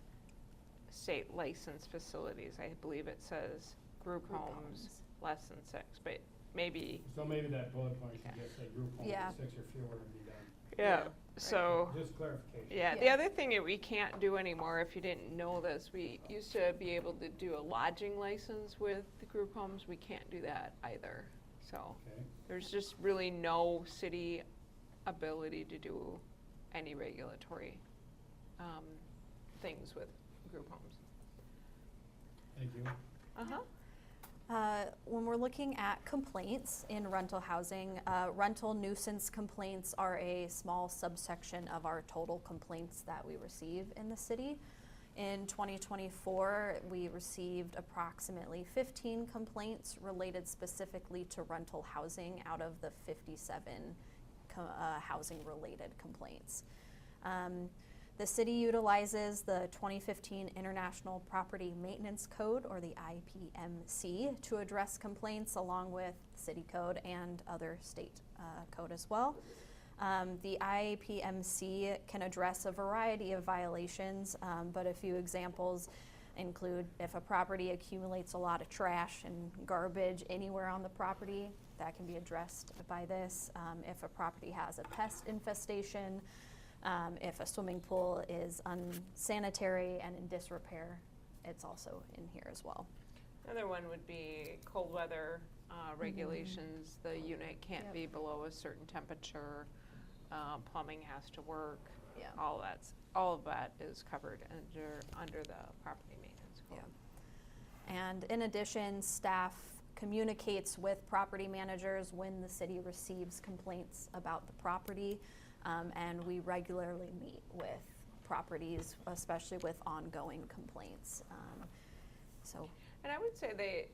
state licensed facilities. I believe it says group homes less than 6, but maybe. So maybe that bullet point should just say group homes Yeah. with 6 or fewer and be done. Yeah, so. Just clarification. Yeah, the other thing that we can't do anymore, if you didn't know this, we used to be able to do a lodging license with the group homes. We can't do that either. So Okay. there's just really no city ability to do any regulatory things with group homes. Thank you. When we're looking at complaints in rental housing, rental nuisance complaints are a small subsection of our total complaints that we receive in the city. In 2024, we received approximately 15 complaints related specifically to rental housing out of the 57 housing-related complaints. The city utilizes the 2015 International Property Maintenance Code, or the IPMC, to address complaints along with city code and other state code as well. The IPMC can address a variety of violations, but a few examples include if a property accumulates a lot of trash and garbage anywhere on the property, that can be addressed by this. If a property has a pest infestation, if a swimming pool is unsanitary and in disrepair, it's also in here as well. Another one would be cold weather regulations. The unit can't be below a certain temperature. Plumbing has to work. Yeah. All of that is covered under the property maintenance code. And in addition, staff communicates with property managers when the city receives complaints about the property. And we regularly meet with properties, especially with ongoing complaints. And I would say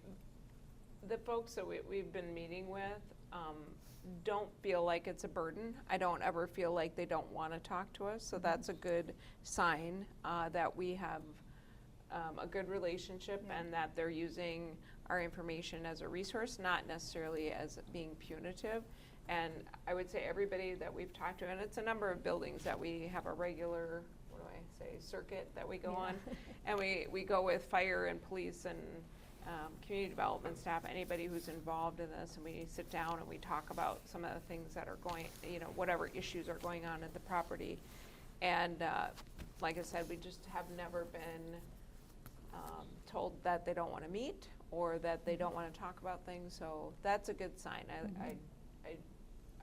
the folks that we've been meeting with don't feel like it's a burden. I don't ever feel like they don't want to talk to us, so that's a good sign that we have a good relationship and that they're using our information as a resource, not necessarily as being punitive. And I would say everybody that we've talked to, and it's a number of buildings that we have a regular, circuit that we go on, and we go with fire and police and community development staff, anybody who's involved in this, and we sit down and we talk about some of the things that are going, whatever issues are going on at the property. And like I said, we just have never been told that they don't want to meet or that they don't want to talk about things, so that's a good sign.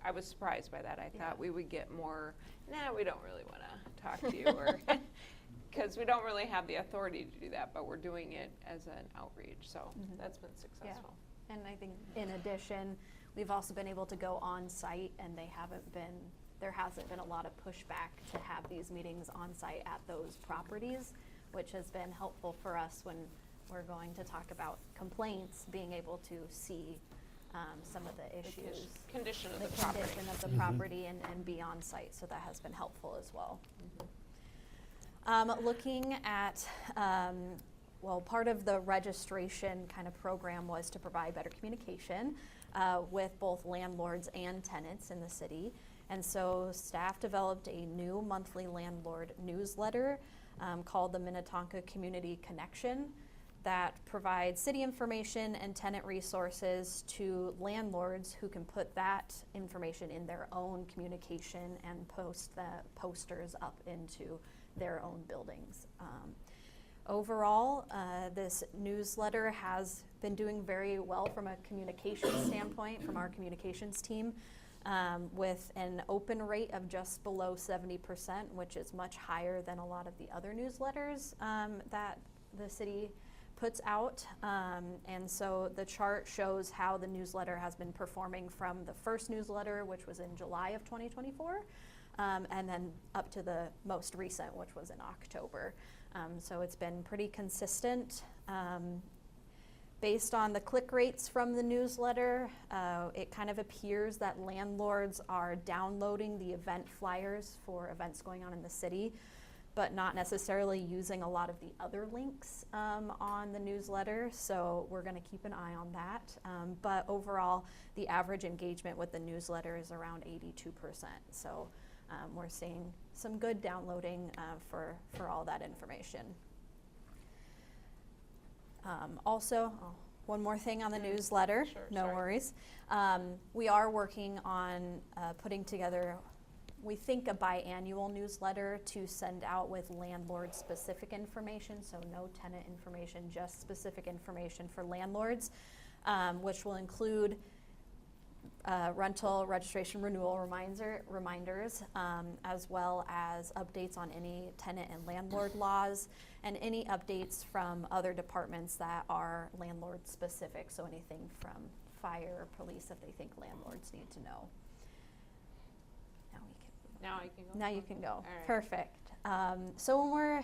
I was surprised by that. I thought we would get more, we don't really want to talk to you, or because we don't really have the authority to do that, but we're doing it as an outreach, so that's been successful. And I think in addition, we've also been able to go on site, and there hasn't been a lot of pushback to have these meetings on site at those properties, which has been helpful for us when we're going to talk about complaints, being able to see some of the issues. Condition of the property. condition of the property and be on site, so that has been helpful as well. Looking at, part of the registration kind of program was to provide better communication with both landlords and tenants in the city. And so staff developed a new monthly landlord newsletter called the Minnetonka Community Connection that provides city information and tenant resources to landlords who can put that information in their own communication and post the posters up into their own buildings. Overall, this newsletter has been doing very well from a communication standpoint from our communications team, with an open rate of just below 70%, which is much higher than a lot of the other newsletters that the city puts out. And so the chart shows how the newsletter has been performing from the first newsletter, which was in July of 2024, and then up to the most recent, which was in October. So it's been pretty consistent. Based on the click rates from the newsletter, it kind of appears that landlords are downloading the event flyers for events going on in the city, but not necessarily using a lot of the other links on the newsletter. So we're going to keep an eye on that. But overall, the average engagement with the newsletter is around 82%. So we're seeing some good downloading for all that information. Also, one more thing on the newsletter, no worries. We are working on putting together, we think, a biannual newsletter to send out with landlord-specific information, so no tenant information, just specific information for landlords, which will include rental registration renewal reminders, as well as updates on any tenant and landlord laws, and any updates from other departments that are landlord-specific, so anything from fire, police, if they think landlords need to know. Now I can go? Now you can go. All right. Perfect. So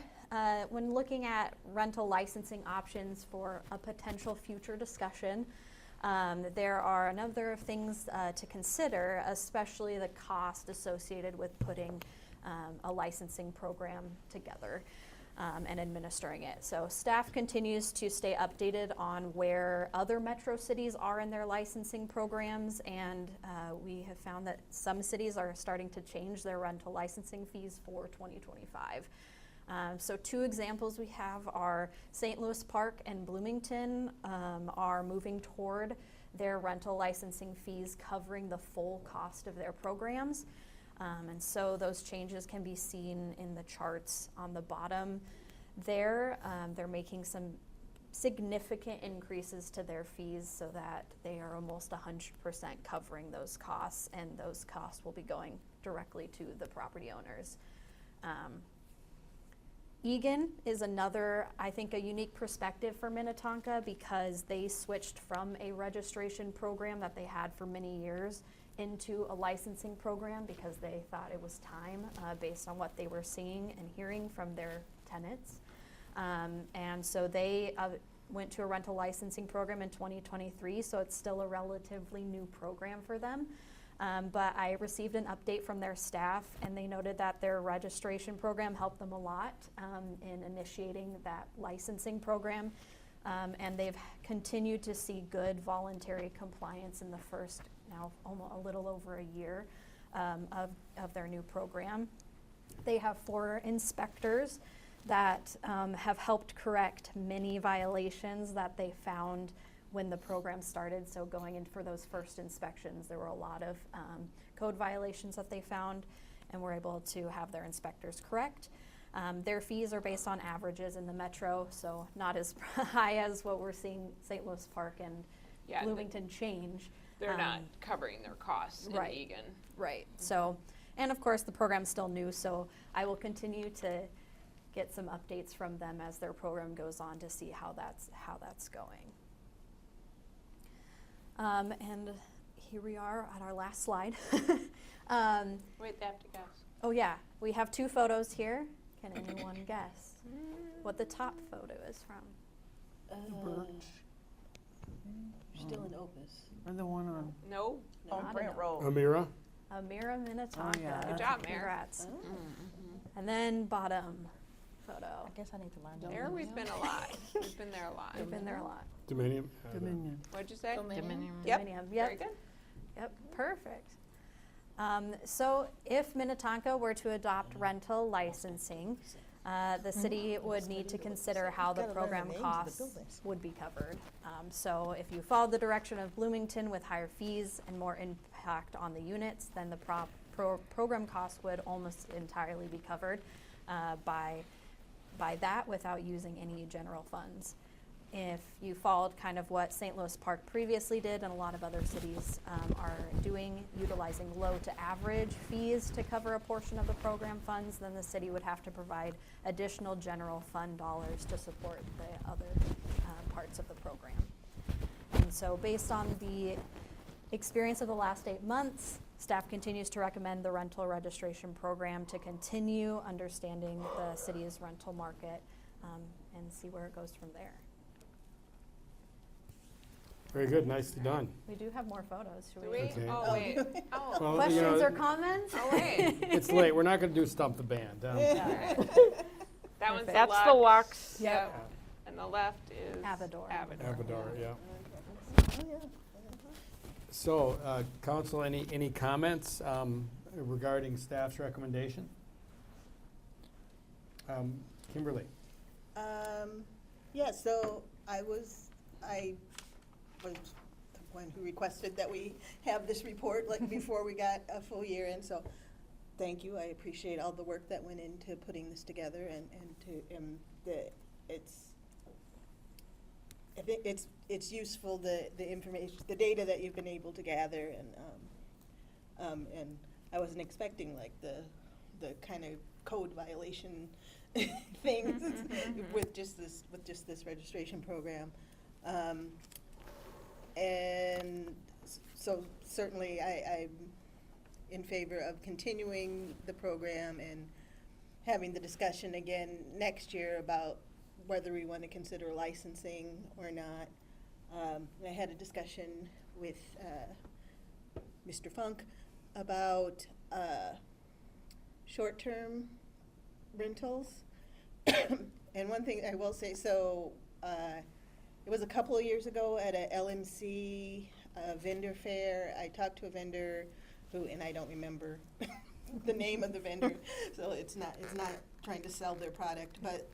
when looking at rental licensing options for a potential future discussion, there are a number of things to consider, especially the cost associated with putting a licensing program together and administering it. So staff continues to stay updated on where other metro cities are in their licensing programs, and we have found that some cities are starting to change their rental licensing fees for 2025. So two examples we have are St. Louis Park and Bloomington are moving toward their rental licensing fees covering the full cost of their programs. And so those changes can be seen in the charts on the bottom there. They're making some significant increases to their fees so that they are almost 100% covering those costs, and those costs will be going directly to the property owners. Egan is another, I think, a unique perspective for Minnetonka because they switched from a registration program that they had for many years into a licensing program because they thought it was time based on what they were seeing and hearing from their tenants. And so they went to a rental licensing program in 2023, so it's still a relatively new program for them. But I received an update from their staff, and they noted that their registration program helped them a lot in initiating that licensing program. And they've continued to see good voluntary compliance in the first, now almost a little over a year of their new program. They have 4 inspectors that have helped correct many violations that they found when the program started. So going in for those first inspections, there were a lot of code violations that they found, and were able to have their inspectors correct. Their fees are based on averages in the metro, so not as high as what we're seeing St. Louis Park and Yeah, Bloomington change. They're not covering their costs in right, Egan. Right. So, and of course, the program's still new, so I will continue to get some updates from them as their program goes on to see how that's going. And here we are at our last slide. Wait, they have to guess. Oh yeah, we have 2 photos here. Can anyone guess what the top photo is from? Still in Opus. Or the one on, No? on Not Brant enough. Road. Amira? Amira, Minnetonka. Oh, yeah. Good job, Mayor. Congrats. And then bottom photo. I guess I need to learn. There we've been a lot. We've been there a lot. We've been there a lot. Dominion? Dominion. What'd you say? Dominion. Yep. Yep. Very good. Yep, perfect. So if Minnetonka were to adopt rental licensing, the city would need to consider how the program costs would be covered. So if you followed the direction of Bloomington with higher fees and more impact on the units, then the program cost would almost entirely be covered by that without using any general funds. If you followed kind of what St. Louis Park previously did, and a lot of other cities are doing, utilizing low to average fees to cover a portion of the program funds, then the city would have to provide additional general fund dollars to support the other parts of the program. And so based on the experience of the last 8 months, staff continues to recommend the rental registration program to continue understanding the city's rental market and see where it goes from there. Very good, nicely done. We do have more photos. Should Do we? we? Okay. Oh, wait. Oh. Well, Questions or comments? Oh, wait. It's late, we're not gonna do Stump the Band. That one's the That's Lux. the Lux. Yep. And the left is Avador. Avador, yeah. So, council, any comments regarding staff's recommendation? Kimberly? Yeah, so I was the one who requested that we have this report like before we got a full year in, so thank you. I appreciate all the work that went into putting this together I think it's useful, the information, the data that you've been able to gather, and I wasn't expecting like the kind of code violation things with just this registration program. And so certainly I'm in favor of continuing the program and having the discussion again next year about whether we want to consider licensing or not. I had a discussion with Mr. Funk about short-term rentals. And one thing I will say, so it was a couple of years ago at a LMC vendor fair. I talked to a vendor who, and I don't remember the name of the vendor, so it's not trying to sell their product, but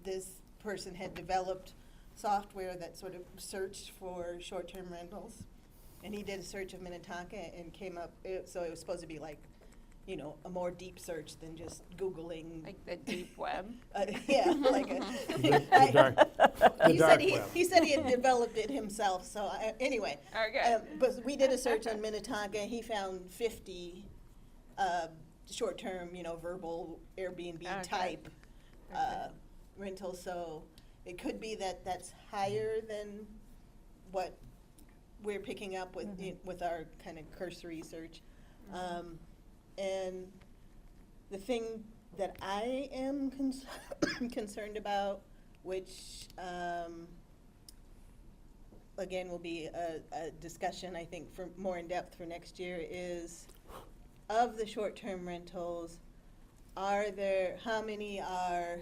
this person had developed software that sort of searched for short-term rentals, and he did a search of Minnetonka and came up, so it was supposed to be like you know, a more deep search than just Googling. Like the deep web. Yeah, like a. The dark web. He said he had developed it himself, so anyway. Okay. But we did a search on Minnetonka, he found 50 short-term, you know, verbal Airbnb type rentals, so it could be that that's higher than what we're picking up with, with our kind of cursory search. And the thing that I am concerned about, which again will be a discussion I think for more in depth for next year, is of the short-term rentals, how many are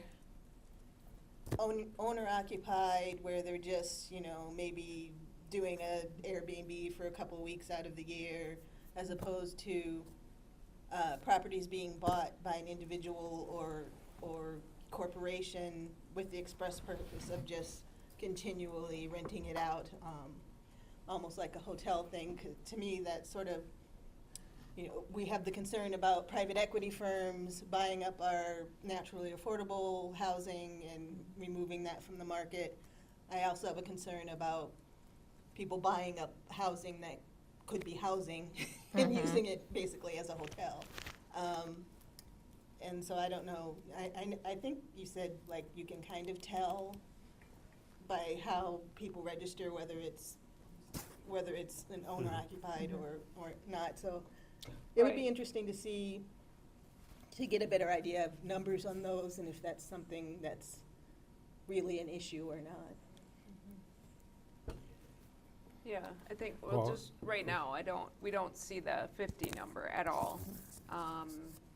owner occupied, where they're just, you know, maybe doing a Airbnb for a couple of weeks out of the year, as opposed to properties being bought by an individual or corporation with the express purpose of just continually renting it out, almost like a hotel thing. 'Cause to me, that sort of, you know, we have the concern about private equity firms buying up our naturally affordable housing and removing that from the market. I also have a concern about people buying up housing that could be housing and using it basically as a hotel. And so I don't know, I think you said like you can kind of tell by how people register whether it's an owner occupied or not. So it would be interesting to see, to get a better idea of numbers on those and if that's something that's really an issue or not. Yeah, I think, Well, just right now, we don't see the 50 number at all.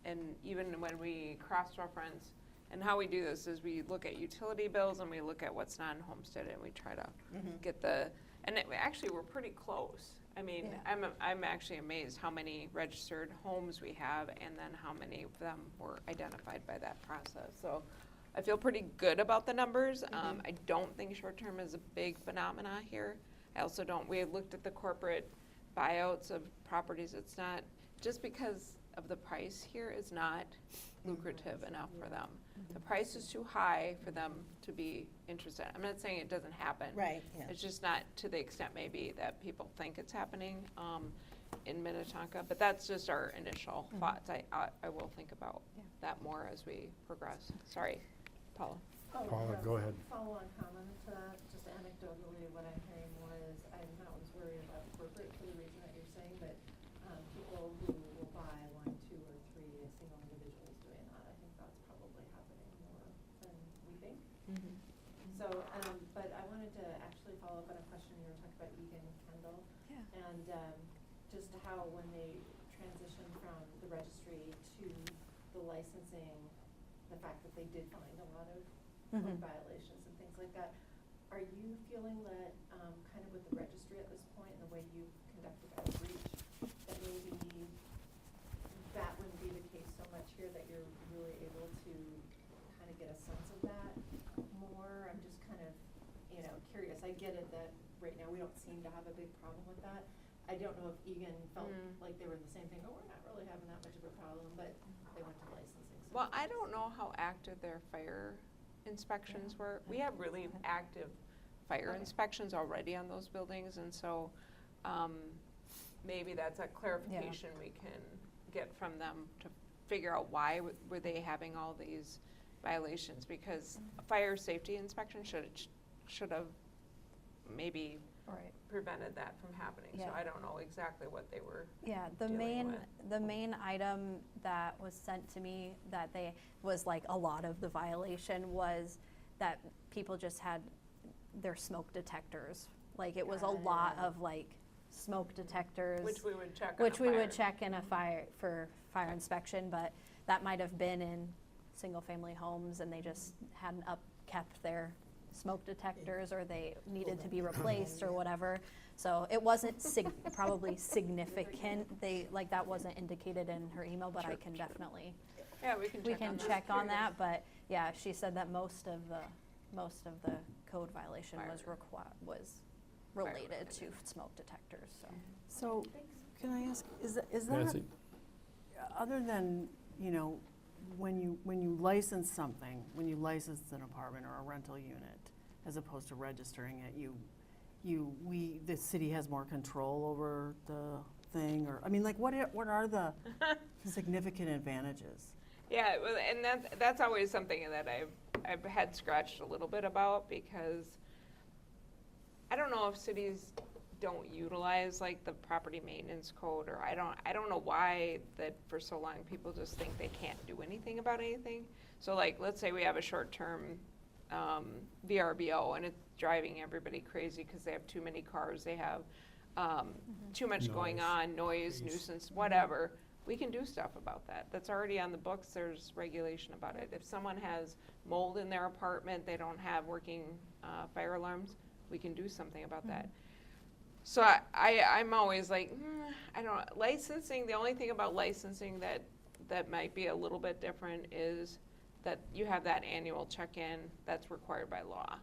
And even when we cross-reference, and how we do this is we look at utility bills and we look at what's non-homestead and we try to get actually we're pretty close. I mean, I'm actually amazed how many registered homes we have and then how many of them were identified by that process. So I feel pretty good about the numbers. I don't think short-term is a big phenomena here. I also don't, we had looked at the corporate buyouts of properties. It's not, just because of the price here is not lucrative enough for them. The price is too high for them to be interested. I'm not saying it doesn't happen. Right, yeah. It's just not to the extent maybe that people think it's happening in Minnetonka, but that's just our initial thoughts. I will think about that more as we progress. Sorry, Paula. Paula, go ahead. Follow-on comment to that, just anecdotally, what I'm hearing more is, I'm not as worried about corporate for the reason that you're saying, but people who will buy 1, 2, or 3 single individuals doing that, I think that's probably happening more than we think. So, but I wanted to actually follow up on a question you were talking about, Egan Kendall. Yeah. And just how when they transitioned from the registry to the licensing, the fact that they did find a lot of code violations and things like that. Are you feeling that kind of with the registry at this point and the way you conducted outreach, that maybe that wouldn't be the case so much here, that you're really able to kind of get a sense of that more? I'm just kind of, you know, curious. I get it that right now we don't seem to have a big problem with that. I don't know if Egan felt like they were the same thing. Oh, we're not really having that much of a problem, but they went to licensing. Well, I don't know how active their fire inspections were. We have really active fire inspections already on those buildings, and so maybe that's a clarification we can get from them to figure out why were they having all these violations, because a fire safety inspection should have maybe prevented that from happening. So I don't know exactly what they were dealing with. The main item that was sent to me that was like a lot of the violation was that people just had their smoke detectors. Like it was a lot of like smoke detectors. Which we would check would check in a fire inspection, but that might have been in single family homes and they just hadn't kept their smoke detectors, or they needed to be replaced or whatever. So it wasn't probably significant. That wasn't indicated in her email, but I can definitely we can check on that. But yeah, she said that most of the code violation was related to smoke detectors. So can I ask, is that Nancy? other than, you know, when you license something, when you license an apartment or a rental unit, as opposed to registering it, the city has more control over the thing, or, I mean, like, what are the significant advantages? Yeah, well, and that's always something that I've had scratched a little bit about, because I don't know if cities don't utilize like the property maintenance code, or I don't know why that for so long people just think they can't do anything about anything. So like, let's say we have a short-term VRBO and it's driving everybody crazy because they have too many cars, they have too much going on, noise, nuisance, whatever. We can do stuff about that. That's already on the books. There's regulation about it. If someone has mold in their apartment, they don't have working fire alarms, we can do something about that. So I'm always like, I don't know. Licensing, the only thing about licensing that might be a little bit different is that you have that annual check-in that's required by law.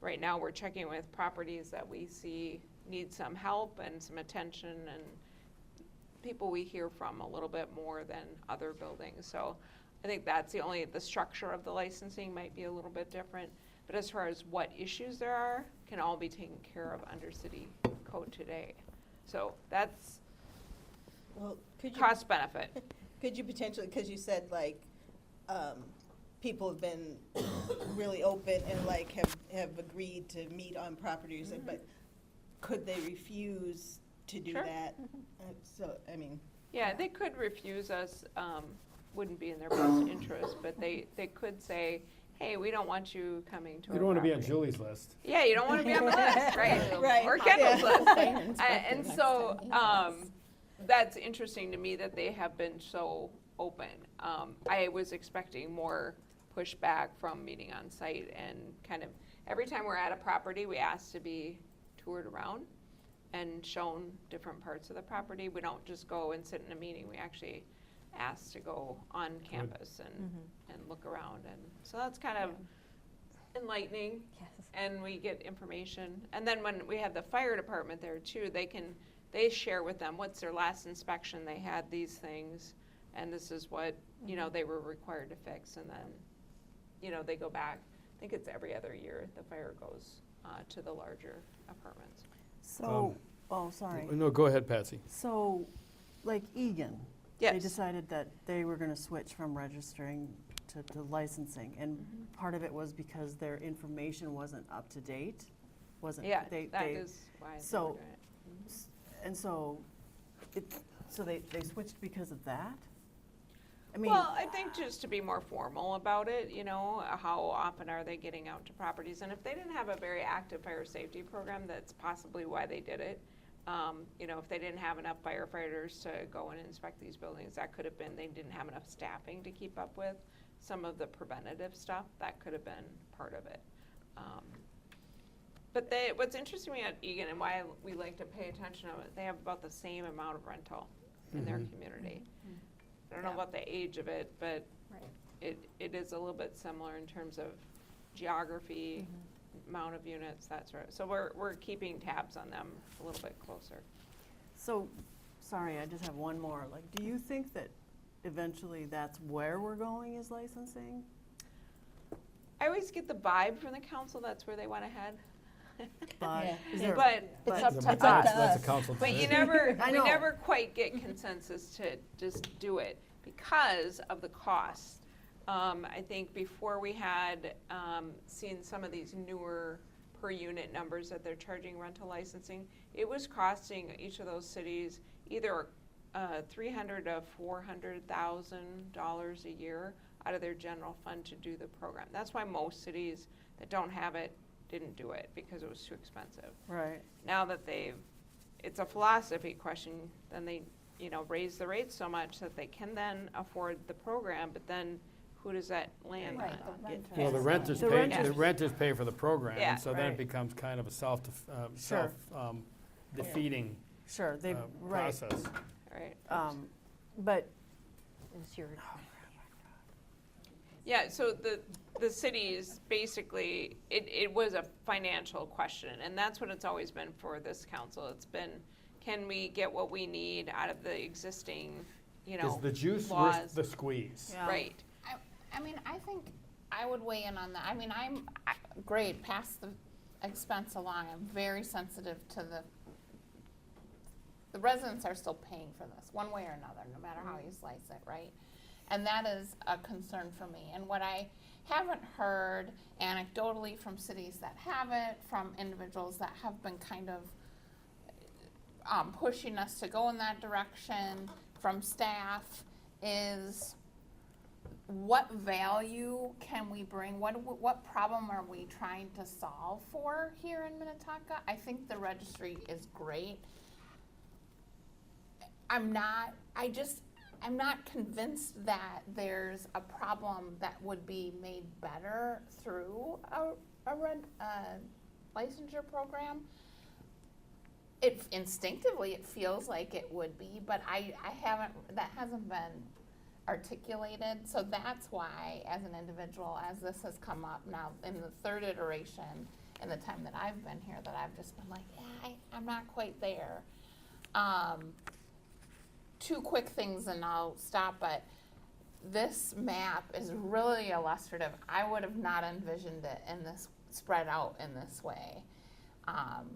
Right now, we're checking with properties that we see need some help and some attention, and people we hear from a little bit more than other buildings. So I think that's the structure of the licensing might be a little bit different. But as far as what issues there are, can all be taken care of under city code today. So that's cost benefit. Could you potentially, because you said like, people have been really open and like have agreed to meet on properties, but could they refuse to do Sure. that? So, I mean. Yeah, they could refuse us, wouldn't be in their best interest, but they could say, hey, we don't want you coming to our You don't want to be on property. Julie's list. Yeah, you don't want to be on the list, right? Right. Or Kendall's Yeah. list. And so, that's interesting to me that they have been so open. I was expecting more pushback from meeting on site, and kind of every time we're at a property, we ask to be toured around and shown different parts of the property. We don't just go and sit in a meeting. We actually ask to go on campus and look around. And so that's kind of enlightening. Yes. And we get information. And then when we have the fire department there too, they share with them what's their last inspection. They had these things, and this is what, they were required to fix. And then, they go back. I think it's every other year the fire goes to the larger apartments. So, sorry. No, go ahead, Patsy. So, like Egan, Yes. they decided that they were going to switch from registering to licensing, and part of it was because their information wasn't up to date. Wasn't Yeah, they? that is why they were So, doing it. and so, they switched because of that. I mean, Well, I think just to be more formal about it, how often are they getting out to properties? And if they didn't have a very active fire safety program, that's possibly why they did it. If they didn't have enough firefighters to go and inspect these buildings, that could have been they didn't have enough staffing to keep up with some of the preventative stuff. That could have been part of it. But what's interesting to me at Egan and why we like to pay attention to it, they have about the same amount of rental in their community. I don't know about the age of it, but it is a little bit similar in terms of geography, amount of units, that sort of. So we're keeping tabs on them a little bit closer. so, sorry, I just have one more. Like, do you think that eventually that's where we're going, is licensing? I always get the vibe from the council that's where they went ahead. But Yeah. is there? But It's up to That's us. a council But you decision. never, I we know. never quite get consensus to just do it because of the cost. I think before we had seen some of these newer per unit numbers that they're charging rental licensing, it was costing each of those cities either $300,000 to $400,000 a year out of their general fund to do the program. That's why most cities that don't have it didn't do it, because it was too expensive. Right. Now that it's a philosophy question, then they, raise the rates so much that they can then afford the program, but then who does that land Right, on? the renters. Well, the renters The pay, renters- the renters pay for the program, Yeah, and so then right. it becomes kind of a Sure. self-defeating Sure, they, right. process. Right. But, Is your Yeah, so the cities, basically, it was a financial question, and that's what it's always been for this council. It's been, can we get what we need out of the existing you know, Is the juice laws. worth the squeeze? Yeah. Right. I mean, I think I would weigh in on that. I mean, great, pass the expense along. I'm very sensitive to the residents are still paying for this, one way or another, no matter how you slice it, right? And that is a concern for me. And what I haven't heard anecdotally from cities that have it, from individuals that have been kind of pushing us to go in that direction, from staff, is what value can we bring? What problem are we trying to solve for here in Minnetonka? I think the registry is great. I'm not convinced that there's a problem that would be made better through a licensure program. Instinctively it feels like it would be, but that hasn't been articulated. So that's why, as an individual, as this has come up now in the third iteration in the time that I've been here, that I've just been like, yeah, I'm not quite there. Two quick things and I'll stop, but this map is really illustrative. I would have not envisioned it in this spread out in this way.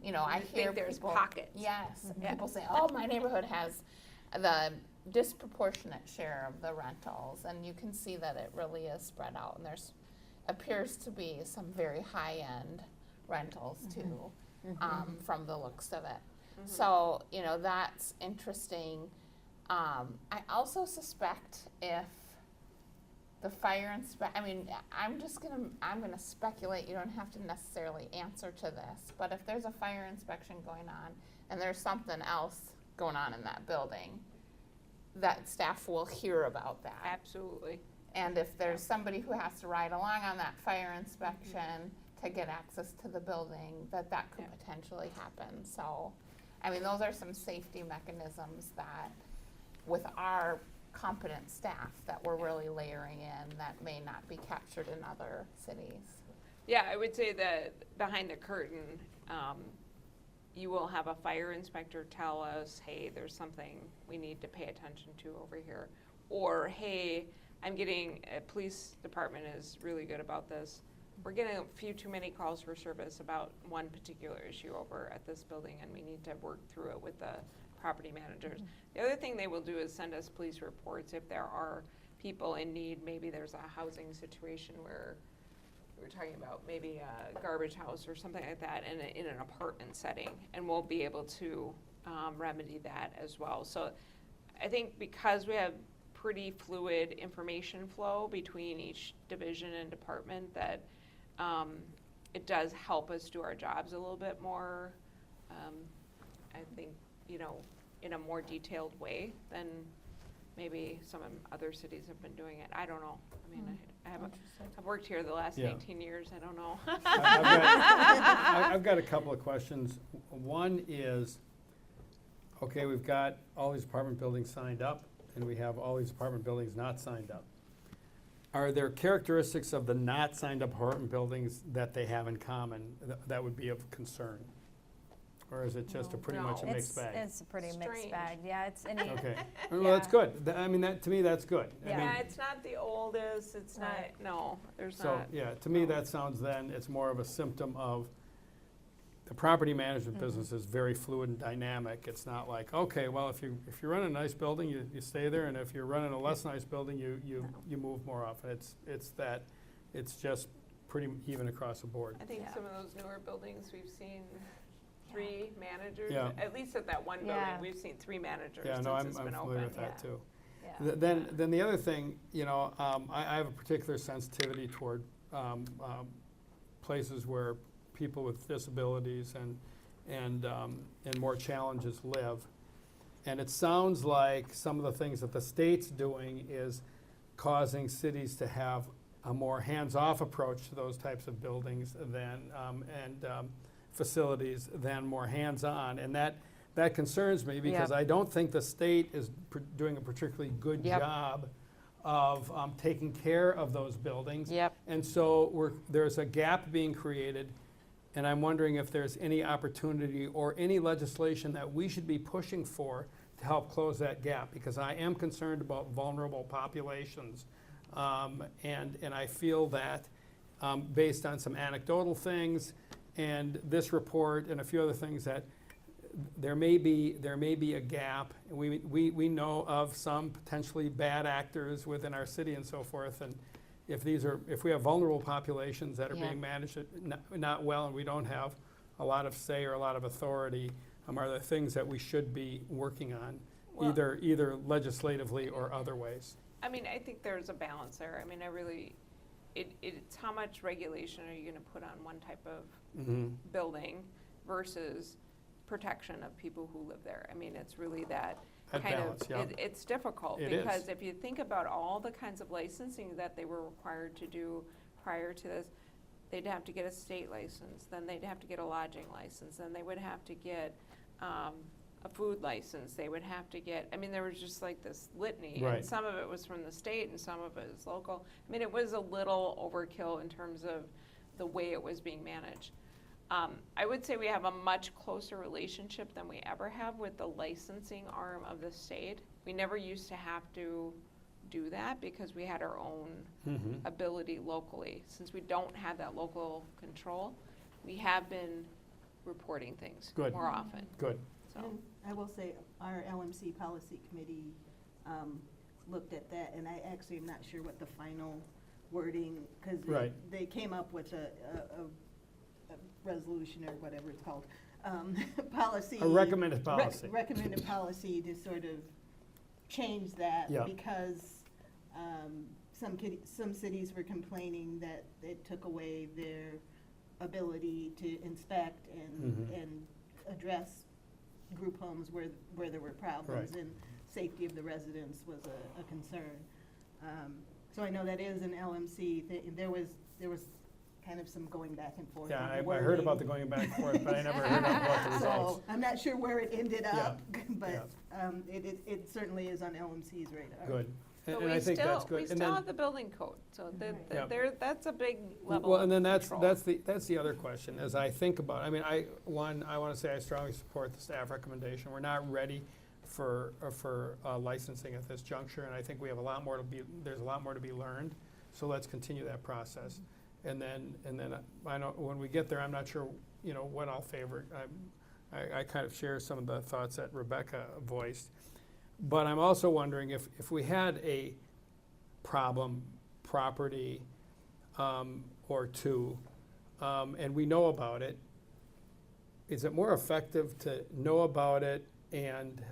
You know, I hear think there's people, pockets. yes, people say, oh, my neighborhood has the disproportionate share of the rentals, and you can see that it really is spread out, and there's appears to be some very high-end rentals too, from the looks of it. So, you know, that's interesting. I also suspect if the fire I mean, I'm gonna speculate, you don't have to necessarily answer to this, but if there's a fire inspection going on and there's something else going on in that building, that staff will hear about that. Absolutely. And if there's somebody who has to ride along on that fire inspection to get access to the building, that could potentially happen. So, I mean, those are some safety mechanisms that, with our competent staff, that we're really layering in that may not be captured in other cities. Yeah, I would say that behind the curtain, you will have a fire inspector tell us, hey, there's something we need to pay attention to over here. Or, hey, police department is really good about this. We're getting a few too many calls for service about one particular issue over at this building, and we need to work through it with the property managers. The other thing they will do is send us police reports if there are people in need. Maybe there's a housing situation where we're talking about maybe a garbage house or something like that in an apartment setting, and we'll be able to remedy that as well. So I think because we have pretty fluid information flow between each division and department, that it does help us do our jobs a little bit more, I think, you know, in a more detailed way than maybe some other cities have been doing it. I don't know. I mean, I've worked here the last 18 years. I don't know. I've got a couple of questions. One is, okay, we've got all these apartment buildings signed up, and we have all these apartment buildings not signed up. Are there characteristics of the not signed up apartment buildings that they have in common that would be of concern? Or is it just pretty much a mixed bag? It's a pretty mixed Strange. bag, yeah, it's any. Okay, well, that's good. I mean, to me, that's good. I Yeah. mean, Yeah, it's not the oldest, it's not, no, there's so, not. yeah, to me, that sounds then, it's more of a symptom of the property management business is very fluid and dynamic. It's not like, okay, well, if you run a nice building, you stay there, and if you're running a less nice building, you move more often. It's just pretty even across the board. I think some of those newer buildings, we've seen 3 managers, Yeah. at least at that one building, Yeah. we've seen 3 managers Yeah, since no, I'm it's been familiar open. with that too. Yeah. Then the other thing, you know, I have a particular sensitivity toward places where people with disabilities and more challenges live. And it sounds like some of the things that the state's doing is causing cities to have a more hands-off approach to those types of buildings than facilities than more hands-on. And that concerns me because I don't think the state is doing a particularly good job of taking care of those buildings. And so there's a gap being created, and I'm wondering if there's any opportunity or any legislation that we should be pushing for to help close that gap, because I am concerned about vulnerable populations. And I feel that, based on some anecdotal things and this report and a few other things, that there may be a gap. We know of some potentially bad actors within our city and so forth, and if we have vulnerable populations that are Yeah. being managed not well, and we don't have a lot of say or a lot of authority, are the things that we should be working on, Well- either legislatively or other ways. I mean, I think there's a balance there. I mean, it's how much regulation are you gonna put on one type of building versus protection of people who live there. I mean, it's really that That kind balance, of, yeah. it's difficult. It is. Because if you think about all the kinds of licensing that they were required to do prior to this, they'd have to get a state license, then they'd have to get a lodging license, then they would have to get a food license, they would have to get, I mean, there was just like this litany. Right. And some of it was from the state and some of it was local. I mean, it was a little overkill in terms of the way it was being managed. I would say we have a much closer relationship than we ever have with the licensing arm of the state. We never used to have to do that because we had our own ability locally. Since we don't have that local control, we have been reporting things Good. more often. Good. So, And I will say, our LMC Policy Committee looked at that, and I actually am not sure what the final wording, because Right. they came up with a resolution or whatever it's called, policy. A recommended policy. Recommended policy to sort of change that. Yeah. Because some cities were complaining that it took away their ability to inspect and address group homes where there were problems. Right. And safety of the residents was a concern. So I know that is an LMC, there was kind of some going back and forth. Yeah, in the I heard about wording. the going back and forth, but I never heard about the results. So, I'm not sure where it ended up, but yeah. it certainly is on LMC's radar. Good. but And I think that's good. we And still then- have the building code, so Yeah. that's a big level Well, of and then control. that's the other question, as I think about, I mean, I want to say I strongly support the staff recommendation. We're not ready for licensing at this juncture, and I think we have there's a lot more to be learned, so let's continue that process. And then I know, when we get there, I'm not sure, what I'll favor. I kind of share some of the thoughts that Rebecca voiced. But I'm also wondering if we had a problem property or two, and we know about it, is it more effective to know about it and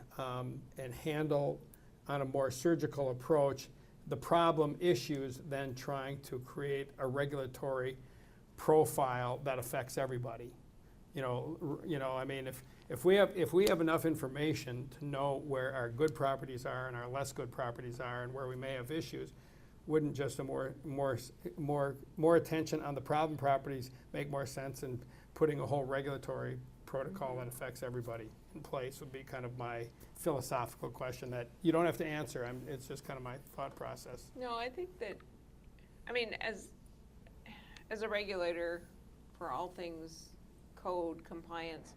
handle on a more surgical approach the problem issues than trying to create a regulatory profile that affects everybody? I mean, if we have enough information to know where our good properties are and our less good properties are and where we may have issues, wouldn't just a more attention on the problem properties make more sense, and putting a whole regulatory protocol that affects everybody in place would be kind of my philosophical question that you don't have to answer. It's just kind of my thought process. No, I think that, I mean, as a regulator for all things code compliance,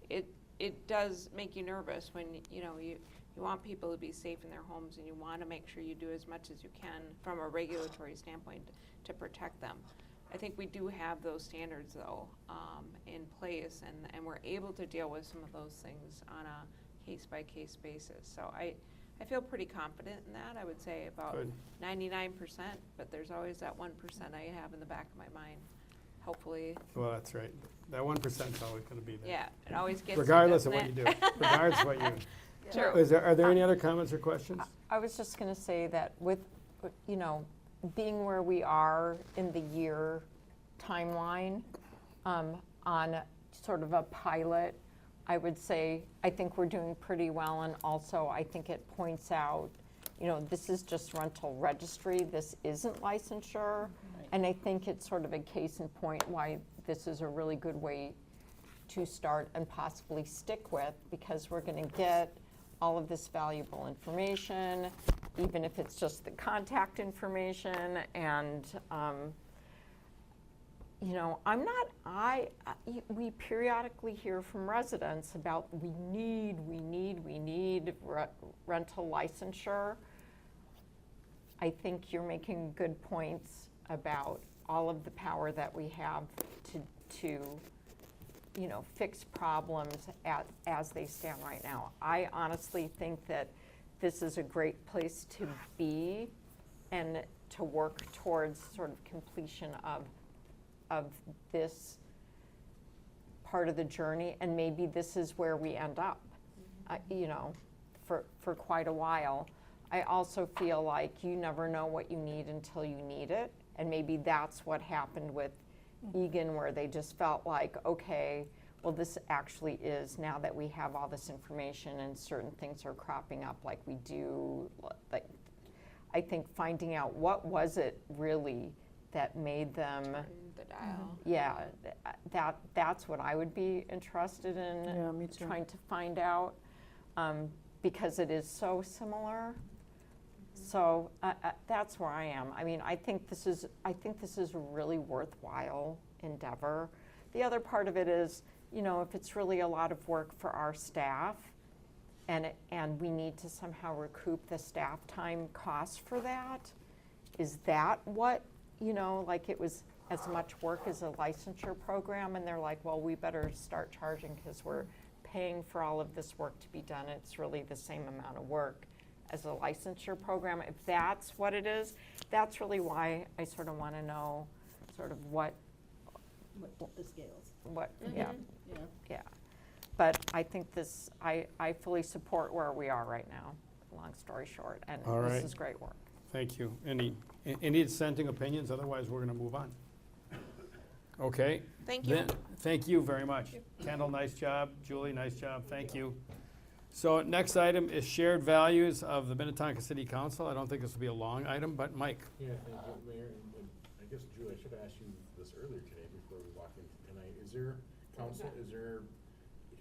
it does make you nervous when, you want people to be safe in their homes, and you want to make sure you do as much as you can from a regulatory standpoint to protect them. I think we do have those standards, though, in place, and we're able to deal with some of those things on a case-by-case basis. So I feel pretty confident in that. I would say about Good. 99%, but there's always that 1% I have in the back of my mind. Hopefully, Well, that's right. That 1%'s always going to be there. yeah, it always gets you, Regardless of what doesn't you it? do. Regardless of what you. True. Are there any other comments or questions? I was just going to say that with, being where we are in the year timeline on sort of a pilot, I would say I think we're doing pretty well, and also I think it points out, this is just rental registry, this isn't licensure, and I think it's sort of a case in point why this is a really good way to start and possibly stick with, because we're going to get all of this valuable information, even if it's just the contact information, and you know, we periodically hear from residents about we need rental licensure. I think you're making good points about all of the power that we have to you know, fix problems as they stand right now. I honestly think that this is a great place to be and to work towards sort of completion of this part of the journey, and maybe this is where we end up, you know, for quite a while. I also feel like you never know what you need until you need it, and maybe that's what happened with Egan, where they just felt like, okay, well, this actually is, now that we have all this information and certain things are cropping up like we do, like, I think finding out what was it really that made them, The dial. yeah, that's what I would be interested in. Yeah, me too. Trying to find out, because it is so similar. So that's where I am. I mean, I think this is a really worthwhile endeavor. The other part of it is, you know, if it's really a lot of work for our staff, and we need to somehow recoup the staff time costs for that, is that what, you know, like it was as much work as a licensure program, and they're like, well, we better start charging because we're paying for all of this work to be done. It's really the same amount of work as a licensure program. If that's what it is, that's really why I sort of want to know sort of what The scales. yeah. Yeah. Yeah. But I think this, I fully support where we are right now, long story short, and All this right. is great work. Thank you. Any dissenting opinions? Otherwise, we're going to move on. Okay. Thank you. Thank you very much. Kendall, nice job. Julie, nice job. Thank you. So next item is shared values of the Minnetonka City Council. I don't think this will be a long item, but Mike. Yeah, thank you, Mayor. And I guess, Julie, I should have asked you this earlier today before we walked in tonight. Is there, council,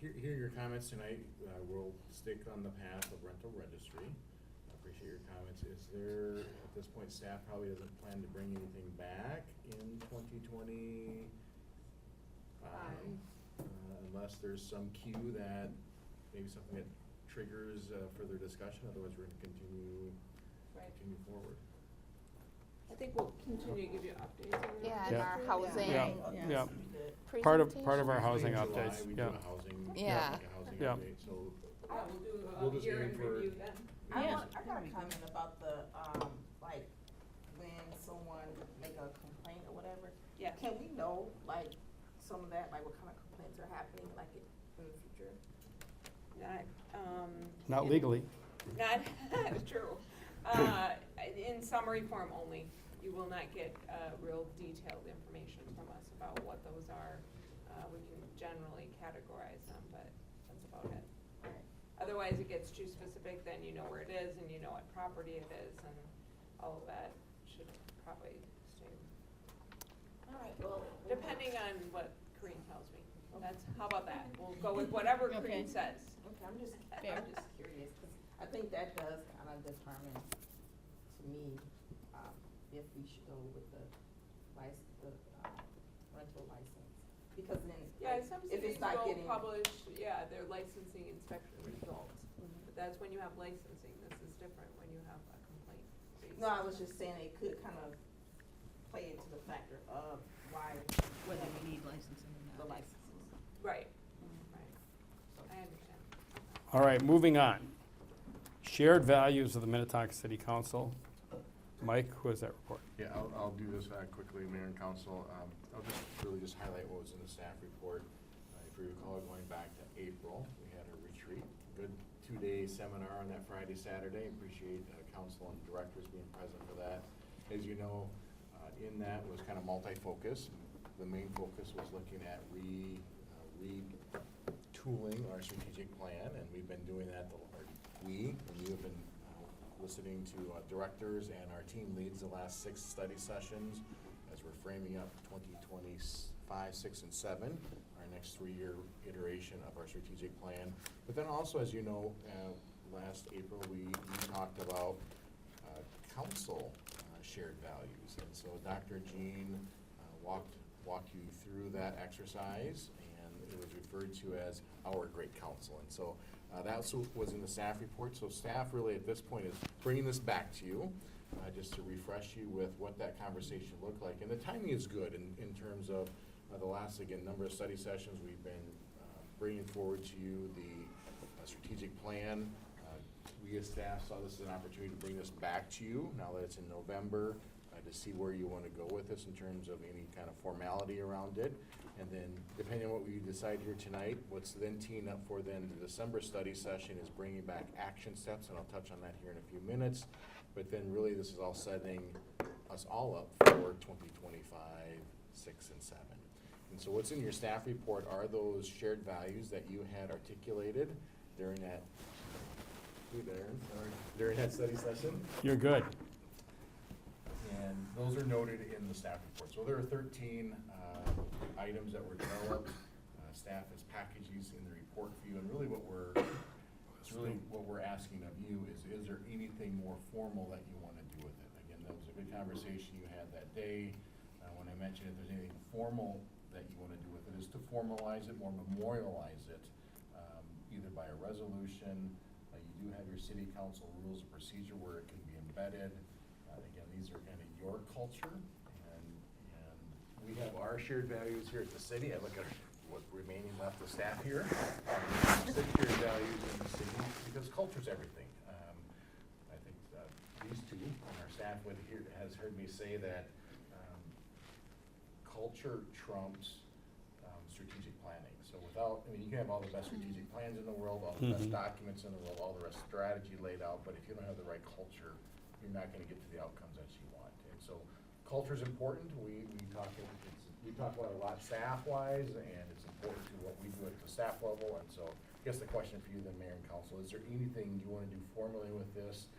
hear your comments tonight. We'll stick on the path of rental registry. I appreciate your comments. Is there, at this point, staff probably doesn't plan to bring anything back in 2025? Unless there's some cue that, maybe something that triggers further discussion, otherwise we're gonna continue forward. I think we'll continue to give you updates on that. Yeah, and our housing. Yeah. Part of our housing July, updates. we Yeah. do a housing, Yeah. like a housing Yeah. update, so We'll just year aim in for- review then. I got a comment about the, like, when someone make a complaint or whatever. Yeah. Can we know, like, some of that, like what kind of complaints are happening, like, in the future? Not legally. Not, true. In summary form only. You will not get real detailed information from us about what those are. We can generally categorize them, but that's about it. Otherwise, it gets too specific, then you know where it is and you know what property it is, and all of that should probably stay. All right, well. Depending on what Corinne tells me. That's, how about that? We'll go with whatever Corinne says. Okay, I'm just curious, 'cause I think that does kind of determine, to me, if we should go with the rental license. Because then, Yeah, like, some if cities it's not will getting. publish, their licensing inspection results. But that's when you have licensing. This is different when you have a complaint. No, I was just saying it could kind of play into the factor of why. Whether we need licensing or The not. licenses. Right, right. I understand. All right, moving on. Shared values of the Minnetonka City Council. Mike, who has that report? Yeah, I'll do this quickly, Mayor and Council. I'll just highlight what was in the staff report. If you recall, going back to April, we had a retreat, good 2-day seminar on that Friday, Saturday. Appreciate council and directors being present for that. As you know, in that was kind of multi-focus. The main focus was looking at retooling our strategic plan, and we've been doing that, we have been listening to directors and our team leads the last 6 study sessions as we're framing up 2025, 6, and 7, our next 3-year iteration of our strategic plan. But then also, as you know, last April we talked about council shared values, and so Dr. Jean walked walk you through that exercise, and it was referred to as our great council. And so that was in the staff report. So staff really at this point is bringing this back to you, just to refresh you with what that conversation looked like. And the timing is good in terms of the last, again, number of study sessions. We've been bringing forward to you the strategic plan. We as staff saw this as an opportunity to bring this back to you now that it's in November, to see where you want to go with this in terms of any kind of formality around it. And then depending on what we decide here tonight, what's then teeing up for then the December study session is bringing back action steps, and I'll touch on that here in a few minutes. But then really this is all setting us all up for 2025, 6, and 7. And so what's in your staff report are those shared values that you had articulated during that, during that study session. You're good. And those are noted in the staff report. So there are 13 items that were developed. Staff has packaged these in the report for you. And really what we're asking of you is there anything more formal that you want to do with it? Again, that was a good conversation you had that day. When I mentioned if there's anything formal that you want to do with it, is to formalize it, more memorialize it, either by a resolution. You do have your city council rules of procedure where it can be embedded. Again, these are kind of your culture, and we have our shared values here at the city. I look at what remaining left of staff here. Six shared values in the city, because culture's everything. I think these two, and our staff has heard me say that culture trumps strategic planning. So without, I mean, you can have all the best strategic plans in the world, all the best documents in the world, all the rest strategy laid out, but if you don't have the right culture, you're not going to get to the outcomes that you want. And so culture is important. We talk about it a lot staff-wise, and it's important to what we do at the staff level. And so I guess the question for you then, Mayor and Council, is there anything you want to do formally with this?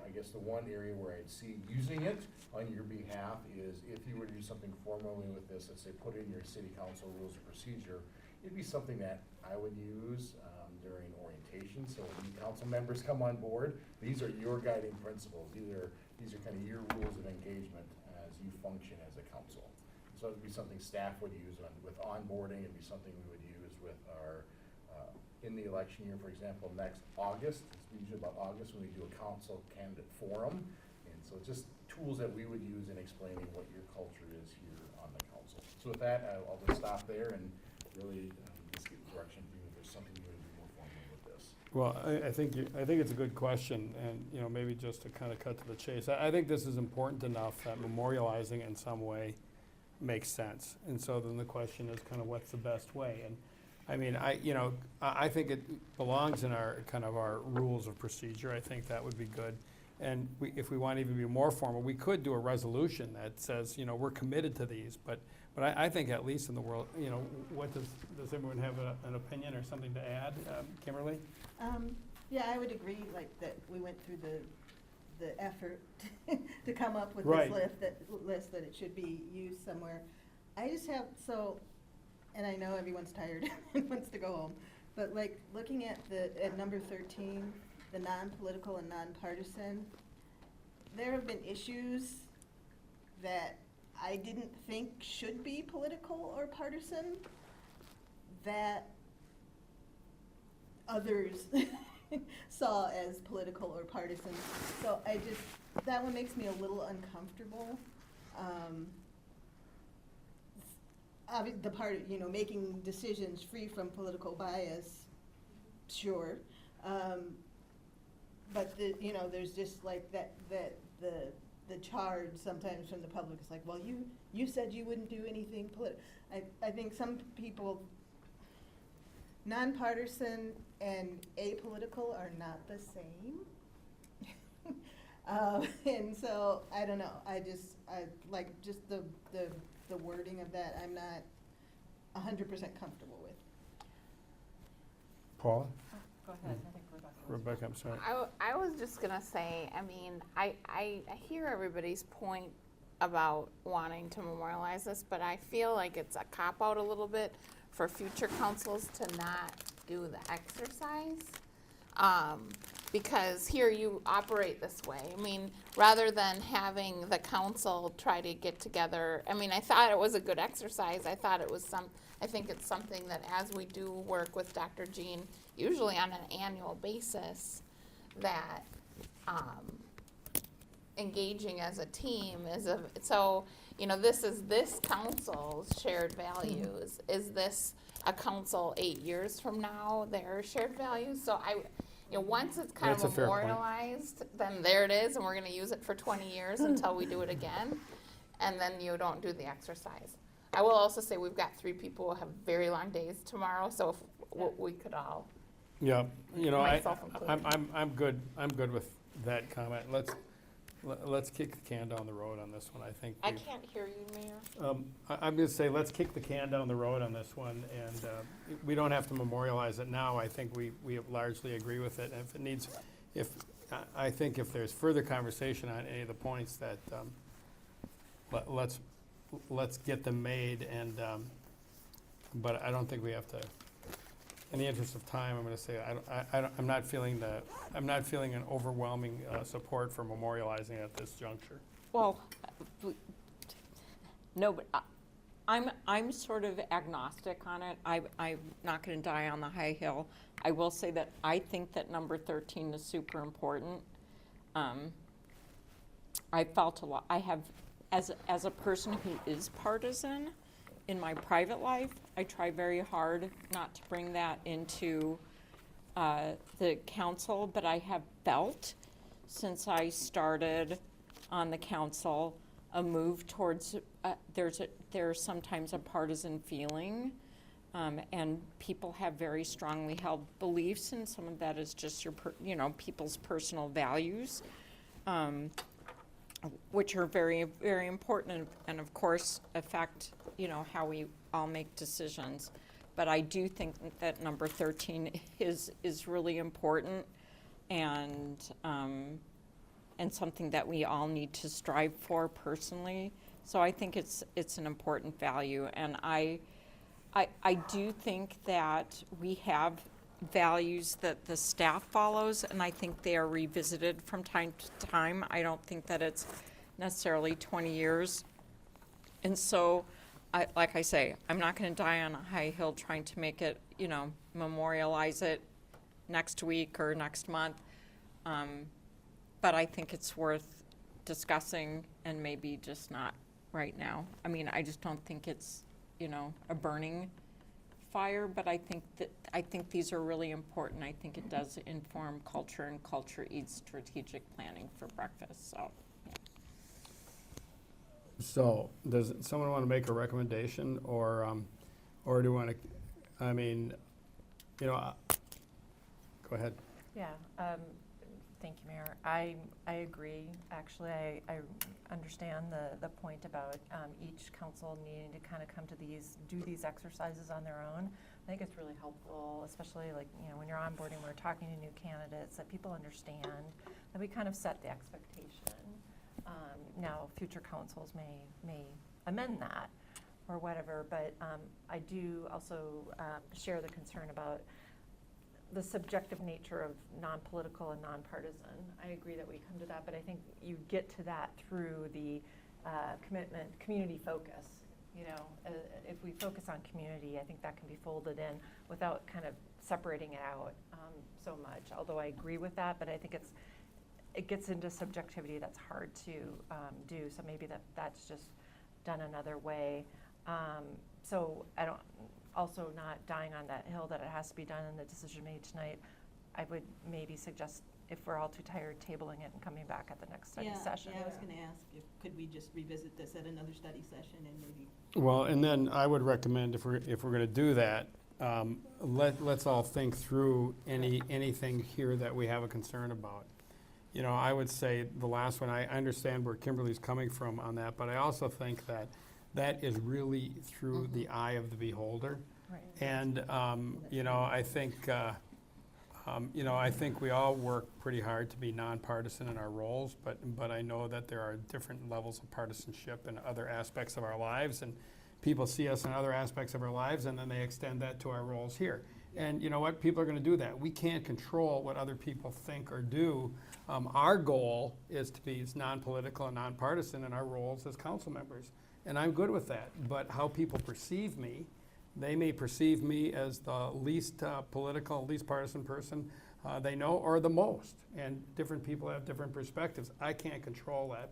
I guess the one area where I'd see using it on your behalf is if you were to do something formally with this, let's say put in your city council rules of procedure, it'd be something that I would use during orientation. So when new council members come on board, these are your guiding principles. These are kind of your rules of engagement as you function as a council. So it'd be something staff would use with onboarding. It'd be something we would use with our in the election year, for example, next August. It's usually about August when we do a council candidate forum. And so it's just tools that we would use in explaining what your culture is here on the council. So with that, I'll just stop there and really just get direction from you if there's something you want to do more formally with this. Well, I think it's a good question, and maybe just to kind of cut to the chase. I think this is important enough that memorializing in some way makes sense. And so then the question is kind of what's the best way? And I mean, I think it belongs in our rules of procedure. I think that would be good. And if we want to even be more formal, we could do a resolution that says, we're committed to these. But I think at least in the world, what does everyone have an opinion or something to add? Kimberly? Yeah, I would agree, like, that we went through the effort to come up with Right. this list, that it should be used somewhere. I just have, and I know everyone's tired and wants to go home, but like looking at number 13, the non-political and nonpartisan, there have been issues that I didn't think should be political or partisan that others saw as political or partisan. So that one makes me a little uncomfortable. The part, making decisions free from political bias, sure. But there's just like the charge sometimes from the public is like, well, you said you wouldn't do anything political. I think some people, nonpartisan and apolitical are not the same. And so I don't know. I like just the wording of that. I'm not 100% comfortable with. Paula? Go ahead, I think Rebecca, I'm sorry. I was just gonna say, I mean, I hear everybody's point about wanting to memorialize this, but I feel like it's a cop-out a little bit for future councils to not do the exercise. because here you operate this way. I mean, rather than having the council try to get together, I mean, I thought it was a good exercise. I think it's something that as we do work with Dr. Jean, usually on an annual basis, that engaging as a team so, you know, this is this council's shared values. Is this a council 8 years from now, their shared values? So you know, once it's kind That's a of fair point. memorialized, then there it is, and we're gonna use it for 20 years until we do it again, and then you don't do the exercise. I will also say we've got 3 people who have very long days tomorrow, so if we could all, Yeah, you know, Myself included. I'm good with that comment. Let's kick the can down the road on this one, I think. I we've- can't hear you, Mayor. I'm gonna say, let's kick the can down the road on this one, and we don't have to memorialize it now. I think we largely agree with it. And if it needs, I think if there's further conversation on any of the points that, let's get them made, and, but I don't think we have to, in the interest of time, I'm gonna say, I'm not feeling an overwhelming support for memorializing at this juncture. Well, no, but I'm sort of agnostic on it. I'm not going to die on the high hill. I will say that I think that number 13 is super important. I felt a lot. I have, as a person who is partisan in my private life, I try very hard not to bring that into the council, but I have felt since I started on the council a move towards there's sometimes a partisan feeling, and people have very strongly held beliefs, and some of that is just people's personal values, which are very, very important, and of course affect how we all make decisions. But I do think that number 13 is really important, and something that we all need to strive for personally. So I think it's an important value, and I do think that we have values that the staff follows, and I think they are revisited from time to time. I don't think that it's necessarily 20 years. And so, like I say, I'm not going to die on a high hill trying to make it, memorialize it next week or next month. But I think it's worth discussing, and maybe just not right now. I mean, I just don't think it's, a burning fire, but I think these are really important. I think it does inform culture, and culture eats strategic planning for breakfast, so. Yeah. So, does someone want to make a recommendation, or do you want to, go ahead. Yeah, thank you, Mayor. I agree. Actually, I understand the point about each council needing to kind of come to do these exercises on their own. I think it's really helpful, especially when you're onboarding, we're talking to new candidates, that people understand that we kind of set the expectation. Now, future councils may amend that or whatever, but I do also share the concern about the subjective nature of non-political and non-partisan. I agree that we come to that, but I think you get to that through the community focus. If we focus on community, I think that can be folded in without kind of separating it out so much. Although I agree with that, but I think it gets into subjectivity that's hard to do. So maybe that's just done another way. So I don't. Also not dying on that hill that it has to be done in the decision made tonight. I would maybe suggest, if we're all too tired, tabling it and coming back at the next study session. Yeah, I was going to ask, could we just revisit this at another study session and maybe. Well, and then I would recommend, if we're going to do that, let's all think through anything here that we have a concern about. I would say the last one, I understand where Kimberly's coming from on that, but I also think that is really through the eye of the beholder. Right. And, I think, I think we all work pretty hard to be nonpartisan in our roles, but I know that there are different levels of partisanship in other aspects of our lives, and people see us in other aspects of our lives, and then they extend that to our roles here. And you know what? People are going to do that. We can't control what other people think or do. Our goal is to be as non-political and nonpartisan in our roles as council members. And I'm good with that. But how people perceive me, they may perceive me as the least political, least partisan person they know, or the most. And different people have different perspectives. I can't control that,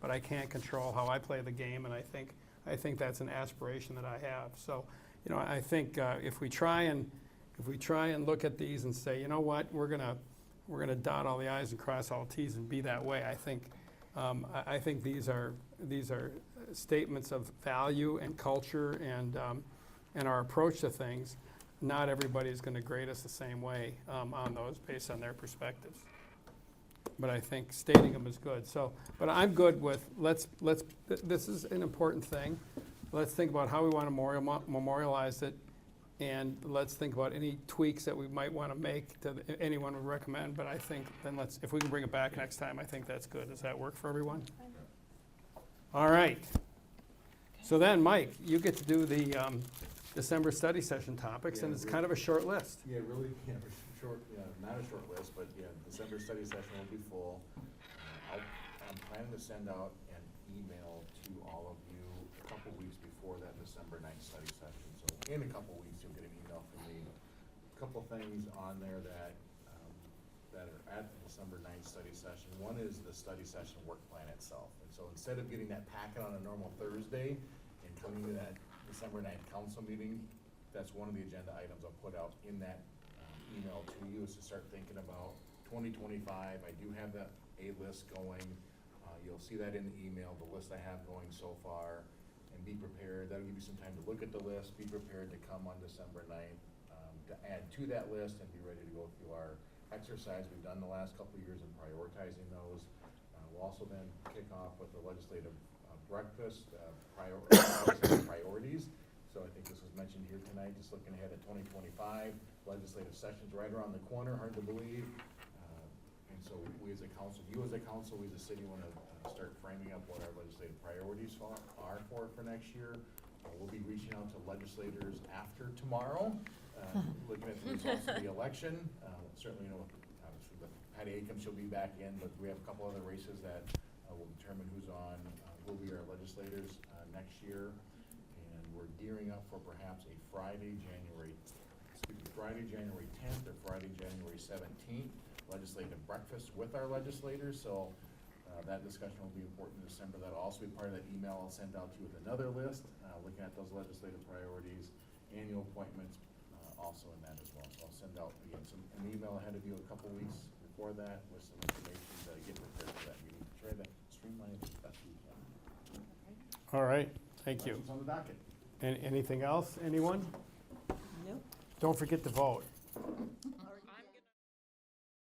but I can't control how I play the game. And I think that's an aspiration that I have. So, you know, I think if we try and look at these and say, you know what, we're gonna dot all the i's and cross all t's and be that way, I think these are statements of value and culture and our approach to things. Not everybody's going to grade us the same way on those based on their perspectives. But I think stating them is good. So, but I'm good with this is an important thing. Let's think about how we want to memorialize it, and let's think about any tweaks that we might want to make that anyone would recommend. But I think then if we can bring it back next time, I think that's good. Does that work for everyone? All right. So then, Mike, you get to do the December study session topics, and it's kind of a short list. Yeah, really, short, not a short list, but December study session will be full. I'm planning to send out an email to all of you a couple weeks before that December 9th study session. So in a couple weeks, you'll get an email from me. A couple things on there that are at the December 9th study session. One is the study session work plan itself. And so instead of getting that packet on a normal Thursday and coming to that December 9th council meeting, that's one of the agenda items I'll put out in that email to you, is to start thinking about 2025. I do have that A list going. You'll see that in the email, the list I have going so far, and be prepared. That'll give you some time to look at the list, be prepared to come on December 9th to add to that list and be ready to go through our exercise we've done the last couple of years in prioritizing those. We'll also then kick off with the legislative breakfast, priorities. So I think this was mentioned here tonight, just looking ahead at 2025. Legislative session's right around the corner, hard to believe. And so we as a council, you as a council, we as a city want to start framing up what our legislative priorities are for next year. We'll be reaching out to legislators after tomorrow, looking at the results of the election. Certainly, obviously, Patty Aiken, she'll be back in, but we have a couple other races that will determine who's on, who will be our legislators next year. And we're gearing up for perhaps a Friday, January 10th or Friday, January 17th, legislative breakfast with our legislators. So that discussion will be important in December. That'll also be part of that email I'll send out to you with another list, looking at those legislative priorities, annual appointments, also in that as well. So I'll send out, again, an email ahead of you a couple weeks before that with some information to get prepared for that meeting. Try to streamline it as best we can. All right, thank you. Questions on the docket? Anything else, anyone? Nope. Don't forget to vote.